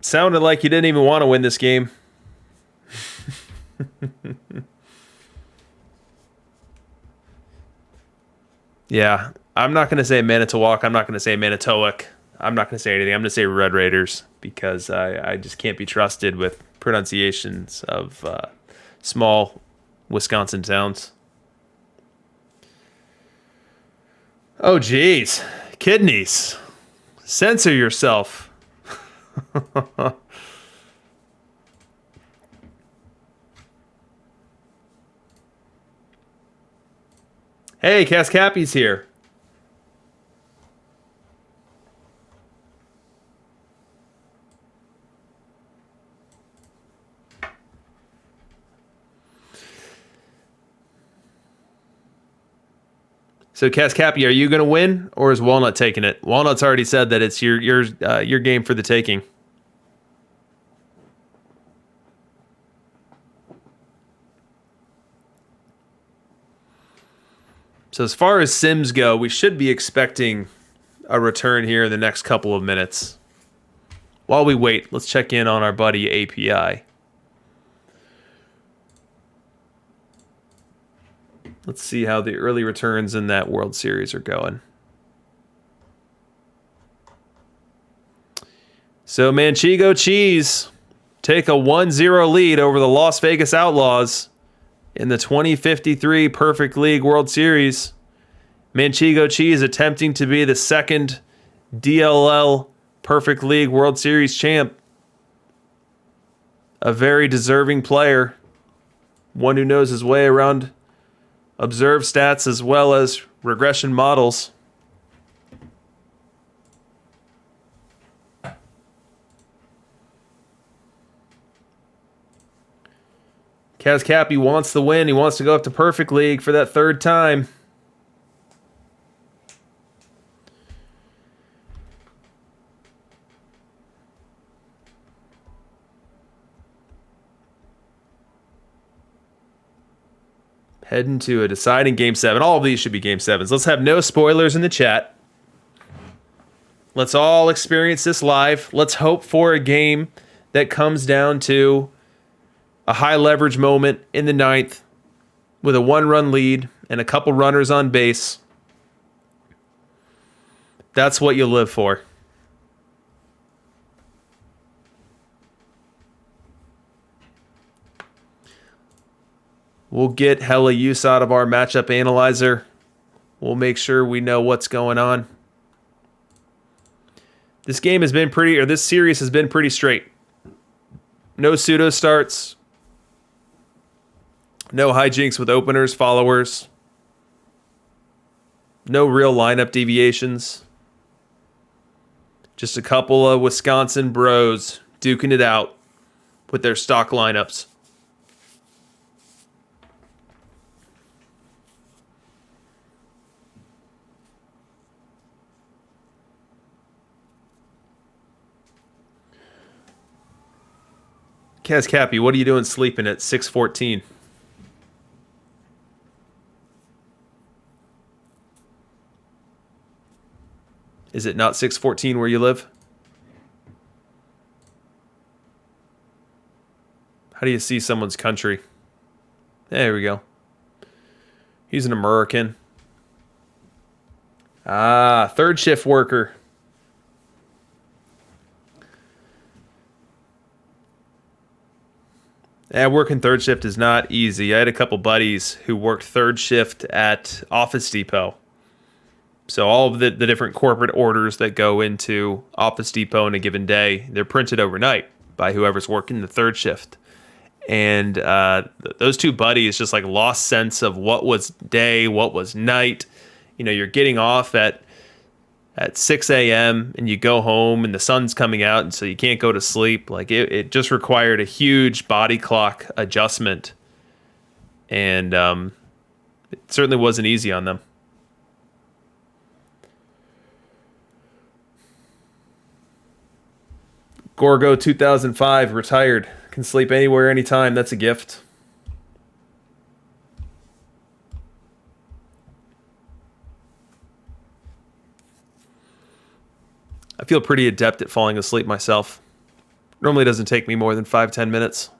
Sounded like you didn't even want to win this game. Yeah, I'm not going to say Manitowoc. I'm not going to say Manitowoc. I'm not going to say anything. I'm going to say Red Raiders, because I just can't be trusted with pronunciations of small Wisconsin towns. Oh, geez. Kidneys. Censor yourself. Hey, CazCappy's here. So, CazCappy, are you going to win, or is Walnut taking it? Walnut's already said that it's your game for the taking. So as far as sims go, we should be expecting a return here in the next couple of minutes. While we wait, let's check in on our buddy API. Let's see how the early returns in that World Series are going. So Manchego Cheese take a 1-0 lead over the Las Vegas Outlaws in the 2053 Perfect League World Series. Manchego Cheese attempting to be the second DLL Perfect League World Series champ. A very deserving player. One who knows his way around observed stats as well as regression models. CazCappy wants the win. He wants to go up to Perfect League for that third time. Heading to a deciding Game 7. All of these should be Game 7s. Let's have no spoilers in the chat. Let's all experience this live. Let's hope for a game that comes down to a high leverage moment in the ninth with a 1-run lead and a couple runners on base. That's what you live for. We'll get hella use out of our matchup analyzer. We'll make sure we know what's going on. This game has been this series has been pretty straight. No pseudo starts. No hijinks with openers, followers. No real lineup deviations. Just a couple of Wisconsin bros duking it out with their stock lineups. CazCappy, what are you doing sleeping at 6:14? Is it not 6:14 where you live? How do you see someone's country? There we go. He's an American. Ah, third shift worker. Yeah, working third shift is not easy. I had a couple buddies who worked third shift at Office Depot. So all of the different corporate orders that go into Office Depot in a given day, they're printed overnight by whoever's working the third shift. And those two buddies just like lost sense of what was day, what was night. You know, you're getting off at 6 a.m. and you go home and the sun's coming out and so you can't go to sleep. Like it just required a huge body clock adjustment. And it certainly wasn't easy on them. Gorgo 2005, retired. Can sleep anywhere, anytime. That's a gift. I feel pretty adept at falling asleep myself. Normally doesn't take me more than 5-10 minutes.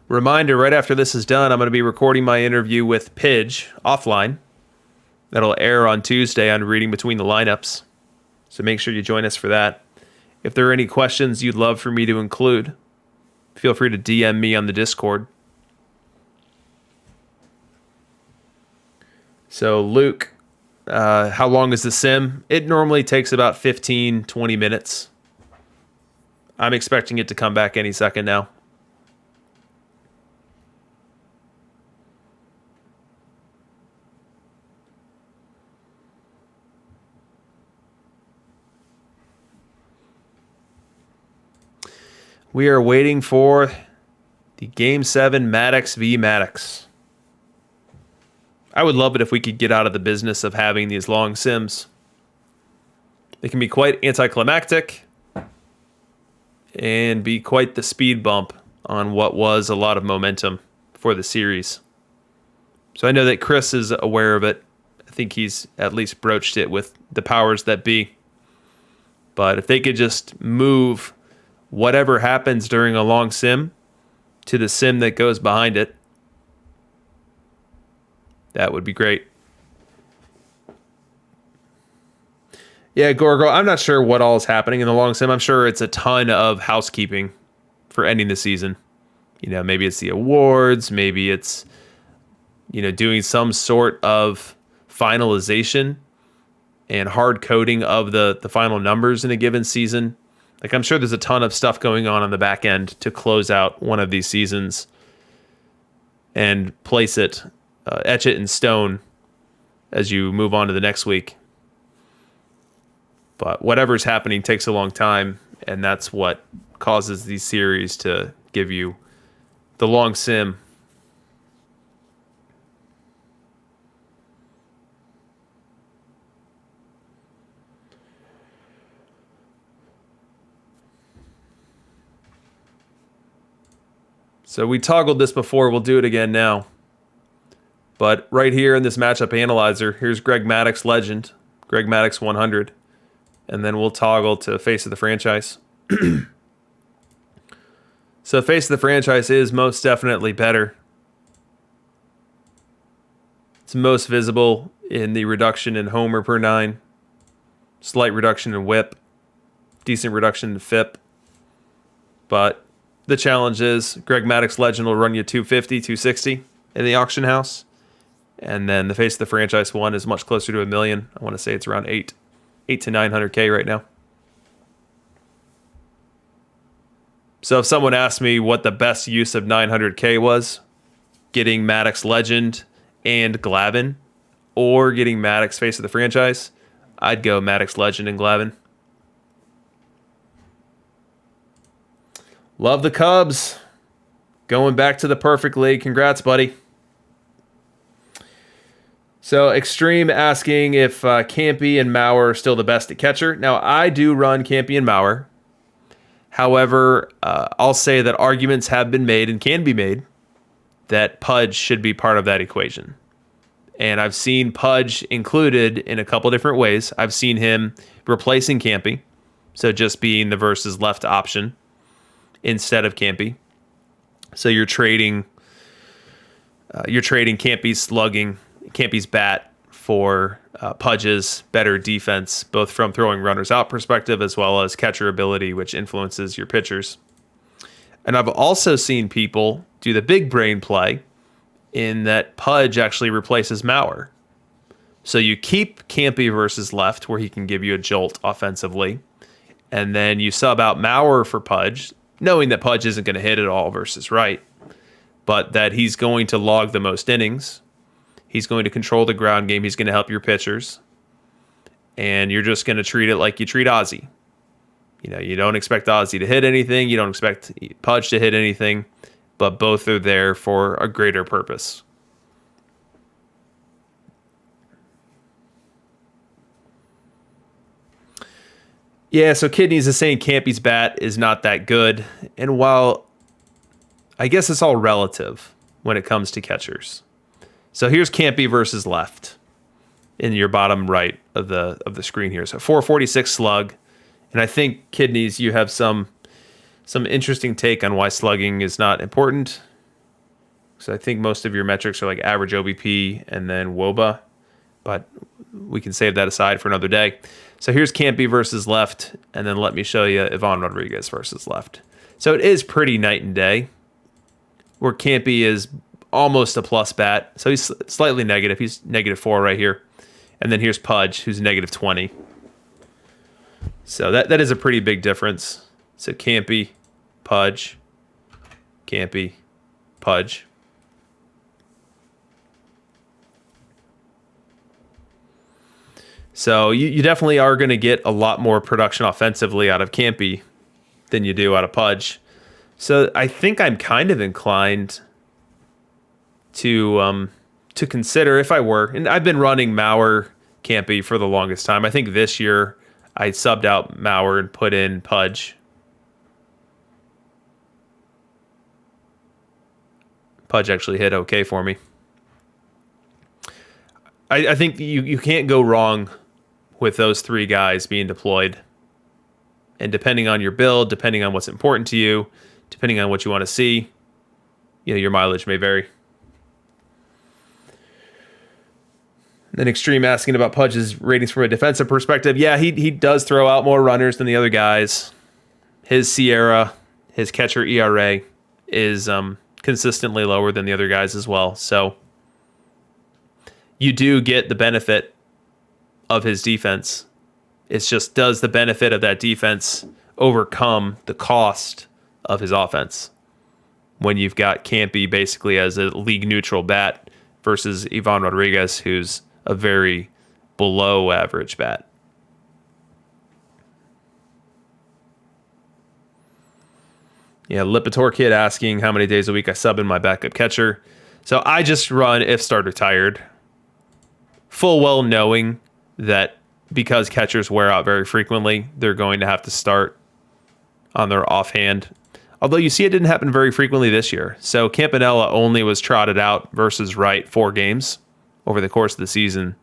Reminder, right after this is done, I'm going to be recording my interview with Pidge offline. That'll air on Tuesday on Reading Between the Lineups. So make sure you join us for that. If there are any questions you'd love for me to include, feel free to DM me on the Discord. So Luke, how long is the sim? It normally takes about 15-20 minutes. I'm expecting it to come back any second now. We are waiting for The Game 7 Maddox v. Maddox. I would love it if we could get out of the business of having these long sims. They can be quite anticlimactic and be quite the speed bump on what was a lot of momentum for the series. So I know that Chris is aware of it. I think he's at least broached it with the powers that be. But if they could just move whatever happens during a long sim to the sim that goes behind it, that would be great. Yeah, Gorgo, I'm not sure what all is happening in the long sim. I'm sure it's a ton of housekeeping for ending the season. You know, maybe it's the awards, maybe it's, you know, doing some sort of finalization and hard coding of the final numbers in a given season. Like, I'm sure there's a ton of stuff going on the back end to close out one of these seasons and place it, etch it in stone as you move on to the next week. But whatever's happening takes a long time, and that's what causes these series to give you the long sim. So we toggled this before, we'll do it again now. But right here in this matchup analyzer, here's Greg Maddox Legend, Greg Maddox 100. And then we'll toggle to Face of the Franchise. So Face of the Franchise is most definitely better. It's most visible in the reduction in homer per 9. Slight reduction in whip. Decent reduction in FIP. But the challenge is Greg Maddox Legend will run you 250, 260 in the auction house. And then the Face of the Franchise one is much closer to $1 million. I want to say it's around 8 to 900K right now. So if someone asked me what the best use of 900K was, getting Maddox Legend and Glavin, or getting Maddox Face of the Franchise, I'd go Maddox Legend and Glavin. Love the Cubs. Going back to the perfect league. Congrats, buddy. So Extreme asking if Campy and Mauer are still the best at catcher. Now, I do run Campy and Mauer. However, I'll say that arguments have been made and can be made that Pudge should be part of that equation. And I've seen Pudge included in a couple different ways. I've seen him replacing Campy, so just being the versus left option instead of Campy. So you're trading Campy's slugging, Campy's bat for Pudge's better defense, both from throwing runners out perspective as well as catcher ability, which influences your pitchers. And I've also seen people do the big brain play in that Pudge actually replaces Mauer. So you keep Campy versus left, where he can give you a jolt offensively, and then you sub out Mauer for Pudge, knowing that Pudge isn't going to hit it all versus right, but that he's going to log the most innings. He's going to control the ground game. He's going to help your pitchers. And you're just going to treat it like you treat Ozzy. You know, you don't expect Ozzy to hit anything. You don't expect Pudge to hit anything. But both are there for a greater purpose. Yeah, so Kidneys is saying Campy's bat is not that good. And while I guess it's all relative when it comes to catchers. So here's Campy versus left in your bottom right of the screen here. So 446 slug. And I think, Kidneys, you have some interesting take on why slugging is not important. So I think most of your metrics are like average OBP and then WOBA. But we can save that aside for another day. So here's Campy versus left. And then let me show you Ivan Rodriguez versus left. So it is pretty night and day, where Campy is almost a plus bat. So he's slightly negative. He's -4 right here. And then here's Pudge, who's -20. So that is a pretty big difference. So Campy, Pudge, Campy, Pudge. So you definitely are going to get a lot more production offensively out of Campy than you do out of Pudge. So I think I'm kind of inclined to consider if I were, and I've been running Mauer Campy for the longest time. I think this year I subbed out Mauer and put in Pudge. Pudge actually hit okay for me. I think you can't go wrong with those three guys being deployed. And depending on your build, depending on what's important to you, depending on what you want to see, your mileage may vary. Then Extreme asking about Pudge's ratings from a defensive perspective. Yeah, he does throw out more runners than the other guys. His Sierra, his catcher ERA is consistently lower than the other guys as well. So you do get the benefit of his defense. It's just, does the benefit of that defense overcome the cost of his offense when you've got Campy basically as a league neutral bat versus Ivan Rodriguez, who's a very below average bat? Yeah, Lipitor Kid asking how many days a week I sub in my backup catcher. So I just run if starter tired, full well knowing that because catchers wear out very frequently, they're going to have to start on their offhand. Although you see it didn't happen very frequently this year. So Campanella only was trotted out versus Wright 4 games over the course of the season.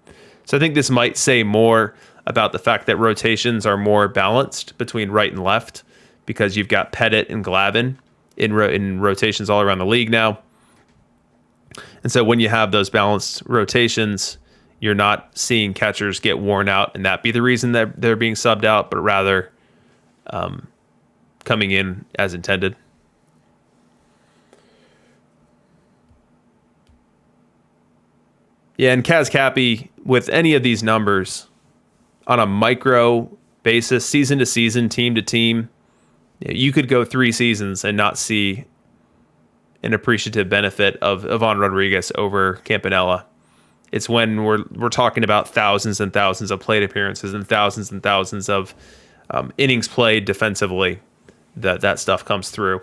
So I think this might say more about the fact that rotations are more balanced between right and left, because you've got Pettit and Glavine in rotations all around the league now. And so when you have those balanced rotations, you're not seeing catchers get worn out and that be the reason that they're being subbed out, but rather coming in as intended. Yeah, and CazCappy, with any of these numbers, on a micro basis, season to season, team to team, you could go 3 seasons and not see an appreciative benefit of Ivan Rodriguez over Campanella. It's when we're talking about thousands and thousands of plate appearances and thousands of innings played defensively that stuff comes through.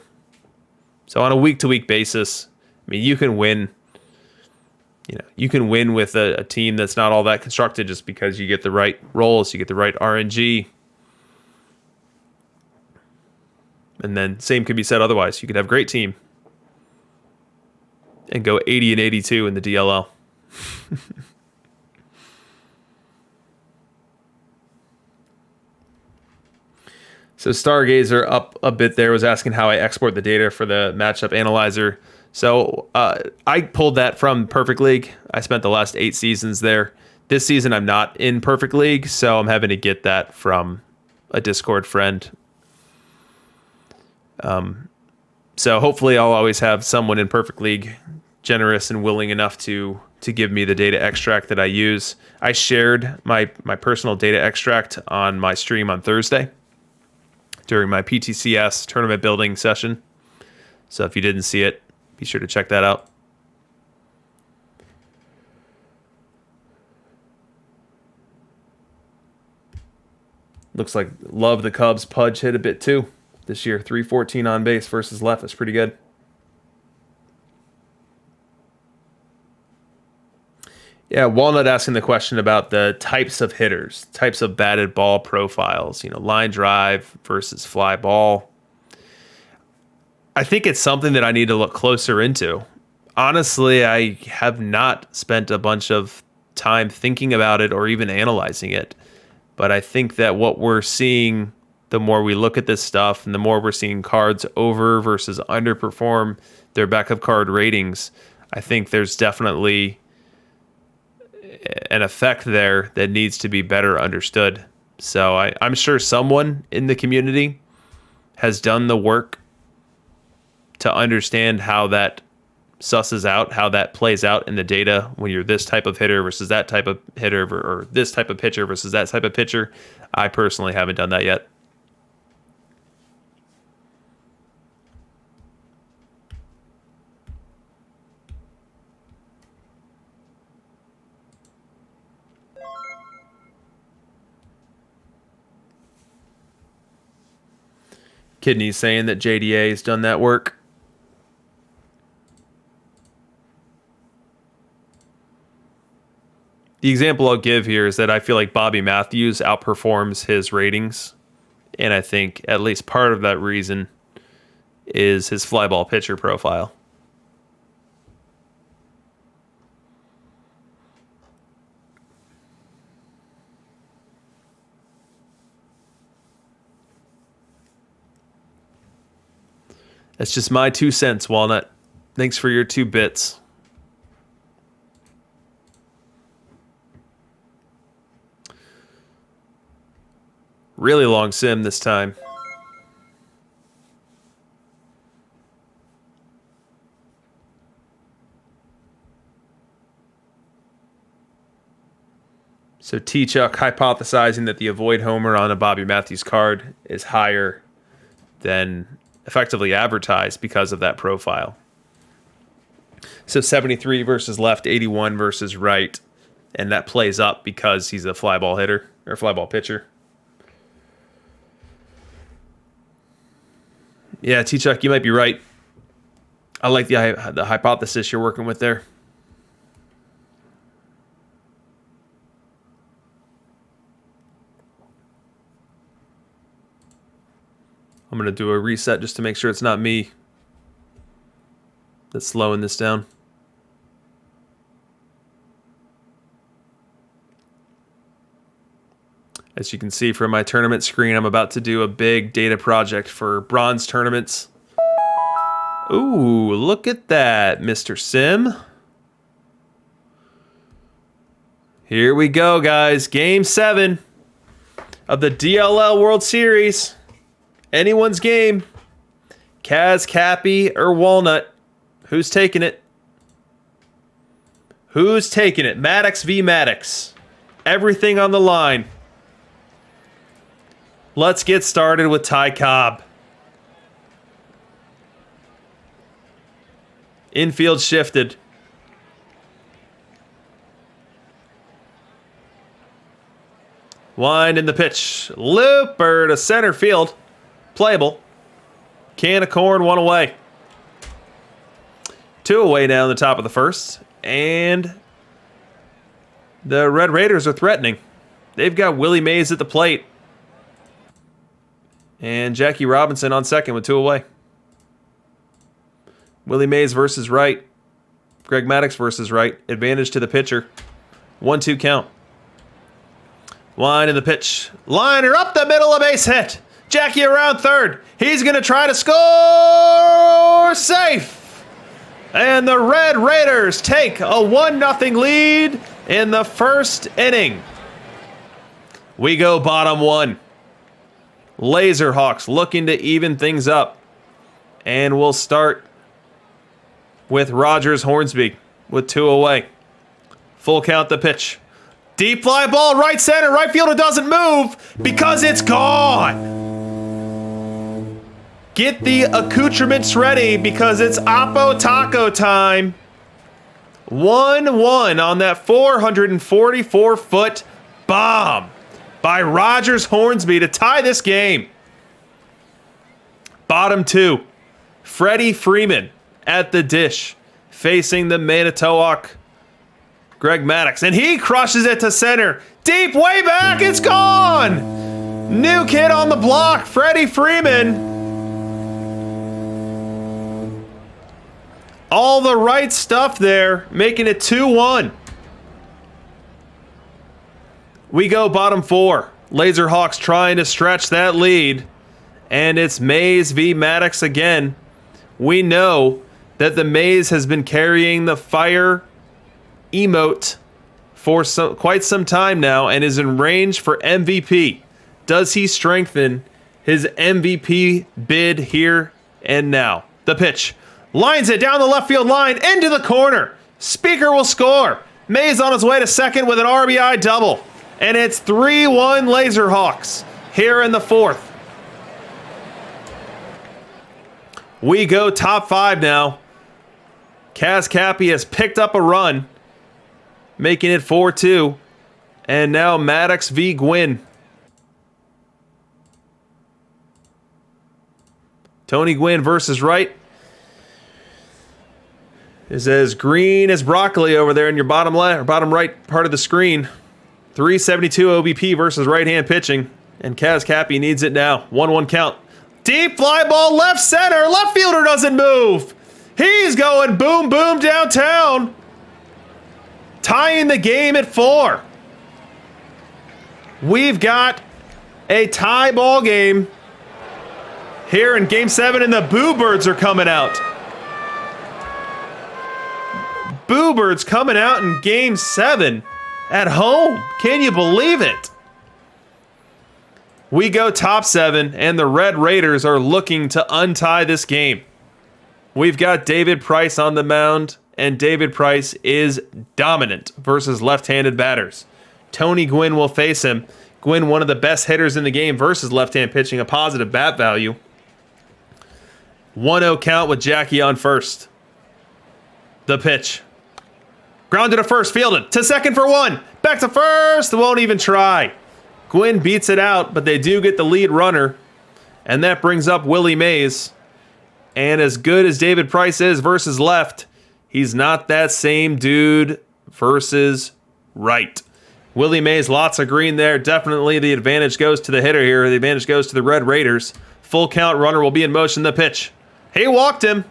So on a week-to-week basis, I mean, you can win. You can win with a team that's not all that constructed just because you get the right roles, you get the right RNG. And then same could be said otherwise. You could have a great team and go 80 and 82 in the DLL. So Stargazer up a bit there was asking how I export the data for the matchup analyzer. So I pulled that from Perfect League. I spent the last 8 seasons there. This season I'm not in Perfect League, so I'm having to get that from a Discord friend. So hopefully I'll always have someone in Perfect League generous and willing enough to give me the data extract that I use. I shared my personal data extract on my stream on Thursday during my PTCS tournament building session. So if you didn't see it, be sure to check that out. Looks like love the Cubs. Pudge hit a bit too this year. 314 on base versus left is pretty good. Yeah, Walnut asking the question about the types of hitters, types of batted ball profiles, line drive versus fly ball. I think it's something that I need to look closer into. Honestly, I have not spent a bunch of time thinking about it or even analyzing it. But I think that what we're seeing, the more we look at this stuff and the more we're seeing cards over versus underperform their backup card ratings, I think there's definitely an effect there that needs to be better understood. So I'm sure someone in the community has done the work to understand how that susses out, how that plays out in the data when you're this type of hitter versus that type of hitter, or this type of pitcher versus that type of pitcher. I personally haven't done that yet. Kidney's saying that JDA has done that work. The example I'll give here is that I feel like Bobby Matthews outperforms his ratings. And I think at least part of that reason is his fly ball pitcher profile. That's just my 2 cents, Walnut. Thanks for your 2 bits. Really long sim this time. So T-Chuck hypothesizing that the avoid homer on a Bobby Matthews card is higher than effectively advertised because of that profile. So 73 versus left, 81 versus right. And that plays up because he's a fly ball hitter or fly ball pitcher. Yeah, T-Chuck, you might be right. I like the hypothesis you're working with there. I'm going to do a reset just to make sure it's not me that's slowing this down. As you can see from my tournament screen, I'm about to do a big data project for bronze tournaments. Ooh, look at that, Mr. Sim. Here we go, guys. Game 7 of the DLL World Series. Anyone's game. CazCappy or Walnut. Who's taking it? Who's taking it? Maddox v. Maddox. Everything on the line. Let's get started with Ty Cobb. Infield shifted. Wind in the pitch. Looper to center field. Playable. Can of corn, 1 away. 2 away now in the top of the first. And the Red Raiders are threatening. They've got Willie Mays at the plate. And Jackie Robinson on second with 2 away. Willie Mays versus right. Greg Maddux versus right. Advantage to the pitcher. 1-2 count. Line in the pitch. Liner up the middle, a base hit. Jackie around third. He's going to try to score. Safe. And the Red Raiders take a 1-0 lead in the first inning. We go bottom 1. Laserhawks looking to even things up. And we'll start with Rogers Hornsby with 2 away. Full count the pitch. Deep fly ball, right center. Right fielder doesn't move because it's gone. Get the accoutrements ready because it's Oppo Taco time. 1-1 on that 444-foot bomb by Rogers Hornsby to tie this game. Bottom 2. Freddie Freeman at the dish facing the Manitowoc Greg Maddux. And he crushes it to center. Deep, way back, it's gone! New kid on the block, Freddie Freeman. All the right stuff there, making it 2-1. We go bottom 4. Laserhawks trying to stretch that lead. And it's Mays v. Maddux again. We know that the Mays has been carrying the fire emote for quite some time now and is in range for MVP. Does he strengthen his MVP bid here and now? The pitch. Lines it down the left field line into the corner. Speaker will score. Mays on his way to second with an RBI double. And it's 3-1 Laserhawks here in the 4th. We go top 5 now. CazCappy has picked up a run, making it 4-2. And now Maddox v. Gwynn. Tony Gwynn versus Wright is as green as broccoli over there in your bottom left or bottom right part of the screen. 372 OBP versus right-hand pitching, and CazCappy needs it now. 1-1 count. Deep fly ball left center. Left fielder doesn't move. He's going boom, boom downtown. Tying the game at 4. We've got a tie ball game here in Game 7, and the Boo Birds are coming out. Boo Birds coming out in Game 7 at home. Can you believe it? We go top 7, and the Red Raiders are looking to untie this game. We've got David Price on the mound, and David Price is dominant versus left-handed batters. Tony Gwynn will face him. Gwynn, one of the best hitters in the game versus left-hand pitching, a positive bat value. 1-0 count with Jackie on first. The pitch. Grounded to first, fielded to second for 1. Back to first, won't even try. Gwynn beats it out, but they do get the lead runner, and that brings up Willie Mays. And as good as David Price is versus left, he's not that same dude versus right. Willie Mays, lots of green there. Definitely the advantage goes to the hitter here. The advantage goes to the Red Raiders. Full count, runner will be in motion. The pitch. He walked him.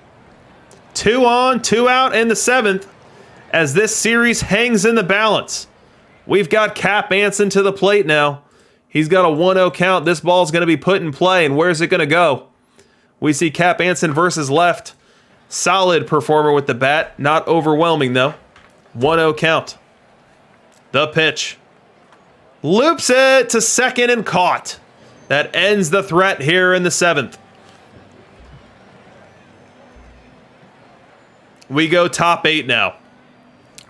2 on, 2 out in the 7th as this series hangs in the balance. We've got Cap Anson to the plate now. He's got a 1-0 count. This ball's going to be put in play, and where's it going to go? We see Cap Anson versus left. Solid performer with the bat. Not overwhelming, though. 1-0 count. The pitch. Loops it to second and caught. That ends the threat here in the 7th. We go top 8 now.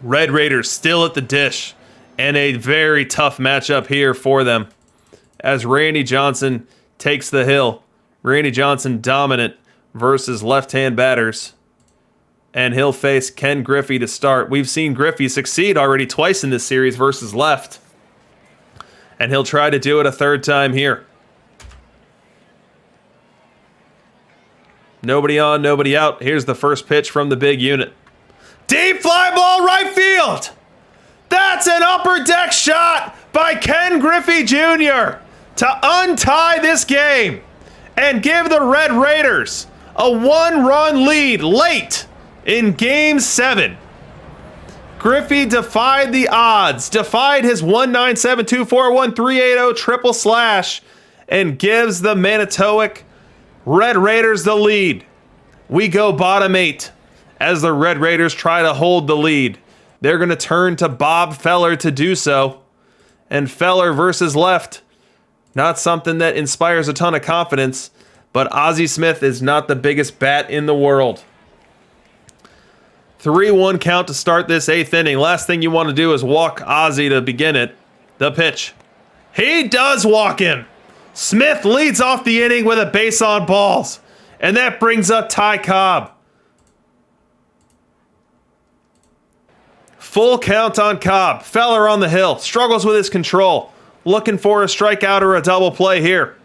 Red Raiders still at the dish. And a very tough matchup here for them as Randy Johnson takes the hill. Randy Johnson dominant versus left-hand batters. And he'll face Ken Griffey to start. We've seen Griffey succeed already twice in this series versus left. And he'll try to do it a 3rd time here. Nobody on, nobody out. Here's the first pitch from the big unit. Deep fly ball right field. That's an upper deck shot by Ken Griffey Jr. to untie this game and give the Red Raiders a 1-run lead late in Game 7. Griffey defied the odds, defied his 197-241-380 triple slash, and gives the Manitowoc Red Raiders the lead. We go bottom 8 as the Red Raiders try to hold the lead. They're going to turn to Bob Feller to do so. And Feller versus left, not something that inspires a ton of confidence, but Ozzie Smith is not the biggest bat in the world. 3-1 count to start this 8th inning. Last thing you want to do is walk Ozzie to begin it. The pitch. He does walk him. Smith leads off the inning with a base on balls. And that brings up Ty Cobb. Full count on Cobb. Feller on the hill. Struggles with his control. Looking for a strikeout or a double play here.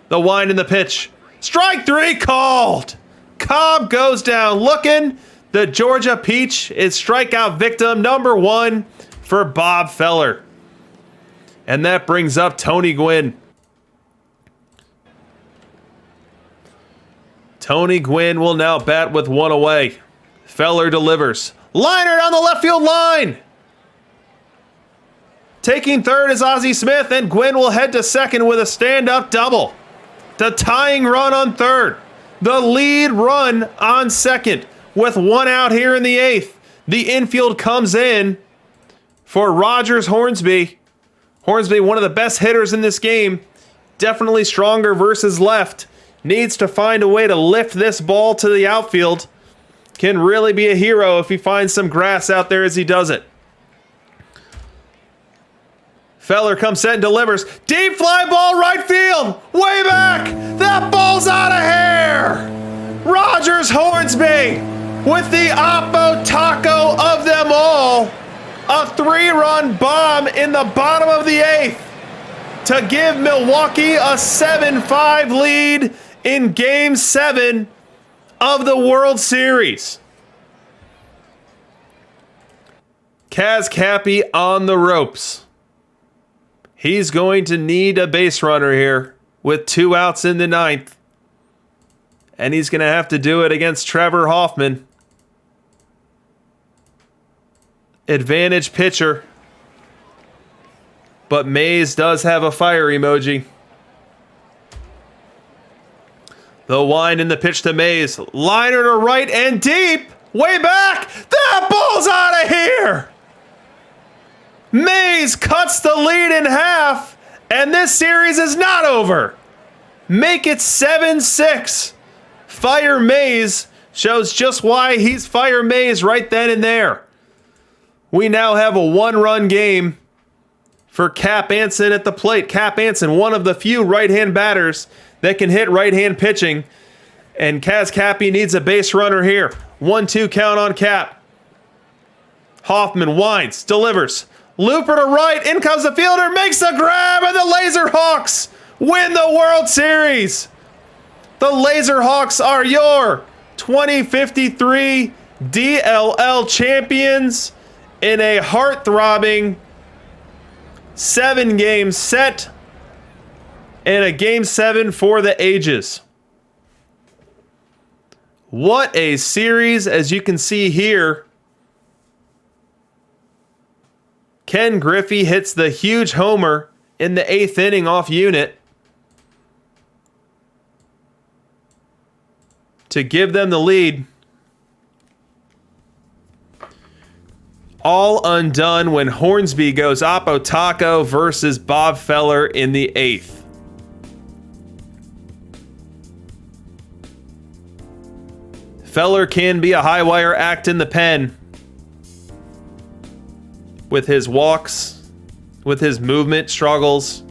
The wind in the pitch. Strike 3 called. Cobb goes down looking. The Georgia Peach is strikeout victim number 1 for Bob Feller. And that brings up Tony Gwynn. Tony Gwynn will now bat with 1 away. Feller delivers. Liner down the left field line. Taking 3rd is Ozzie Smith, and Gwynn will head to 2nd with a stand-up double. The tying run on 3rd. The lead run on 2nd. With 1 out here in the 8th. The infield comes in for Rogers Hornsby. Hornsby, one of the best hitters in this game. Definitely stronger versus left. Needs to find a way to lift this ball to the outfield. Can really be a hero if he finds some grass out there as he does it. Feller comes set and delivers. Deep fly ball right field. Way back. That ball's out of here. Rogers Hornsby with the Oppo Taco of them all. A 3-run bomb in the bottom of the 8th to give Milwaukee a 7-5 lead in Game 7 of the World Series. CazCappy on the ropes. He's going to need a base runner here with 2 outs in the 9th. And he's going to have to do it against Trevor Hoffman. Advantage pitcher. But Mays does have a fire emoji. The wind and the pitch to Mays. Liner to right and deep. Way back. That ball's out of here. Mays cuts the lead in half. And this series is not over. Make it 7-6. Fire Mays shows just why he's Fire Mays right then and there. We now have a 1-run game for Cap Anson at the plate. Cap Anson, one of the few right-hand batters that can hit right-hand pitching. And CazCappy needs a base runner here. 1-2 count on Cap. Hoffman winds, delivers. Looper to right, in comes the fielder, makes the grab, and the Laserhawks win the World Series. The Laserhawks are your 2053 DLL champions in a heart-throbbing 7-game set and a Game 7 for the ages. What a series, as you can see here. Ken Griffey hits the huge homer in the 8th inning off Unit to give them the lead. All undone when Hornsby goes Oppo Taco versus Bob Feller in the 8th. Feller can be a high wire act in the pen with his walks, with his movement struggles.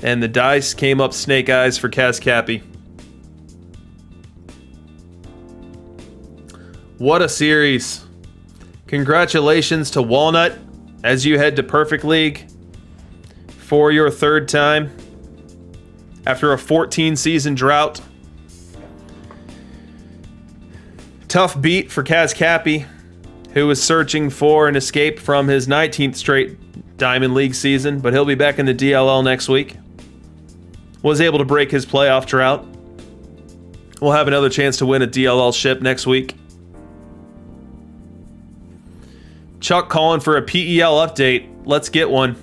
And the dice came up snake eyes for CazCappy. What a series. Congratulations to Walnut as you head to Perfect League for your 3rd time after a 14-season drought. Tough beat for CazCappy, who was searching for an escape from his 19th straight Diamond League season, but he'll be back in the DLL next week. Was able to break his playoff drought. We'll have another chance to win a DLL ship next week. Chuck calling for a PEL update. Let's get one.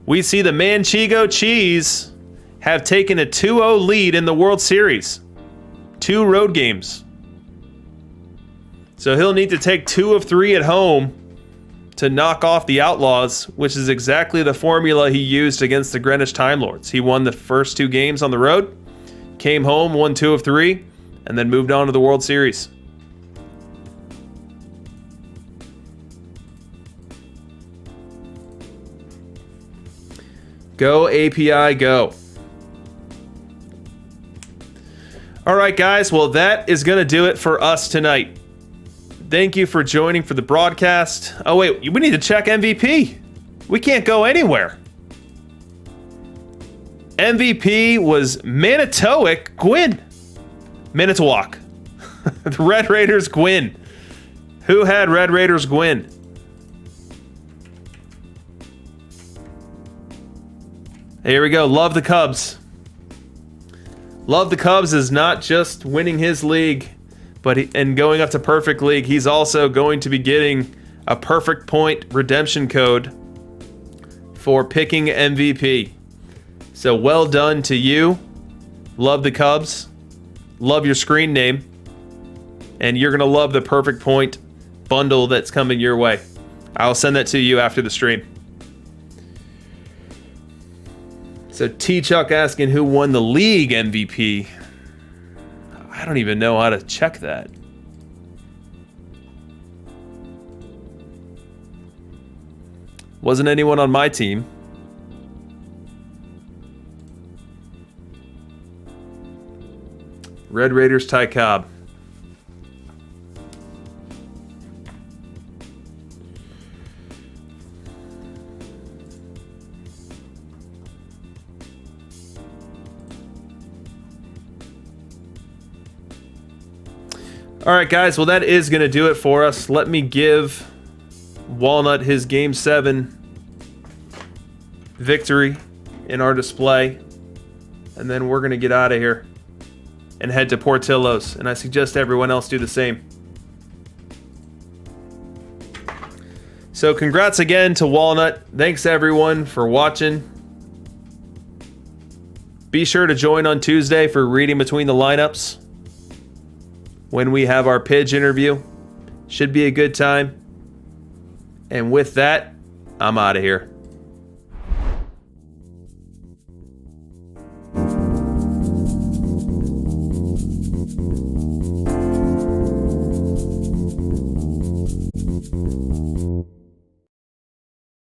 We see the Manchego Cheese have taken a 2-0 lead in the World Series. 2 road games. So he'll need to take 2 of 3 at home to knock off the Outlaws, which is exactly the formula he used against the Greenwich Time Lords. He won the first 2 games on the road, came home, won 2 of 3, and then moved on to the World Series. Go API, go. All right, guys. Well, that is going to do it for us tonight. Thank you for joining for the broadcast. Oh, wait. We need to check MVP. We can't go anywhere. MVP was Manitowoc Gwyn. Manitowoc. The Red Raiders Gwyn. Who had Red Raiders Gwyn? Here we go. Love the Cubs. Love the Cubs is not just winning his league, and going up to Perfect League, he's also going to be getting a perfect point redemption code for picking MVP. So well done to you. Love the Cubs. Love your screen name. And you're going to love the perfect point bundle that's coming your way. I'll send that to you after the stream. So T-Chuck asking who won the league MVP. I don't even know how to check that. Wasn't anyone on my team. Red Raiders Ty Cobb. All right, guys. Well, that is going to do it for us. Let me give Walnut his Game 7 victory in our display. And then we're going to get out of here and head to Portillo's. And I suggest everyone else do the same. So congrats again to Walnut. Thanks everyone for watching. Be sure to join on Tuesday for Reading Between the Lineups when we have our Pidge interview. Should be a good time. And with that, I'm out of here.